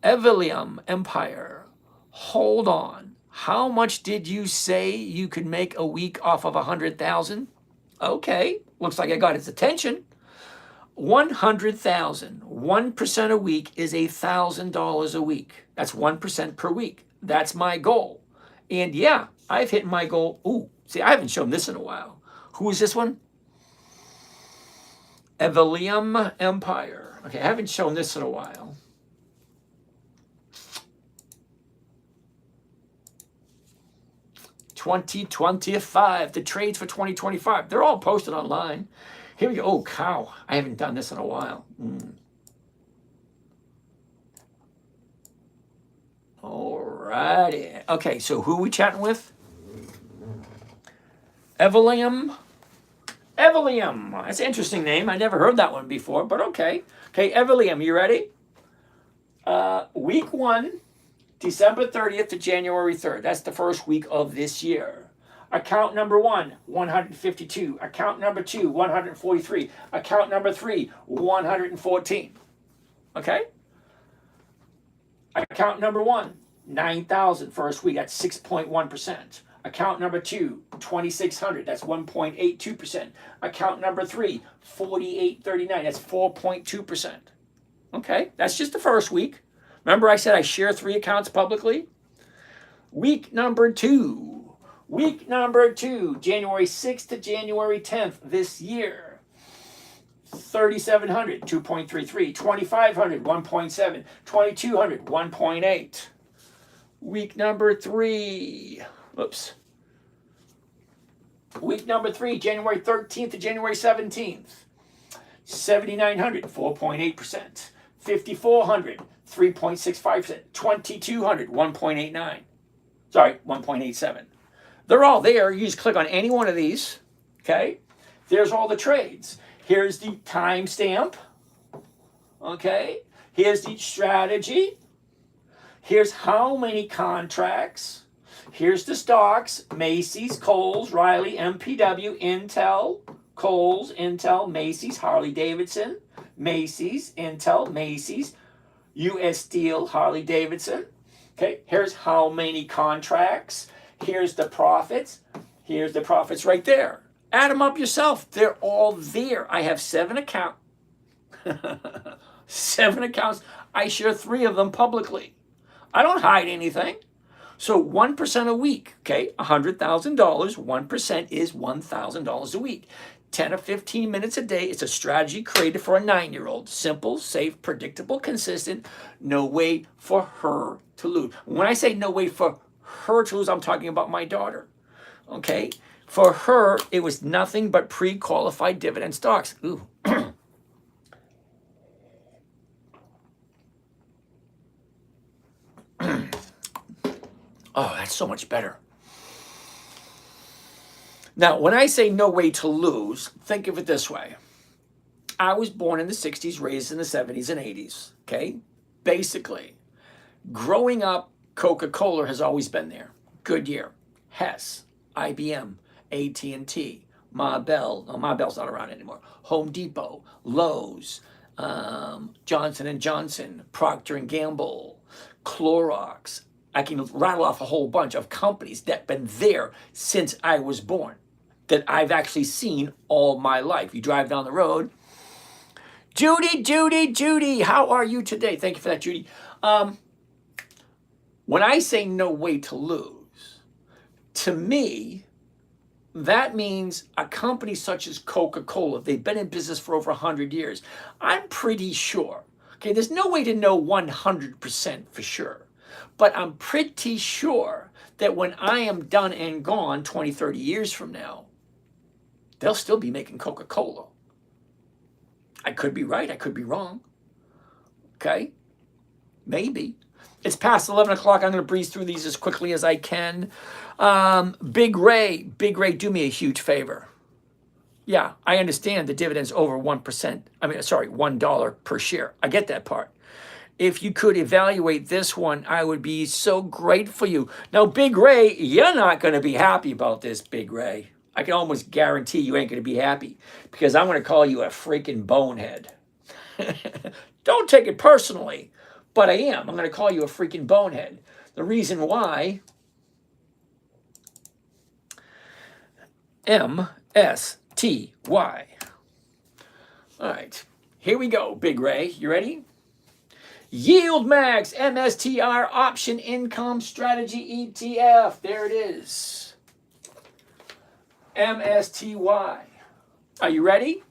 Evilium Empire, hold on. How much did you say you could make a week off of 100,000? Okay, looks like I got his attention. 100,000, 1% a week is $1,000 a week. That's 1% per week. That's my goal. And yeah, I've hit my goal. Ooh, see, I haven't shown this in a while. Who is this one? Evilium Empire. Okay, I haven't shown this in a while. $20.25. The trades for 2025. They're all posted online. Here we go. Oh, cow. I haven't done this in a while. All righty. Okay, so who are we chatting with? Evelium. Evelium. That's an interesting name. I never heard that one before, but okay. Okay, Evelium, you ready? Week 1, December 30th to January 3rd. That's the first week of this year. Account number 1, 152. Account number 2, 143. Account number 3, 114. Okay? Account number 1, 9,000 first week. That's 6.1%. Account number 2, 2,600. That's 1.82%. Account number 3, 4,839. That's 4.2%. Okay, that's just the first week. Remember I said I share 3 accounts publicly? Week number 2. Week number 2, January 6th to January 10th this year. 3,700, 2.33. 2,500, 1.7. 2,200, 1.8. Week number 3. Oops. Week number 3, January 13th to January 17th. 7,900, 4.8%. 5,400, 3.65%. 2,200, 1.89. Sorry, 1.87. They're all there. You just click on any one of these. Okay? There's all the trades. Here's the timestamp. Okay? Here's the strategy. Here's how many contracts. Here's the stocks. Macy's, Kohl's, Riley, MPW, Intel, Kohl's, Intel, Macy's, Harley Davidson, Macy's, Intel, Macy's, U.S. Steel, Harley Davidson. Okay, here's how many contracts. Here's the profits. Here's the profits right there. Add them up yourself. They're all there. I have 7 accounts. 7 accounts. I share 3 of them publicly. I don't hide anything. So 1% a week, okay? $100,000, 1% is $1,000 a week. 10 or 15 minutes a day. It's a strategy created for a 9-year-old. Simple, safe, predictable, consistent. No way for her to lose. When I say no way for her to lose, I'm talking about my daughter, okay? For her, it was nothing but pre-qualified dividend stocks. Ooh. Oh, that's so much better. Now, when I say no way to lose, think of it this way. I was born in the 60s, raised in the 70s and 80s, okay? Basically, growing up, Coca-Cola has always been there. Goodyear, Hess, IBM, AT&T, Ma Bell. No, Ma Bell's not around anymore. Home Depot, Lowe's, Johnson & Johnson, Procter & Gamble, Clorox. I can rattle off a whole bunch of companies that have been there since I was born, that I've actually seen all my life. You drive down the road. Judy, how are you today? Thank you for that, Judy. When I say no way to lose, to me, that means a company such as Coca-Cola, they've been in business for over 100 years. I'm pretty sure, okay, there's no way to know 100% for sure. But I'm pretty sure that when I am done and gone 20, 30 years from now, they'll still be making Coca-Cola. I could be right. I could be wrong. Okay? Maybe. It's past 11 o'clock. I'm going to breeze through these as quickly as I can. Big Ray, do me a huge favor. Yeah, I understand the dividend's over 1%. $1 per share. I get that part. If you could evaluate this one, I would be so grateful for you. Now, Big Ray, you're not going to be happy about this, Big Ray. I can almost guarantee you ain't going to be happy because I'm going to call you a freaking bonehead. Don't take it personally, but I am. I'm going to call you a freaking bonehead. The reason why, MSTY. All right, here we go, Big Ray. You ready? Yield Max MSTR Option Income Strategy ETF. There it is. MSTY. Are you ready?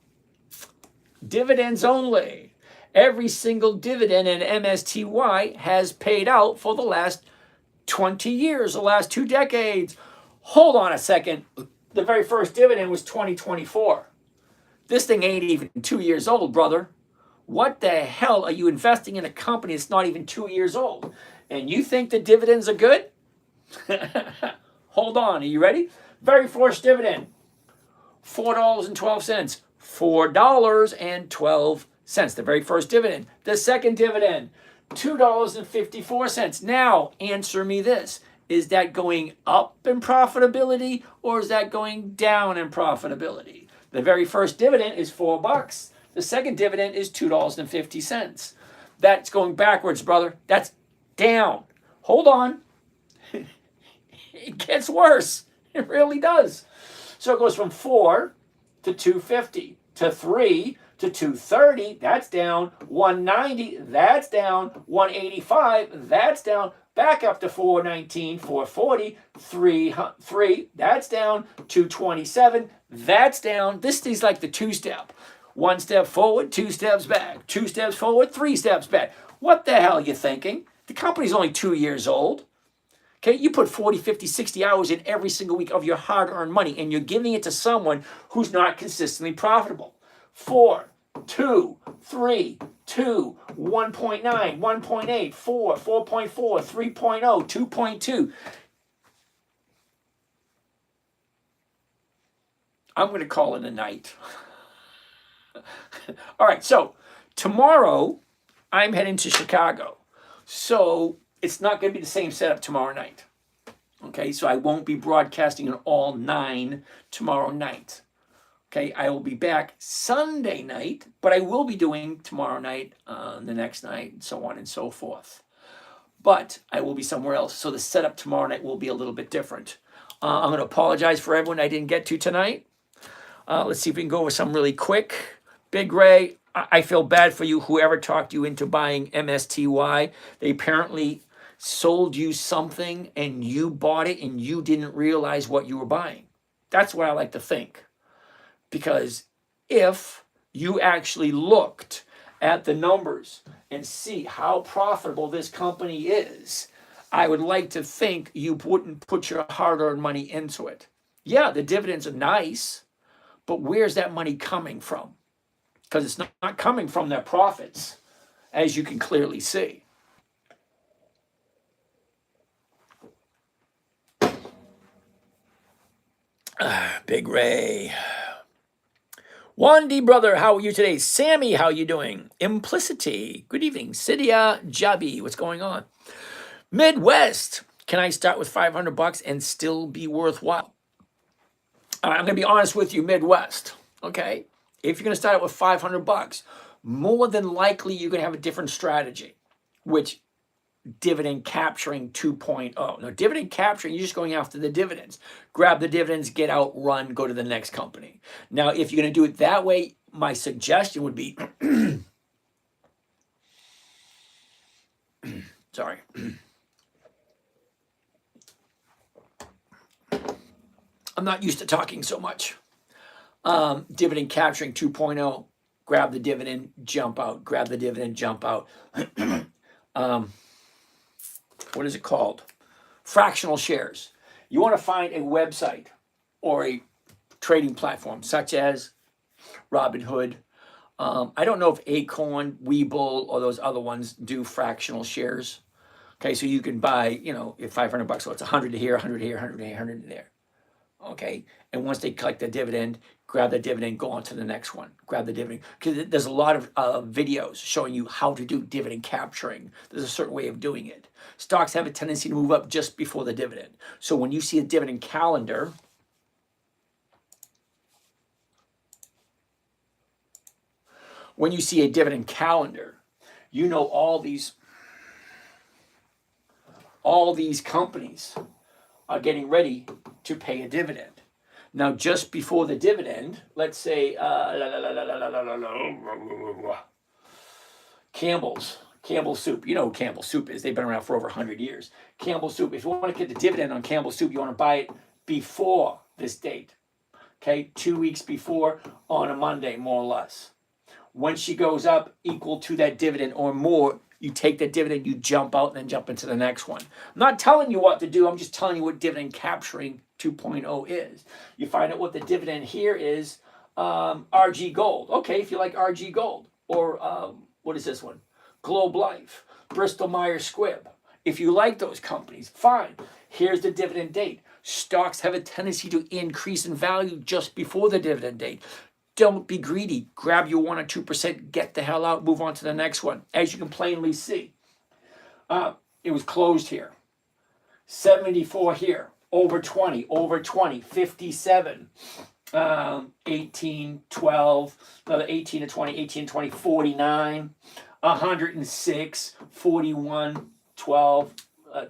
Dividends only. Every single dividend in MSTY has paid out for the last 20 years, the last 2 decades. Hold on a second. The very first dividend was 2024. This thing ain't even 2 years old, brother. What the hell are you investing in a company that's not even 2 years old? And you think the dividends are good? Hold on, are you ready? Very first dividend, $4.12. $4.12. The very first dividend. The second dividend, $2.54. Now, answer me this. Is that going up in profitability or is that going down in profitability? The very first dividend is $4. The second dividend is $2.50. That's going backwards, brother. That's down. Hold on. It gets worse. It really does. So it goes from 4 to 250 to 3 to 230. That's down. 190. That's down. 185. That's down. Back up to 419, 440, 3. That's down. 227. That's down. This is like the two-step. 1 step forward, 2 steps back. 2 steps forward, 3 steps back. What the hell are you thinking? The company's only 2 years old. Okay, you put 40, 50, 60 hours in every single week of your hard-earned money, and you're giving it to someone who's not consistently profitable. 4, 2, 3, 2, 1.9, 1.8, 4, 4.4, 3.0, 2.2. I'm going to call it a night. All right, so tomorrow I'm heading to Chicago. So it's not going to be the same setup tomorrow night. Okay, so I won't be broadcasting an all 9 tomorrow night. Okay, I will be back Sunday night, but I will be doing tomorrow night, the next night, and so on and so forth. But I will be somewhere else. So the setup tomorrow night will be a little bit different. I'm going to apologize for everyone I didn't get to tonight. Let's see if we can go over some really quick. Big Ray, I feel bad for you, whoever talked you into buying MSTY. They apparently sold you something and you bought it and you didn't realize what you were buying. That's what I like to think. Because if you actually looked at the numbers and see how profitable this company is, I would like to think you wouldn't put your hard-earned money into it. Yeah, the dividends are nice, but where's that money coming from? Because it's not coming from their profits, as you can clearly see. Big Ray. Wandy brother, how are you today? Sammy, how are you doing? Implicity, good evening. Cydia Jabi, what's going on? Midwest, can I start with $500 and still be worthwhile? I'm going to be honest with you, Midwest, okay? If you're going to start out with $500, more than likely you're going to have a different strategy, which dividend capturing 2.0. Now, dividend capturing, you're just going after the dividends. Grab the dividends, get out, run, go to the next company. Now, if you're going to do it that way, my suggestion would be, sorry. I'm not used to talking so much. Dividend capturing 2.0, grab the dividend, jump out, grab the dividend, jump out. What is it called? Fractional shares. You want to find a website or a trading platform such as Robinhood. I don't know if Acorn, Webull, or those other ones do fractional shares. Okay, so you can buy, if $500, so it's 100 here, 100 here, 100 here, 100 there. Okay, and once they collect the dividend, grab the dividend, go on to the next one. Grab the dividend. Because there's a lot of videos showing you how to do dividend capturing. There's a certain way of doing it. Stocks have a tendency to move up just before the dividend. So when you see a dividend calendar, you know all these companies are getting ready to pay a dividend. Now, just before the dividend, let's say Campbell Soup. You know who Campbell Soup is. They've been around for over 100 years. Campbell Soup, if you want to get the dividend on Campbell Soup, you want to buy it before this date. Okay, 2 weeks before on a Monday, more or less. When she goes up equal to that dividend or more, you take that dividend, you jump out, and then jump into the next one. I'm not telling you what to do. I'm just telling you what dividend capturing 2.0 is. You find out what the dividend here is, RG Gold. Okay, if you like RG Gold. Or what is this one? Globe Life, Bristol Myers Squibb. If you like those companies, fine. Here's the dividend date. Stocks have a tendency to increase in value just before the dividend date. Don't be greedy. Grab your 1 or 2%, get the hell out, move on to the next one. As you can plainly see, it was closed here. 74 here, over 20, 57, 18, 12, another 18 to 20, 18, 20, 49, 106, 41, 12,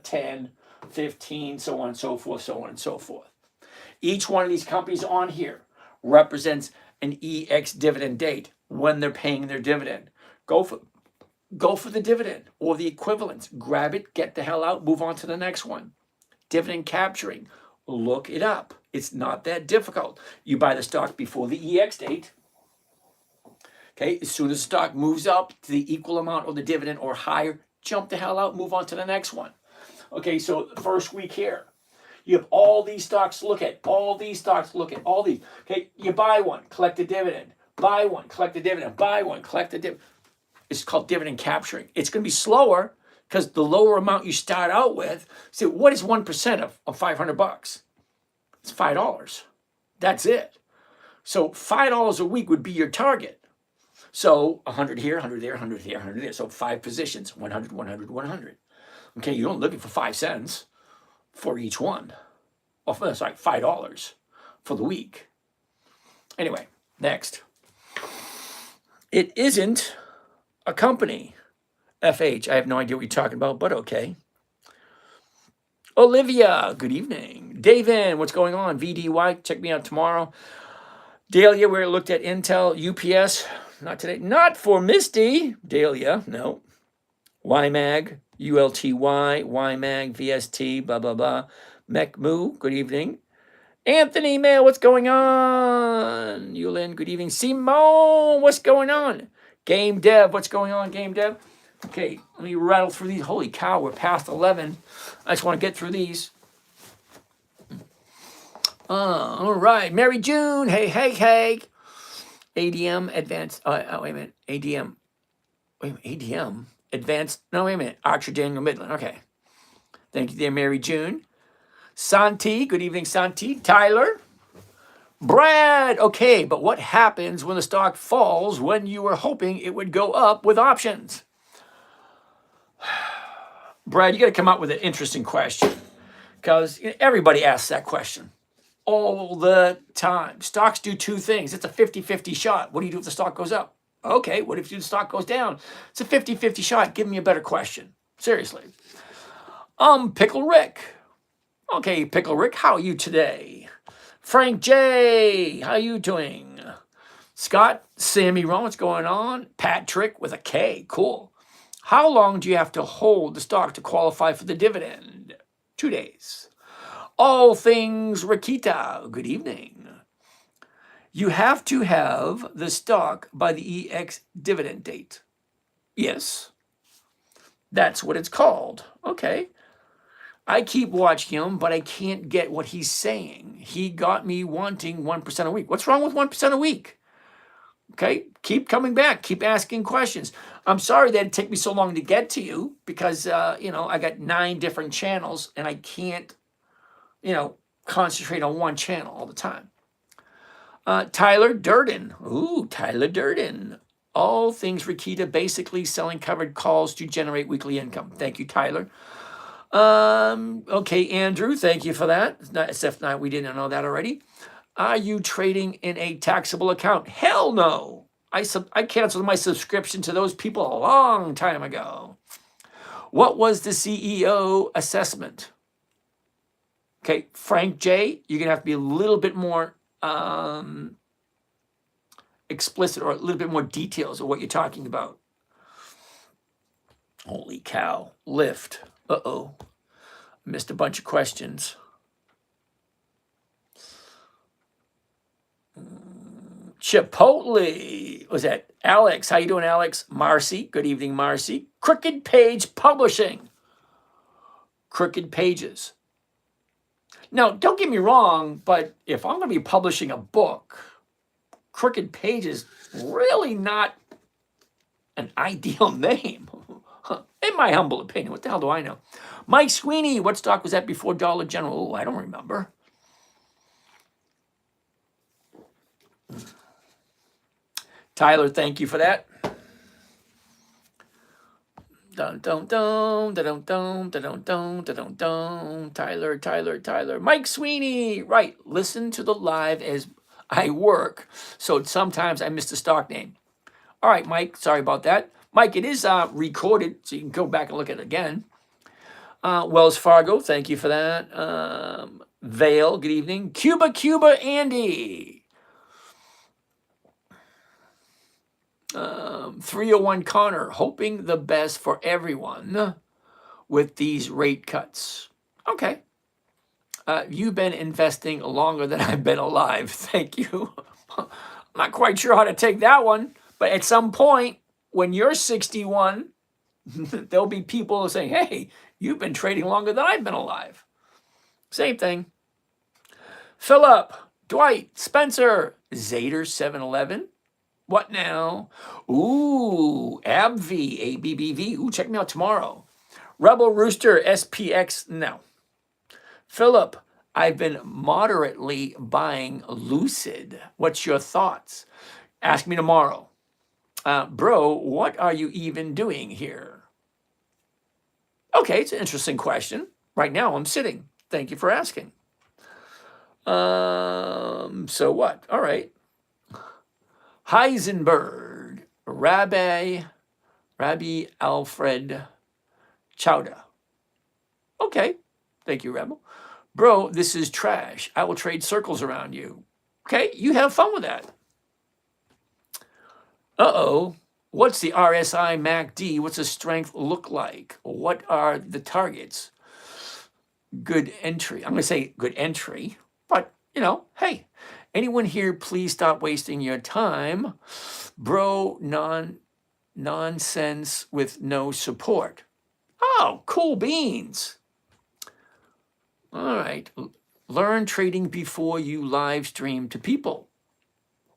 10, 15, so on and so forth, so on and so forth. Each one of these companies on here represents an EX dividend date when they're paying their dividend. Go for the dividend or the equivalents. Grab it, get the hell out, move on to the next one. Dividend capturing, look it up. It's not that difficult. You buy the stock before the EX date. Okay, as soon as the stock moves up to the equal amount of the dividend or higher, jump the hell out, move on to the next one. Okay, so the first week here, you have all these stocks to look at, all these stocks to look at, all these. Okay, you buy one, collect the dividend. Buy one, collect the dividend. Buy one, collect the dividend. It's called dividend capturing. It's going to be slower because the lower amount you start out with. So what is 1% of $500? It's $5. That's it. So $5 a week would be your target. So 100 here, 100 there, 100 there, 100 there. So 5 positions, 100, 100, 100. Okay, you're only looking for 5 cents for each one. Oh, sorry, $5 for the week. Anyway, next. It isn't a company. FH, I have no idea what you're talking about, but okay. Olivia, good evening. David, what's going on? VDY, check me out tomorrow. Dahlia, we looked at Intel, UPS, not today. Not for Misty. Dahlia, no. YMAG, ULTY, YMAG, VST, blah, blah, blah. Mekmu, good evening. Anthony Mail, what's going on? Yulin, good evening. Simone, what's going on? Game Dev, what's going on, Game Dev? Okay, let me rattle through these. Holy cow, we're past 11. I just want to get through these. All right, Mary June, hey. ADM, Advanced, wait a minute, ADM, Advanced, no, wait a minute, Archer Daniel Midland, okay. Thank you there, Mary June. Santi, good evening, Santi. Tyler. Brad, okay, but what happens when the stock falls when you were hoping it would go up with options? Brad, you got to come up with an interesting question because everybody asks that question all the time. Stocks do 2 things. It's a 50-50 shot. What do you do if the stock goes up? Okay, what if the stock goes down? It's a 50-50 shot. Give me a better question. Seriously. Pickle Rick. Okay, Pickle Rick, how are you today? Frank J, how are you doing? Scott, Sammy Ron, what's going on? Patrick with a K, cool. How long do you have to hold the stock to qualify for the dividend? 2 days. All things Rakita, good evening. You have to have the stock by the EX dividend date. Yes, that's what it's called. Okay. I keep watching him, but I can't get what he's saying. He got me wanting 1% a week. What's wrong with 1% a week? Okay, keep coming back. Keep asking questions. I'm sorry that it took me so long to get to you because, I got 9 different channels and I can't, concentrate on one channel all the time. Tyler Durden. Ooh, Tyler Durden. All things Rakita, basically selling covered calls to generate weekly income. Thank you, Tyler. Okay, Andrew, thank you for that. Except not, we didn't know that already. Are you trading in a taxable account? Hell no. I canceled my subscription to those people a long time ago. What was the CEO assessment? Okay, Frank J, you're going to have to be a little bit more explicit or a little bit more details of what you're talking about. Holy cow. Lyft. Uh-oh. Missed a bunch of questions. Chipotle. Was that Alex? How you doing, Alex? Marcy. Good evening, Marcy. Crooked Page Publishing. Crooked Pages. Now, don't get me wrong, but if I'm going to be publishing a book, Crooked Pages really not an ideal name. In my humble opinion. What the hell do I know? Mike Sweeney, what stock was that before Dollar General? Oh, I don't remember. Tyler, thank you for that. Dun dun dun dun dun dun dun dun dun. Tyler. Mike Sweeney, right? Listen to the live as I work, so sometimes I miss the stock name. All right, Mike. Sorry about that, Mike. It is recorded, so you can go back and look at it again. Wells Fargo, thank you for that. Vale, good evening. Cuba, Andy. 301 Connor, hoping the best for everyone with these rate cuts. Okay. You've been investing longer than I've been alive. Thank you. I'm not quite sure how to take that one, but at some point, when you're 61, there'll be people saying, hey, you've been trading longer than I've been alive. Same thing. Philip, Dwight, Spencer, Zader 711. What now? Ooh, ABV, ABBV. Ooh, check me out tomorrow. Rebel Rooster, SPX. No. Philip, I've been moderately buying Lucid. What's your thoughts? Ask me tomorrow. Bro, what are you even doing here? Okay, it's an interesting question. Right now, I'm sitting. Thank you for asking. So what? All right. Heisenberg, Rabbi Alfred Chowda. Okay, thank you, Rebel. Bro, this is trash. I will trade circles around you. Okay, you have fun with that. Uh-oh, what's the RSI MACD? What's the strength look like? What are the targets? Good entry. I'm going to say good entry, but, hey, anyone here, please stop wasting your time. Bro, nonsense with no support. Oh, cool beans. All right. Learn trading before you live stream to people.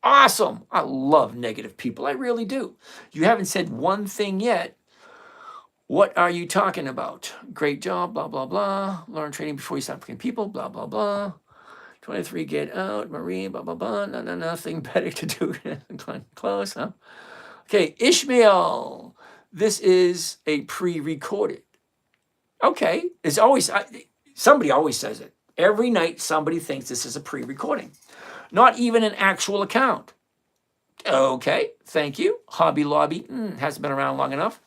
Awesome. I love negative people. I really do. You haven't said one thing yet. What are you talking about? Great job, blah, blah, blah. Learn trading before you stop picking people, blah, blah, blah. 23, get out. Marie, blah, blah, blah. No, nothing better to do. Close, huh? Okay, Ishmael. This is a pre-recorded. Okay, it's always, somebody always says it. Every night somebody thinks this is a pre-recording. Not even an actual account. Okay, thank you. Hobby Lobby hasn't been around long enough.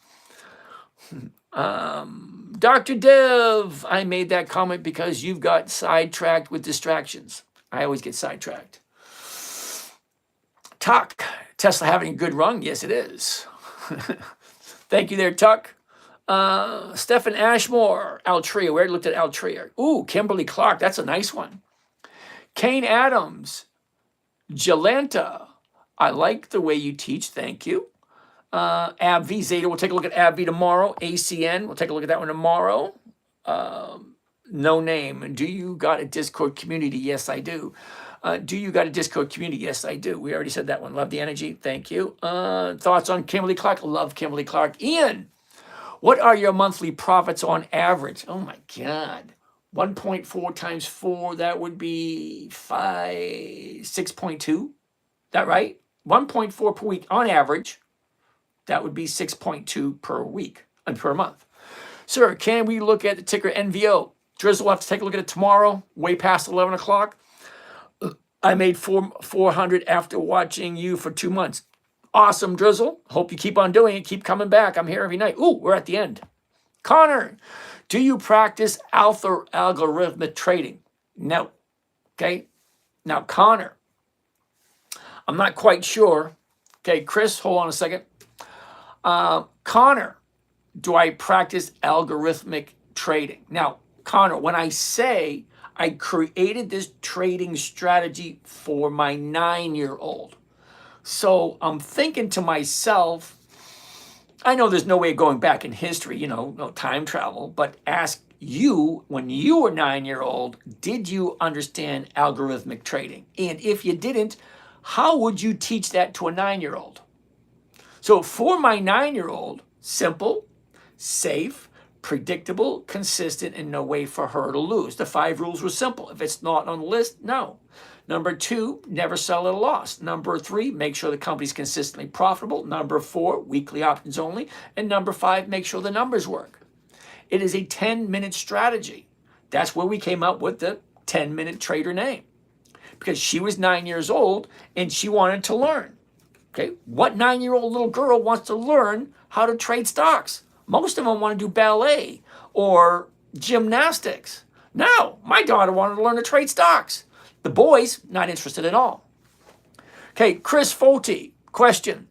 Dr. Dev, I made that comment because you've got sidetracked with distractions. I always get sidetracked. Tuck, Tesla having a good run? Yes, it is. Thank you there, Tuck. Stephen Ashmore, Altria. We already looked at Altria. Ooh, Kimberly Clark. That's a nice one. Kane Adams, Jalenta. I like the way you teach. Thank you. AbbVie, Zeta. We'll take a look at AbbVie tomorrow. ACN. We'll take a look at that one tomorrow. No name. Do you got a Discord community? Yes, I do. Do you got a Discord community? Yes, I do. We already said that one. Love the energy. Thank you. Thoughts on Kimberly Clark? Love Kimberly Clark. Ian, what are your monthly profits on average? Oh my God. 1.4 times 4, that would be 6.2. That right? 1.4 per week on average. That would be 6.2 per week and per month. Sir, can we look at the ticker NVO? Drizzle will have to take a look at it tomorrow, way past 11 o'clock. I made 400 after watching you for 2 months. Awesome, Drizzle. Hope you keep on doing it. Keep coming back. I'm here every night. Ooh, we're at the end. Connor, do you practice alpha algorithmic trading? No. Okay. Now, Connor, I'm not quite sure. Okay, Chris, hold on a second. Connor, do I practice algorithmic trading? Now, Connor, when I say I created this trading strategy for my 9-year-old, so I'm thinking to myself, I know there's no way of going back in history, no time travel, but ask you, when you were 9-year-old, did you understand algorithmic trading? And if you didn't, how would you teach that to a 9-year-old? So for my 9-year-old, simple, safe, predictable, consistent, and no way for her to lose. The 5 rules were simple. If it's not on the list, no. Number 2, never sell at a loss. Number 3, make sure the company's consistently profitable. Number 4, weekly options only. And number 5, make sure the numbers work. It is a 10-minute strategy. That's where we came up with the 10-minute trader name, because she was 9 years old and she wanted to learn. Okay, what 9-year-old little girl wants to learn how to trade stocks? Most of them want to do ballet or gymnastics. No, my daughter wanted to learn to trade stocks. The boys, not interested at all. Okay, Chris Folty, question.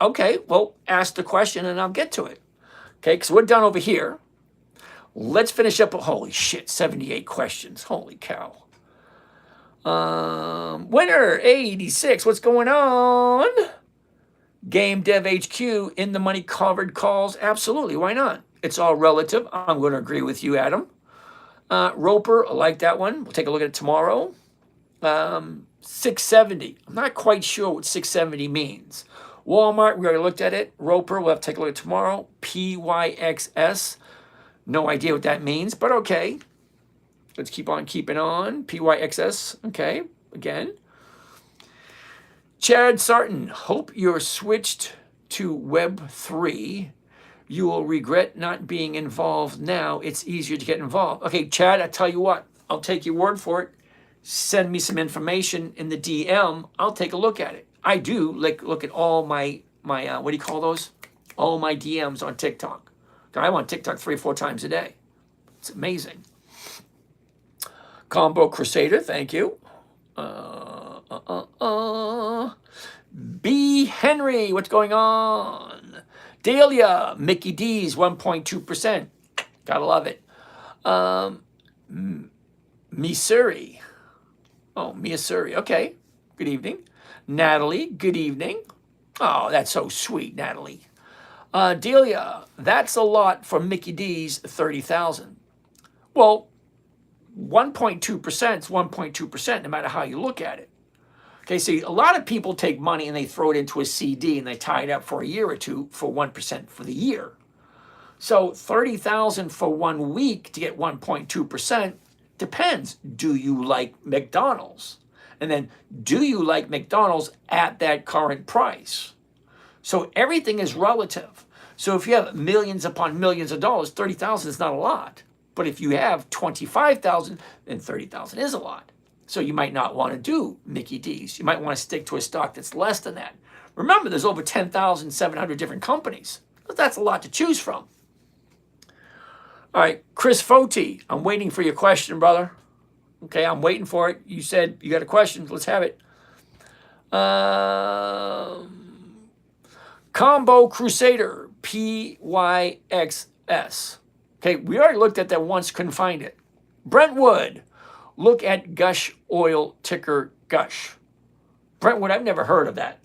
Okay, well, ask the question and I'll get to it. Okay, because we're done over here. Let's finish up. Holy shit, 78 questions. Holy cow. Winner 86, what's going on? Game Dev HQ, in the money covered calls. Absolutely, why not? It's all relative. I'm going to agree with you, Adam. Roper, I like that one. We'll take a look at it tomorrow. 670. I'm not quite sure what 670 means. Walmart, we already looked at it. Roper, we'll have to take a look at it tomorrow. PYXS, no idea what that means, but okay. Let's keep on keeping on. PYXS, okay, again. Chad Sarton, hope you're switched to Web3. You will regret not being involved now. It's easier to get involved. Okay, Chad, I tell you what, I'll take your word for it. Send me some information in the DM. I'll take a look at it. I do look at all my what do you call those? All my DMs on TikTok. I'm on TikTok 3 or 4 times a day. It's amazing. Combo Crusader, thank you. B. Henry, what's going on? Dahlia, Mickey D's, 1.2%. Gotta love it. Missouri. Oh, Missouri. Okay. Good evening. Natalie, good evening. Oh, that's so sweet, Natalie. Delia, that's a lot for Mickey D's 30,000. Well, 1.2% is 1.2%, no matter how you look at it. Okay, see, a lot of people take money and they throw it into a CD and they tie it up for a year or two for 1% for the year. So 30,000 for 1 week to get 1.2% depends. Do you like McDonald's? And then, do you like McDonald's at that current price? So everything is relative. So if you have millions upon millions of dollars, 30,000 is not a lot. But if you have 25,000, then 30,000 is a lot. So you might not want to do Mickey D's. You might want to stick to a stock that's less than that. Remember, there's over 10,700 different companies. That's a lot to choose from. All right, Chris Foti, I'm waiting for your question, brother. Okay, I'm waiting for it. You said you got a question. Let's have it. Combo Crusader, PYXS. Okay, we already looked at that once, couldn't find it. Brentwood, look at Gush Oil, ticker Gush. Brentwood, I've never heard of that.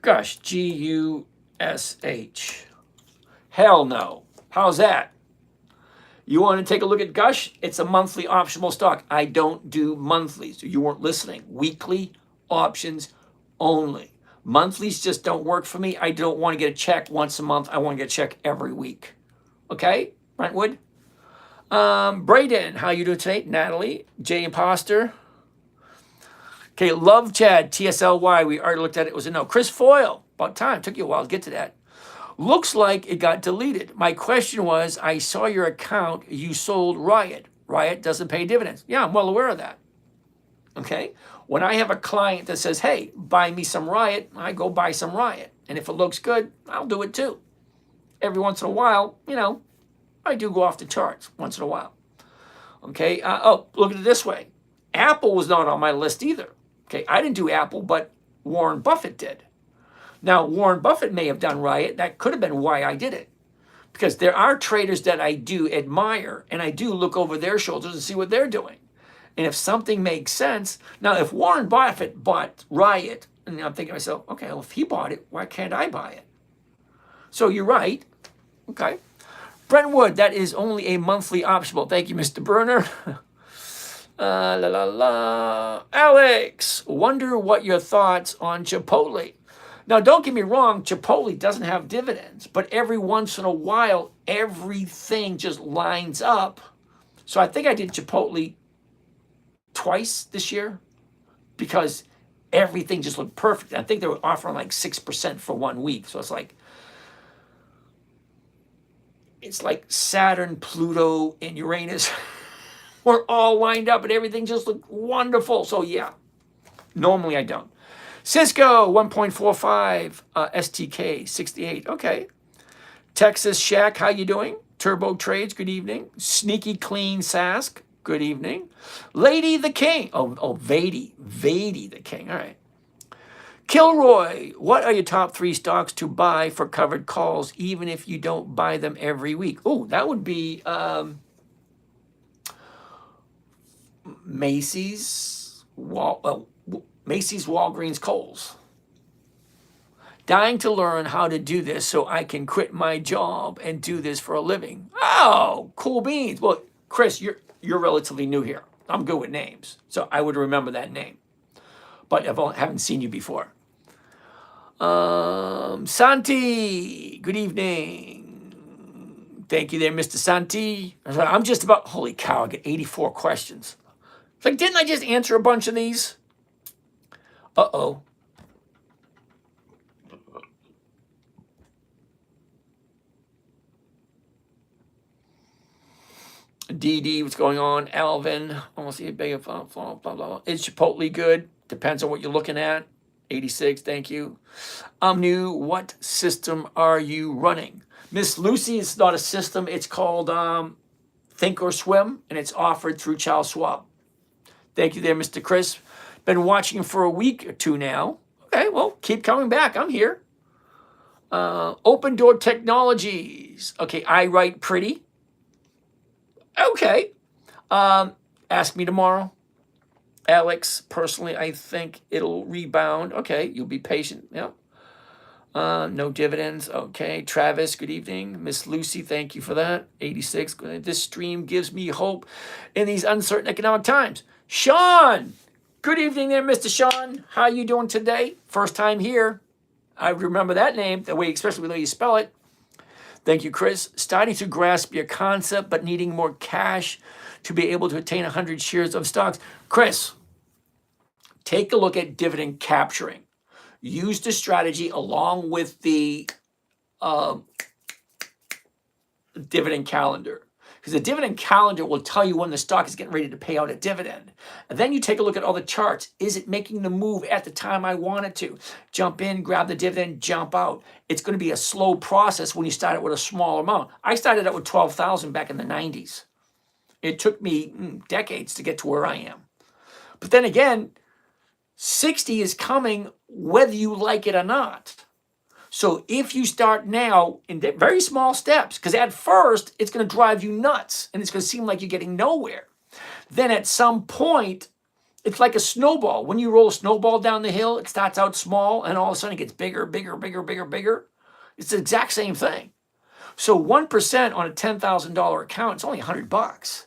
Gush, G-U-S-H. Hell no. How's that? You want to take a look at Gush? It's a monthly optional stock. I don't do monthlies. You weren't listening. Weekly options only. Monthlies just don't work for me. I don't want to get a check once a month. I want to get a check every week. Okay, Brentwood? Braden, how you doing today? Natalie, J Imposter. Okay, Love Chad, TSLY. We already looked at it. It was a no. Chris Foyle, about time. Took you a while to get to that. Looks like it got deleted. My question was, I saw your account. You sold Riot. Riot doesn't pay dividends. Yeah, I'm well aware of that. Okay? When I have a client that says, hey, buy me some Riot, I go buy some Riot. And if it looks good, I'll do it too. Every once in a while, you know, I do go off the charts once in a while. Okay? Look at it this way. Apple was not on my list either. Okay, I didn't do Apple, but Warren Buffett did. Now, Warren Buffett may have done Riot. That could have been why I did it. Because there are traders that I do admire, and I do look over their shoulders and see what they're doing. And if something makes sense, now if Warren Buffett bought Riot, and I'm thinking to myself, okay, well, if he bought it, why can't I buy it? So you're right. Okay. Brentwood, that is only a monthly optional. Thank you, Mr. Burner. La la la. Alex, wonder what your thoughts on Chipotle. Now, don't get me wrong, Chipotle doesn't have dividends, but every once in a while, everything just lines up. So I think I did Chipotle twice this year because everything just looked perfect. I think they were offering like 6% for 1 week. So it's like Saturn, Pluto, and Uranus were all lined up and everything just looked wonderful. So yeah, normally I don't. Cisco 1.45, STK 68. Okay. Texas Shack, how you doing? Turbo Trades, good evening. Sneaky Clean Sask, good evening. Lady the King. Oh, Vady the King. All right. Kilroy, what are your top 3 stocks to buy for covered calls, even if you don't buy them every week? Oh, that would be Macy's, Macy's, Walgreens, Kohl's. Dying to learn how to do this so I can quit my job and do this for a living. Oh, cool beans. Well, Chris, you're relatively new here. I'm good with names, so I would remember that name. But I haven't seen you before. Santi, good evening. Thank you there, Mr. Santi. I'm just about, holy cow, I get 84 questions. It's like, didn't I just answer a bunch of these? Uh-oh. DD, what's going on? Alvin, almost see a big blah, blah, blah, blah. Is Chipotle good? Depends on what you're looking at. 86, thank you. I'm new. What system are you running? Miss Lucy, it's not a system. It's called Think or Swim, and it's offered through Charles Schwab. Thank you there, Mr. Chris. Been watching for a week or 2 now. Okay, well, keep coming back. I'm here. Open Door Technologies. Okay, I write pretty. Okay. Ask me tomorrow. Alex, personally, I think it'll rebound. Okay, you'll be patient. Yeah. No dividends. Okay. Travis, good evening. Miss Lucy, thank you for that. 86. This stream gives me hope in these uncertain economic times. Sean, good evening there, Mr. Sean. How you doing today? First time here. I remember that name, the way, especially the way you spell it. Thank you, Chris. Starting to grasp your concept, but needing more cash to be able to attain 100 shares of stocks. Chris, take a look at dividend capturing. Use the strategy along with the dividend calendar. Because the dividend calendar will tell you when the stock is getting ready to pay out a dividend. And then you take a look at all the charts. Is it making the move at the time I want it to? Jump in, grab the dividend, jump out. It's going to be a slow process when you start it with a small amount. I started out with 12,000 back in the 90s. It took me decades to get to where I am. But then again, 60 is coming whether you like it or not. So if you start now in very small steps, because at first it's going to drive you nuts and it's going to seem like you're getting nowhere. Then at some point, it's like a snowball. When you roll a snowball down the hill, it starts out small and all of a sudden it gets bigger, bigger, bigger, bigger, bigger. It's the exact same thing. So 1% on a $10,000 account, it's only $100.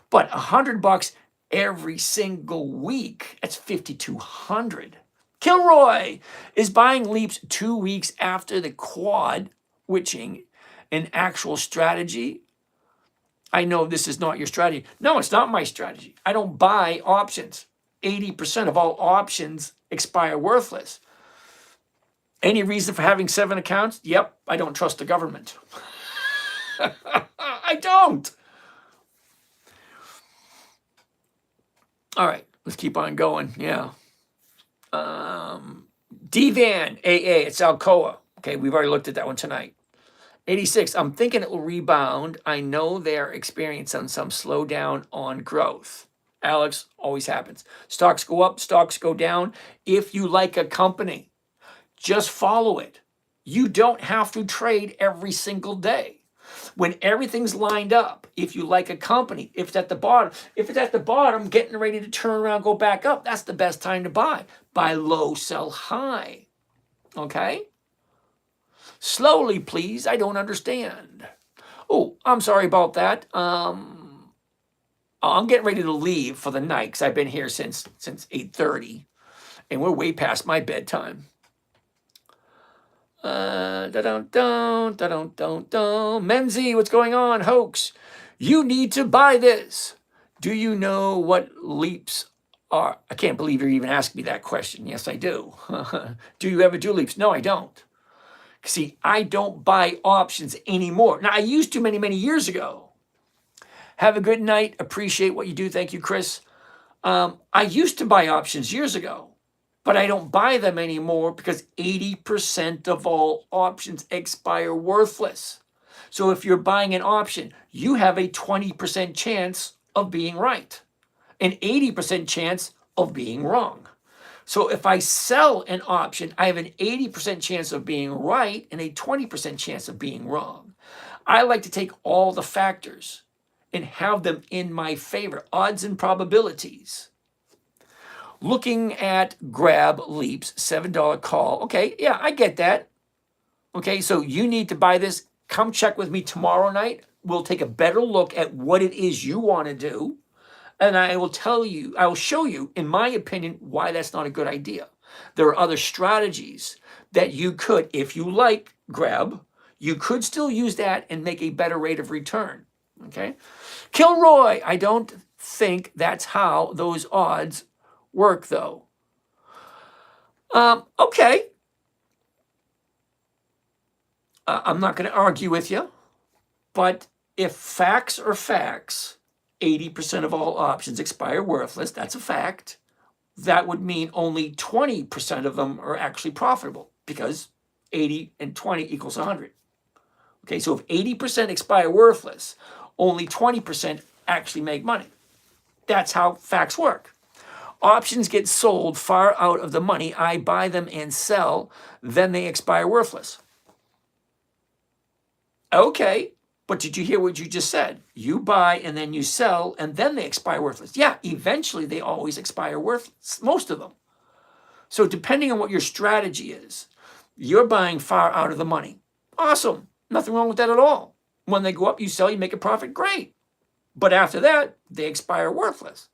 But $100 every single week, that's $5,200. Kilroy is buying leaps 2 weeks after the quad witching an actual strategy. I know this is not your strategy. No, it's not my strategy. I don't buy options. 80% of all options expire worthless. Any reason for having 7 accounts? Yep, I don't trust the government. I don't. All right, let's keep on going. Yeah. Dividend, AA, it's Alcoa. Okay, we've already looked at that one tonight. 86, I'm thinking it will rebound. I know they're experiencing some slowdown on growth. Alex, always happens. Stocks go up, stocks go down. If you like a company, just follow it. You don't have to trade every single day. When everything's lined up, if you like a company, if it's at the bottom, getting ready to turn around, go back up, that's the best time to buy. Buy low, sell high. Okay? Slowly, please. I don't understand. Oh, I'm sorry about that. I'm getting ready to leave for the night because I've been here since 8:30, and we're way past my bedtime. Menzie, what's going on? Hoax. You need to buy this. Do you know what leaps are? I can't believe you're even asking me that question. Yes, I do. Do you ever do leaps? No, I don't. See, I don't buy options anymore. Now, I used to many years ago. Have a good night. Appreciate what you do. Thank you, Chris. I used to buy options years ago, but I don't buy them anymore because 80% of all options expire worthless. So if you're buying an option, you have a 20% chance of being right, an 80% chance of being wrong. So if I sell an option, I have an 80% chance of being right and a 20% chance of being wrong. I like to take all the factors and have them in my favor, odds and probabilities. Looking at grab leaps, $7 call. Okay, yeah, I get that. Okay, so you need to buy this. Come check with me tomorrow night. We'll take a better look at what it is you want to do. And I will show you, in my opinion, why that's not a good idea. There are other strategies that you could, if you like grab, you could still use that and make a better rate of return. Okay? Kilroy, I don't think that's how those odds work, though. Okay. I'm not going to argue with you, but if facts are facts, 80% of all options expire worthless. That's a fact. That would mean only 20% of them are actually profitable because 80 and 20 equals 100. Okay, so if 80% expire worthless, only 20% actually make money. That's how facts work. Options get sold far out of the money. I buy them and sell, then they expire worthless. Okay, but did you hear what you just said? You buy and then you sell and then they expire worthless. Yeah, eventually they always expire worthless, most of them. So depending on what your strategy is, you're buying far out of the money. Awesome, nothing wrong with that at all. When they go up, you sell, you make a profit, great. But after that, they expire worthless.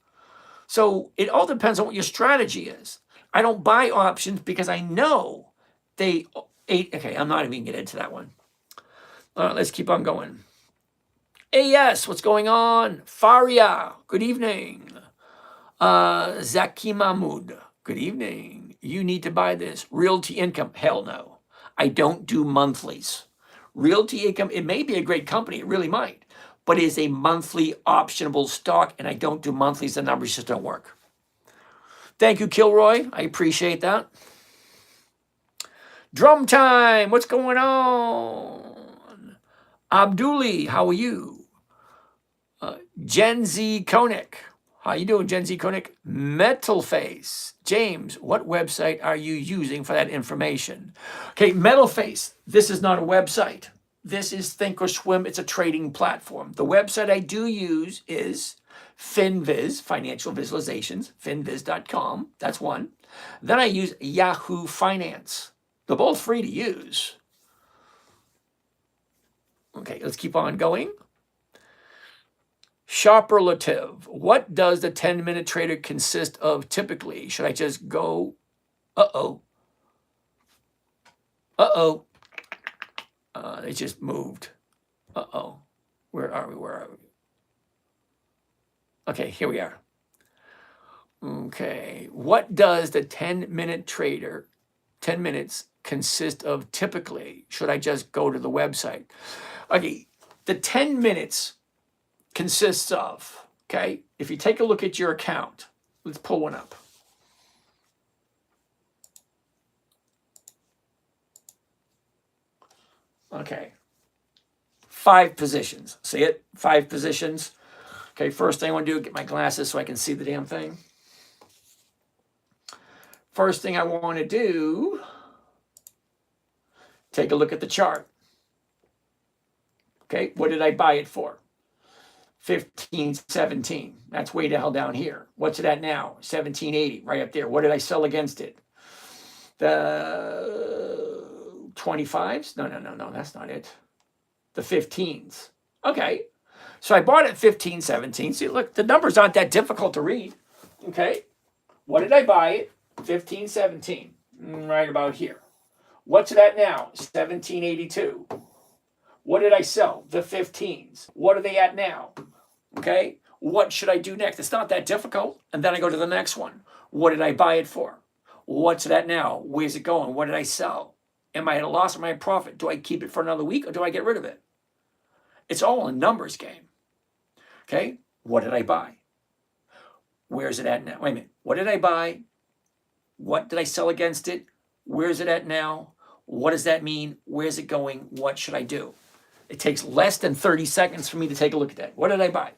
So it all depends on what your strategy is. I don't buy options because I know okay, I'm not even going to get into that one. Let's keep on going. AS, what's going on? Faria, good evening. Zaki Mahmoud, good evening. You need to buy this. Realty Income, hell no. I don't do monthlies. Realty Income, it may be a great company, it really might, but it is a monthly optionable stock, and I don't do monthlies. The numbers just don't work. Thank you, Kilroy. I appreciate that. Drum time, what's going on? Abduli, how are you? Gen Z Koenig. How you doing, Gen Z Koenig? Metal Face. James, what website are you using for that information? Okay, Metal Face. This is not a website. This is Thinkorswim. It's a trading platform. The website I do use is FinViz, Financial Visualizations, finviz.com. That's one. Then I use Yahoo Finance. They're both free to use. Okay, let's keep on going. Sharperlative. What does the 10-minute trader consist of typically? Should I just go? Uh-oh. It just moved. Uh-oh. Where are we? Okay, here we are. Okay. What does the 10-minute trader, 10 minutes, consist of typically? Should I just go to the website? Okay, the 10 minutes consists of, okay, if you take a look at your account, let's pull one up. Okay, 5 positions. See it? 5 positions. Okay, first thing I want to do is get my glasses so I can see the damn thing. First thing I want to do, take a look at the chart. Okay, what did I buy it for? 15.17. That's way the hell down here. What's it at now? 17.80, right up there. What did I sell against it? The 25s? No, that's not it. The 15s. Okay, So I bought it at 15.17. See, look, the numbers aren't that difficult to read. Okay. What did I buy it? 15.17. Right about here. What's it at now? 17.82. What did I sell? The 15s. What are they at now? Okay. What should I do next? It's not that difficult. And then I go to the next one. What did I buy it for? What's it at now? Where's it going? What did I sell? Am I at a loss or am I at profit? Do I keep it for another week or do I get rid of it? It's all a numbers game. Okay. What did I buy? Where's it at now? Wait a minute. What did I buy? What did I sell against it? Where's it at now? What does that mean? Where's it going? What should I do? It takes less than 30 seconds for me to take a look at that. What did I buy?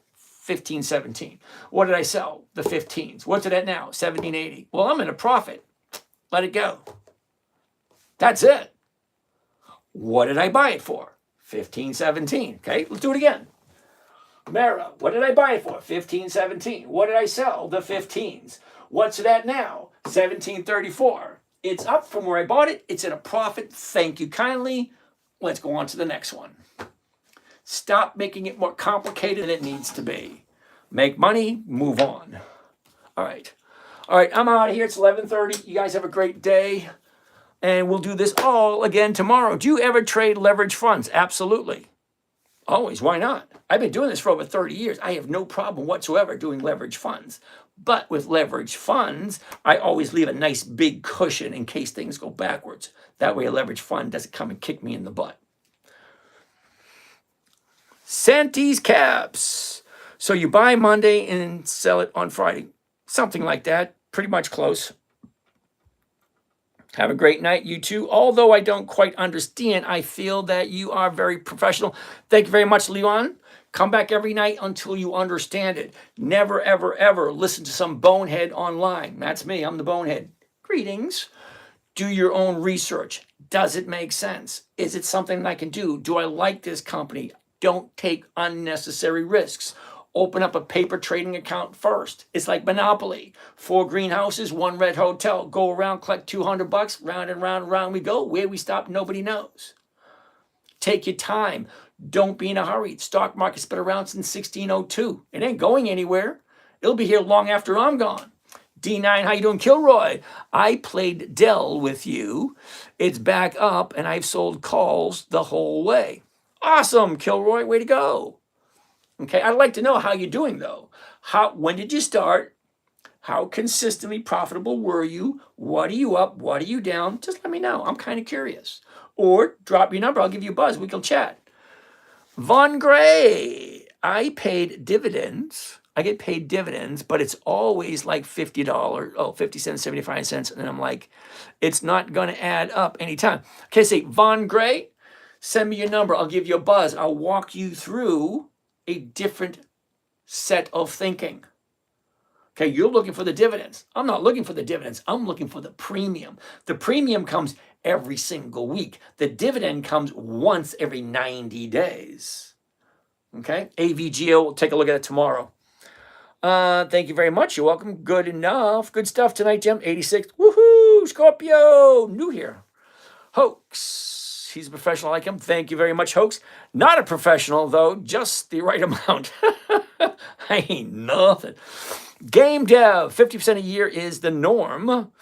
15.17. What did I sell? The 15s. What's it at now? 17.80. Well, I'm in a profit. Let it go. That's it. What did I buy it for? 15.17. Okay, let's do it again. Mara, what did I buy it for? 15.17. What did I sell? The 15s. What's it at now? 17.34. It's up from where I bought it. It's in a profit. Thank you kindly. Let's go on to the next one. Stop making it more complicated than it needs to be. Make money, move on. All right. All right, I'm out of here. It's 11:30. You guys have a great day. And we'll do this all again tomorrow. Do you ever trade leverage funds? Absolutely. Always. Why not? I've been doing this for over 30 years. I have no problem whatsoever doing leverage funds. But with leverage funds, I always leave a nice big cushion in case things go backwards. That way a leverage fund doesn't come and kick me in the butt. Santi's Caps. So you buy Monday and sell it on Friday. Something like that. Pretty much close. Have a great night, you too. Although I don't quite understand, I feel that you are very professional. Thank you very much, Leon. Come back every night until you understand it. Never, ever, ever listen to some bonehead online. That's me. I'm the bonehead. Greetings. Do your own research. Does it make sense? Is it something I can do? Do I like this company? Don't take unnecessary risks. Open up a paper trading account first. It's like Monopoly. 4 greenhouses, 1 red hotel. Go around, collect $200. Round and round and round we go. Where we stop, nobody knows. Take your time. Don't be in a hurry. Stock market's been around since 1602. It ain't going anywhere. It'll be here long after I'm gone. D9, how you doing? Kilroy, I played Dell with you. It's back up, and I've sold calls the whole way. Awesome, Kilroy. Way to go. Okay, I'd like to know how you're doing, though. When did you start? How consistently profitable were you? What are you up? What are you down? Just let me know. I'm kind of curious. Or drop your number. I'll give you a buzz. We can chat. Von Gray, I paid dividends. I get paid dividends, but it's always like $50, 50 cents, 75 cents. And I'm like, it's not going to add up anytime. Okay, say, Von Gray, send me your number. I'll give you a buzz. I'll walk you through a different set of thinking. Okay, you're looking for the dividends. I'm not looking for the dividends. I'm looking for the premium. The premium comes every single week. The dividend comes once every 90 days. Okay, AVGO, we'll take a look at it tomorrow. Thank you very much. You're welcome. Good enough. Good stuff tonight, Jim. 86. Woohoo! Scorpio. New here. Hoax. He's a professional like him. Thank you very much, Hoax. Not a professional, though. Just the right amount. I ain't nothing. Game dev. 50% a year is the norm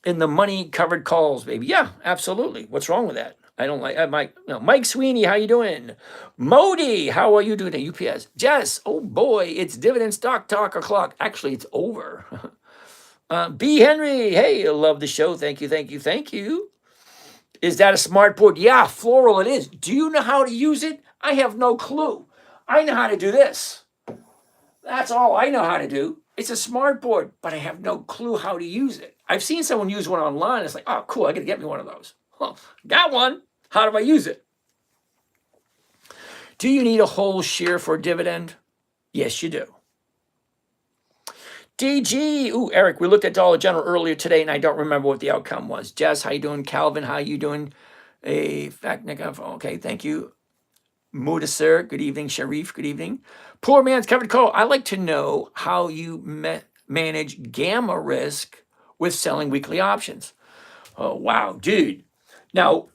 in the money-covered calls, baby. Yeah, absolutely. What's wrong with that? I don't like Mike Sweeney, how you doing? Modi, how are you doing at UPS? Jess, oh boy, it's dividend stock talk o'clock. Actually, it's over. B. Henry, hey, I love the show. Thank you, thank you, thank you. Is that a smart board? Yeah, Floral it is. Do you know how to use it? I have no clue. I know how to do this. That's all I know how to do. It's a smart board, but I have no clue how to use it. I've seen someone use one online. It's like, oh, cool, I got to get me one of those. Huh, got one. How do I use it? Do you need a whole share for a dividend? Yes, you do. DG, ooh, Eric, we looked at Dollar General earlier today, and I don't remember what the outcome was. Jess, how you doing? Calvin, how you doing? Okay, thank you. Mudasir, good evening. Sharif, good evening. Poor man's covered call. I like to know how you manage gamma risk with selling weekly options. Oh, wow, dude. Now,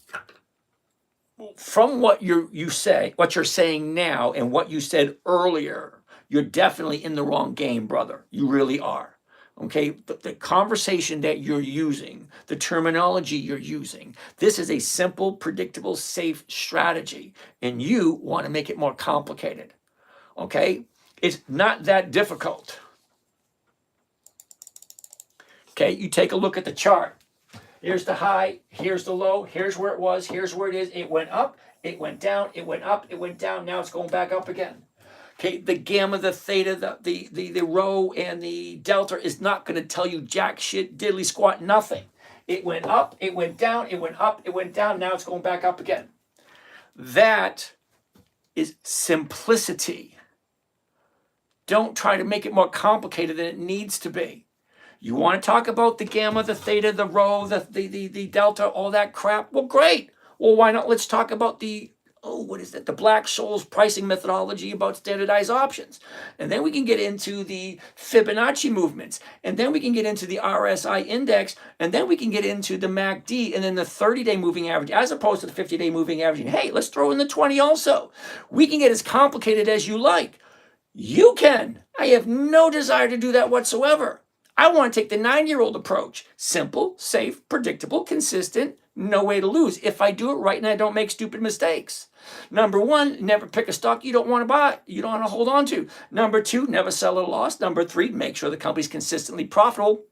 from what you say, what you're saying now, and what you said earlier, you're definitely in the wrong game, brother. You really are. Okay, the conversation that you're using, the terminology you're using, this is a simple, predictable, safe strategy, and you want to make it more complicated. Okay, it's not that difficult. Okay, you take a look at the chart. Here's the high, here's the low, here's where it was, here's where it is. It went up, it went down, it went up, it went down. Now it's going back up again. Okay, the gamma, the theta, the rho, and the delta is not going to tell you jack shit, diddly squat, nothing. It went up, it went down, it went up, it went down. Now it's going back up again. That is simplicity. Don't try to make it more complicated than it needs to be. You want to talk about the gamma, the theta, the rho, the delta, all that crap? Well, great. Well, why not? Let's talk about the Black-Scholes pricing methodology about standardized options. And then we can get into the Fibonacci movements. And then we can get into the RSI index. And then we can get into the MACD and then the 30-day moving average as opposed to the 50-day moving average. And hey, let's throw in the 20 also. We can get as complicated as you like. You can. I have no desire to do that whatsoever. I want to take the 9-year-old approach. Simple, safe, predictable, consistent, no way to lose. If I do it right and I don't make stupid mistakes. Number one, never pick a stock you don't want to buy, you don't want to hold on to. Number two, never sell at a loss. Number three, make sure the company's consistently profitable.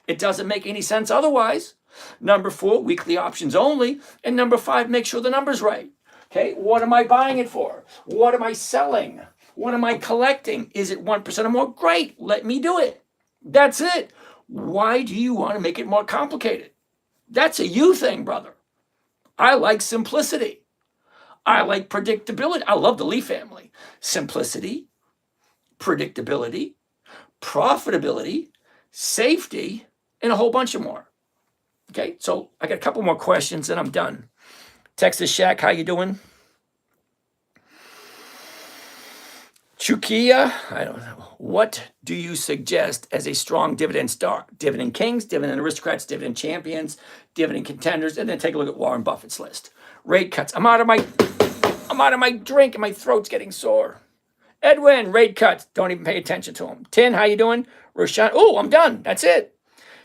It doesn't make any sense otherwise. Number four, weekly options only. And number five, make sure the number's right. Okay, what am I buying it for? What am I selling? What am I collecting? Is it 1% or more? Great, let me do it. That's it. Why do you want to make it more complicated? That's a you thing, brother. I like simplicity. I like predictability. I love the Lee family. Simplicity, predictability, profitability, safety, and a whole bunch of more. Okay, so I got a couple more questions and I'm done. Texas Shack, how you doing? Chukia, I don't know. What do you suggest as a strong dividend stock? Dividend kings, dividend aristocrats, dividend champions, dividend contenders, and then take a look at Warren Buffett's list. Rate cuts. I'm out of my drink and my throat's getting sore. Edwin, rate cuts. Don't even pay attention to them. Tin, how you doing? Roshan, oh, I'm done. That's it.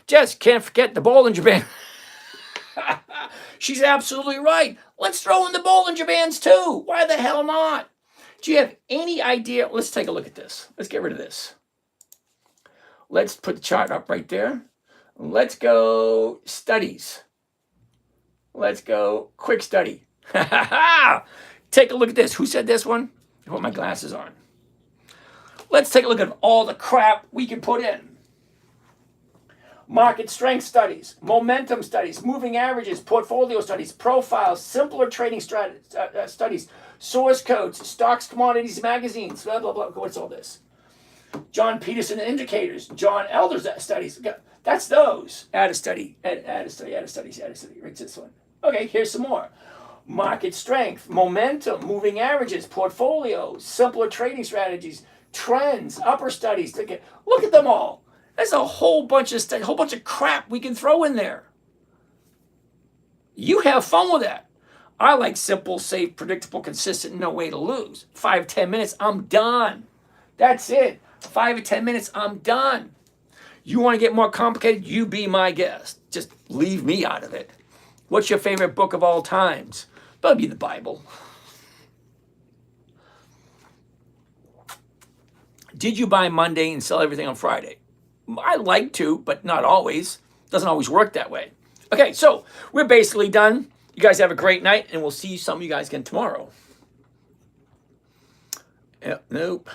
Jess, can't forget the Bollinger Band. She's absolutely right. Let's throw in the Bollinger Bands too. Why the hell not? Do you have any idea? Let's take a look at this. Let's get rid of this. Let's put the chart up right there. Let's go studies. Let's go quick study. Take a look at this. Who said this one? I put my glasses on. Let's take a look at all the crap we can put in. Market strength studies, momentum studies, moving averages, portfolio studies, profiles, simpler trading studies, source codes, stocks, commodities, magazines, blah, blah, blah. What's all this? John Peterson indicators, John Elder's studies. That's those. Add a study, add a study, add a study, add a study. Right, this one. Okay, here's some more. Market strength, momentum, moving averages, portfolios, simpler trading strategies, trends, upper studies. Look at them all. There's a whole bunch of stuff, a whole bunch of crap we can throw in there. You have fun with that. I like simple, safe, predictable, consistent, no way to lose. 5, 10 minutes, I'm done. That's it. 5 or 10 minutes, I'm done. You want to get more complicated? You be my guest. Just leave me out of it. What's your favorite book of all times? That'll be the Bible. Did you buy Monday and sell everything on Friday? I like to, but not always. Doesn't always work that way. Okay, so we're basically done. You guys have a great night, and we'll see some of you guys again tomorrow. Nope.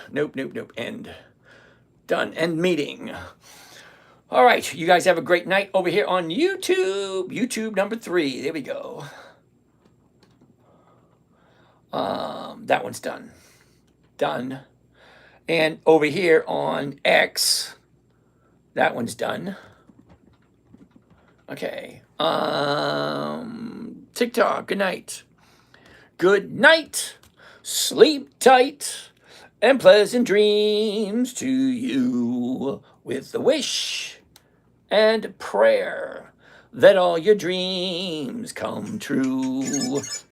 End. Done. End meeting. All right, you guys have a great night over here on YouTube. YouTube number 3. There we go. That one's done. Done. And over here on X, that one's done. Okay. TikTok, good night. Good night. Sleep tight. And pleasant dreams to you, with the wish and prayer that all your dreams come true.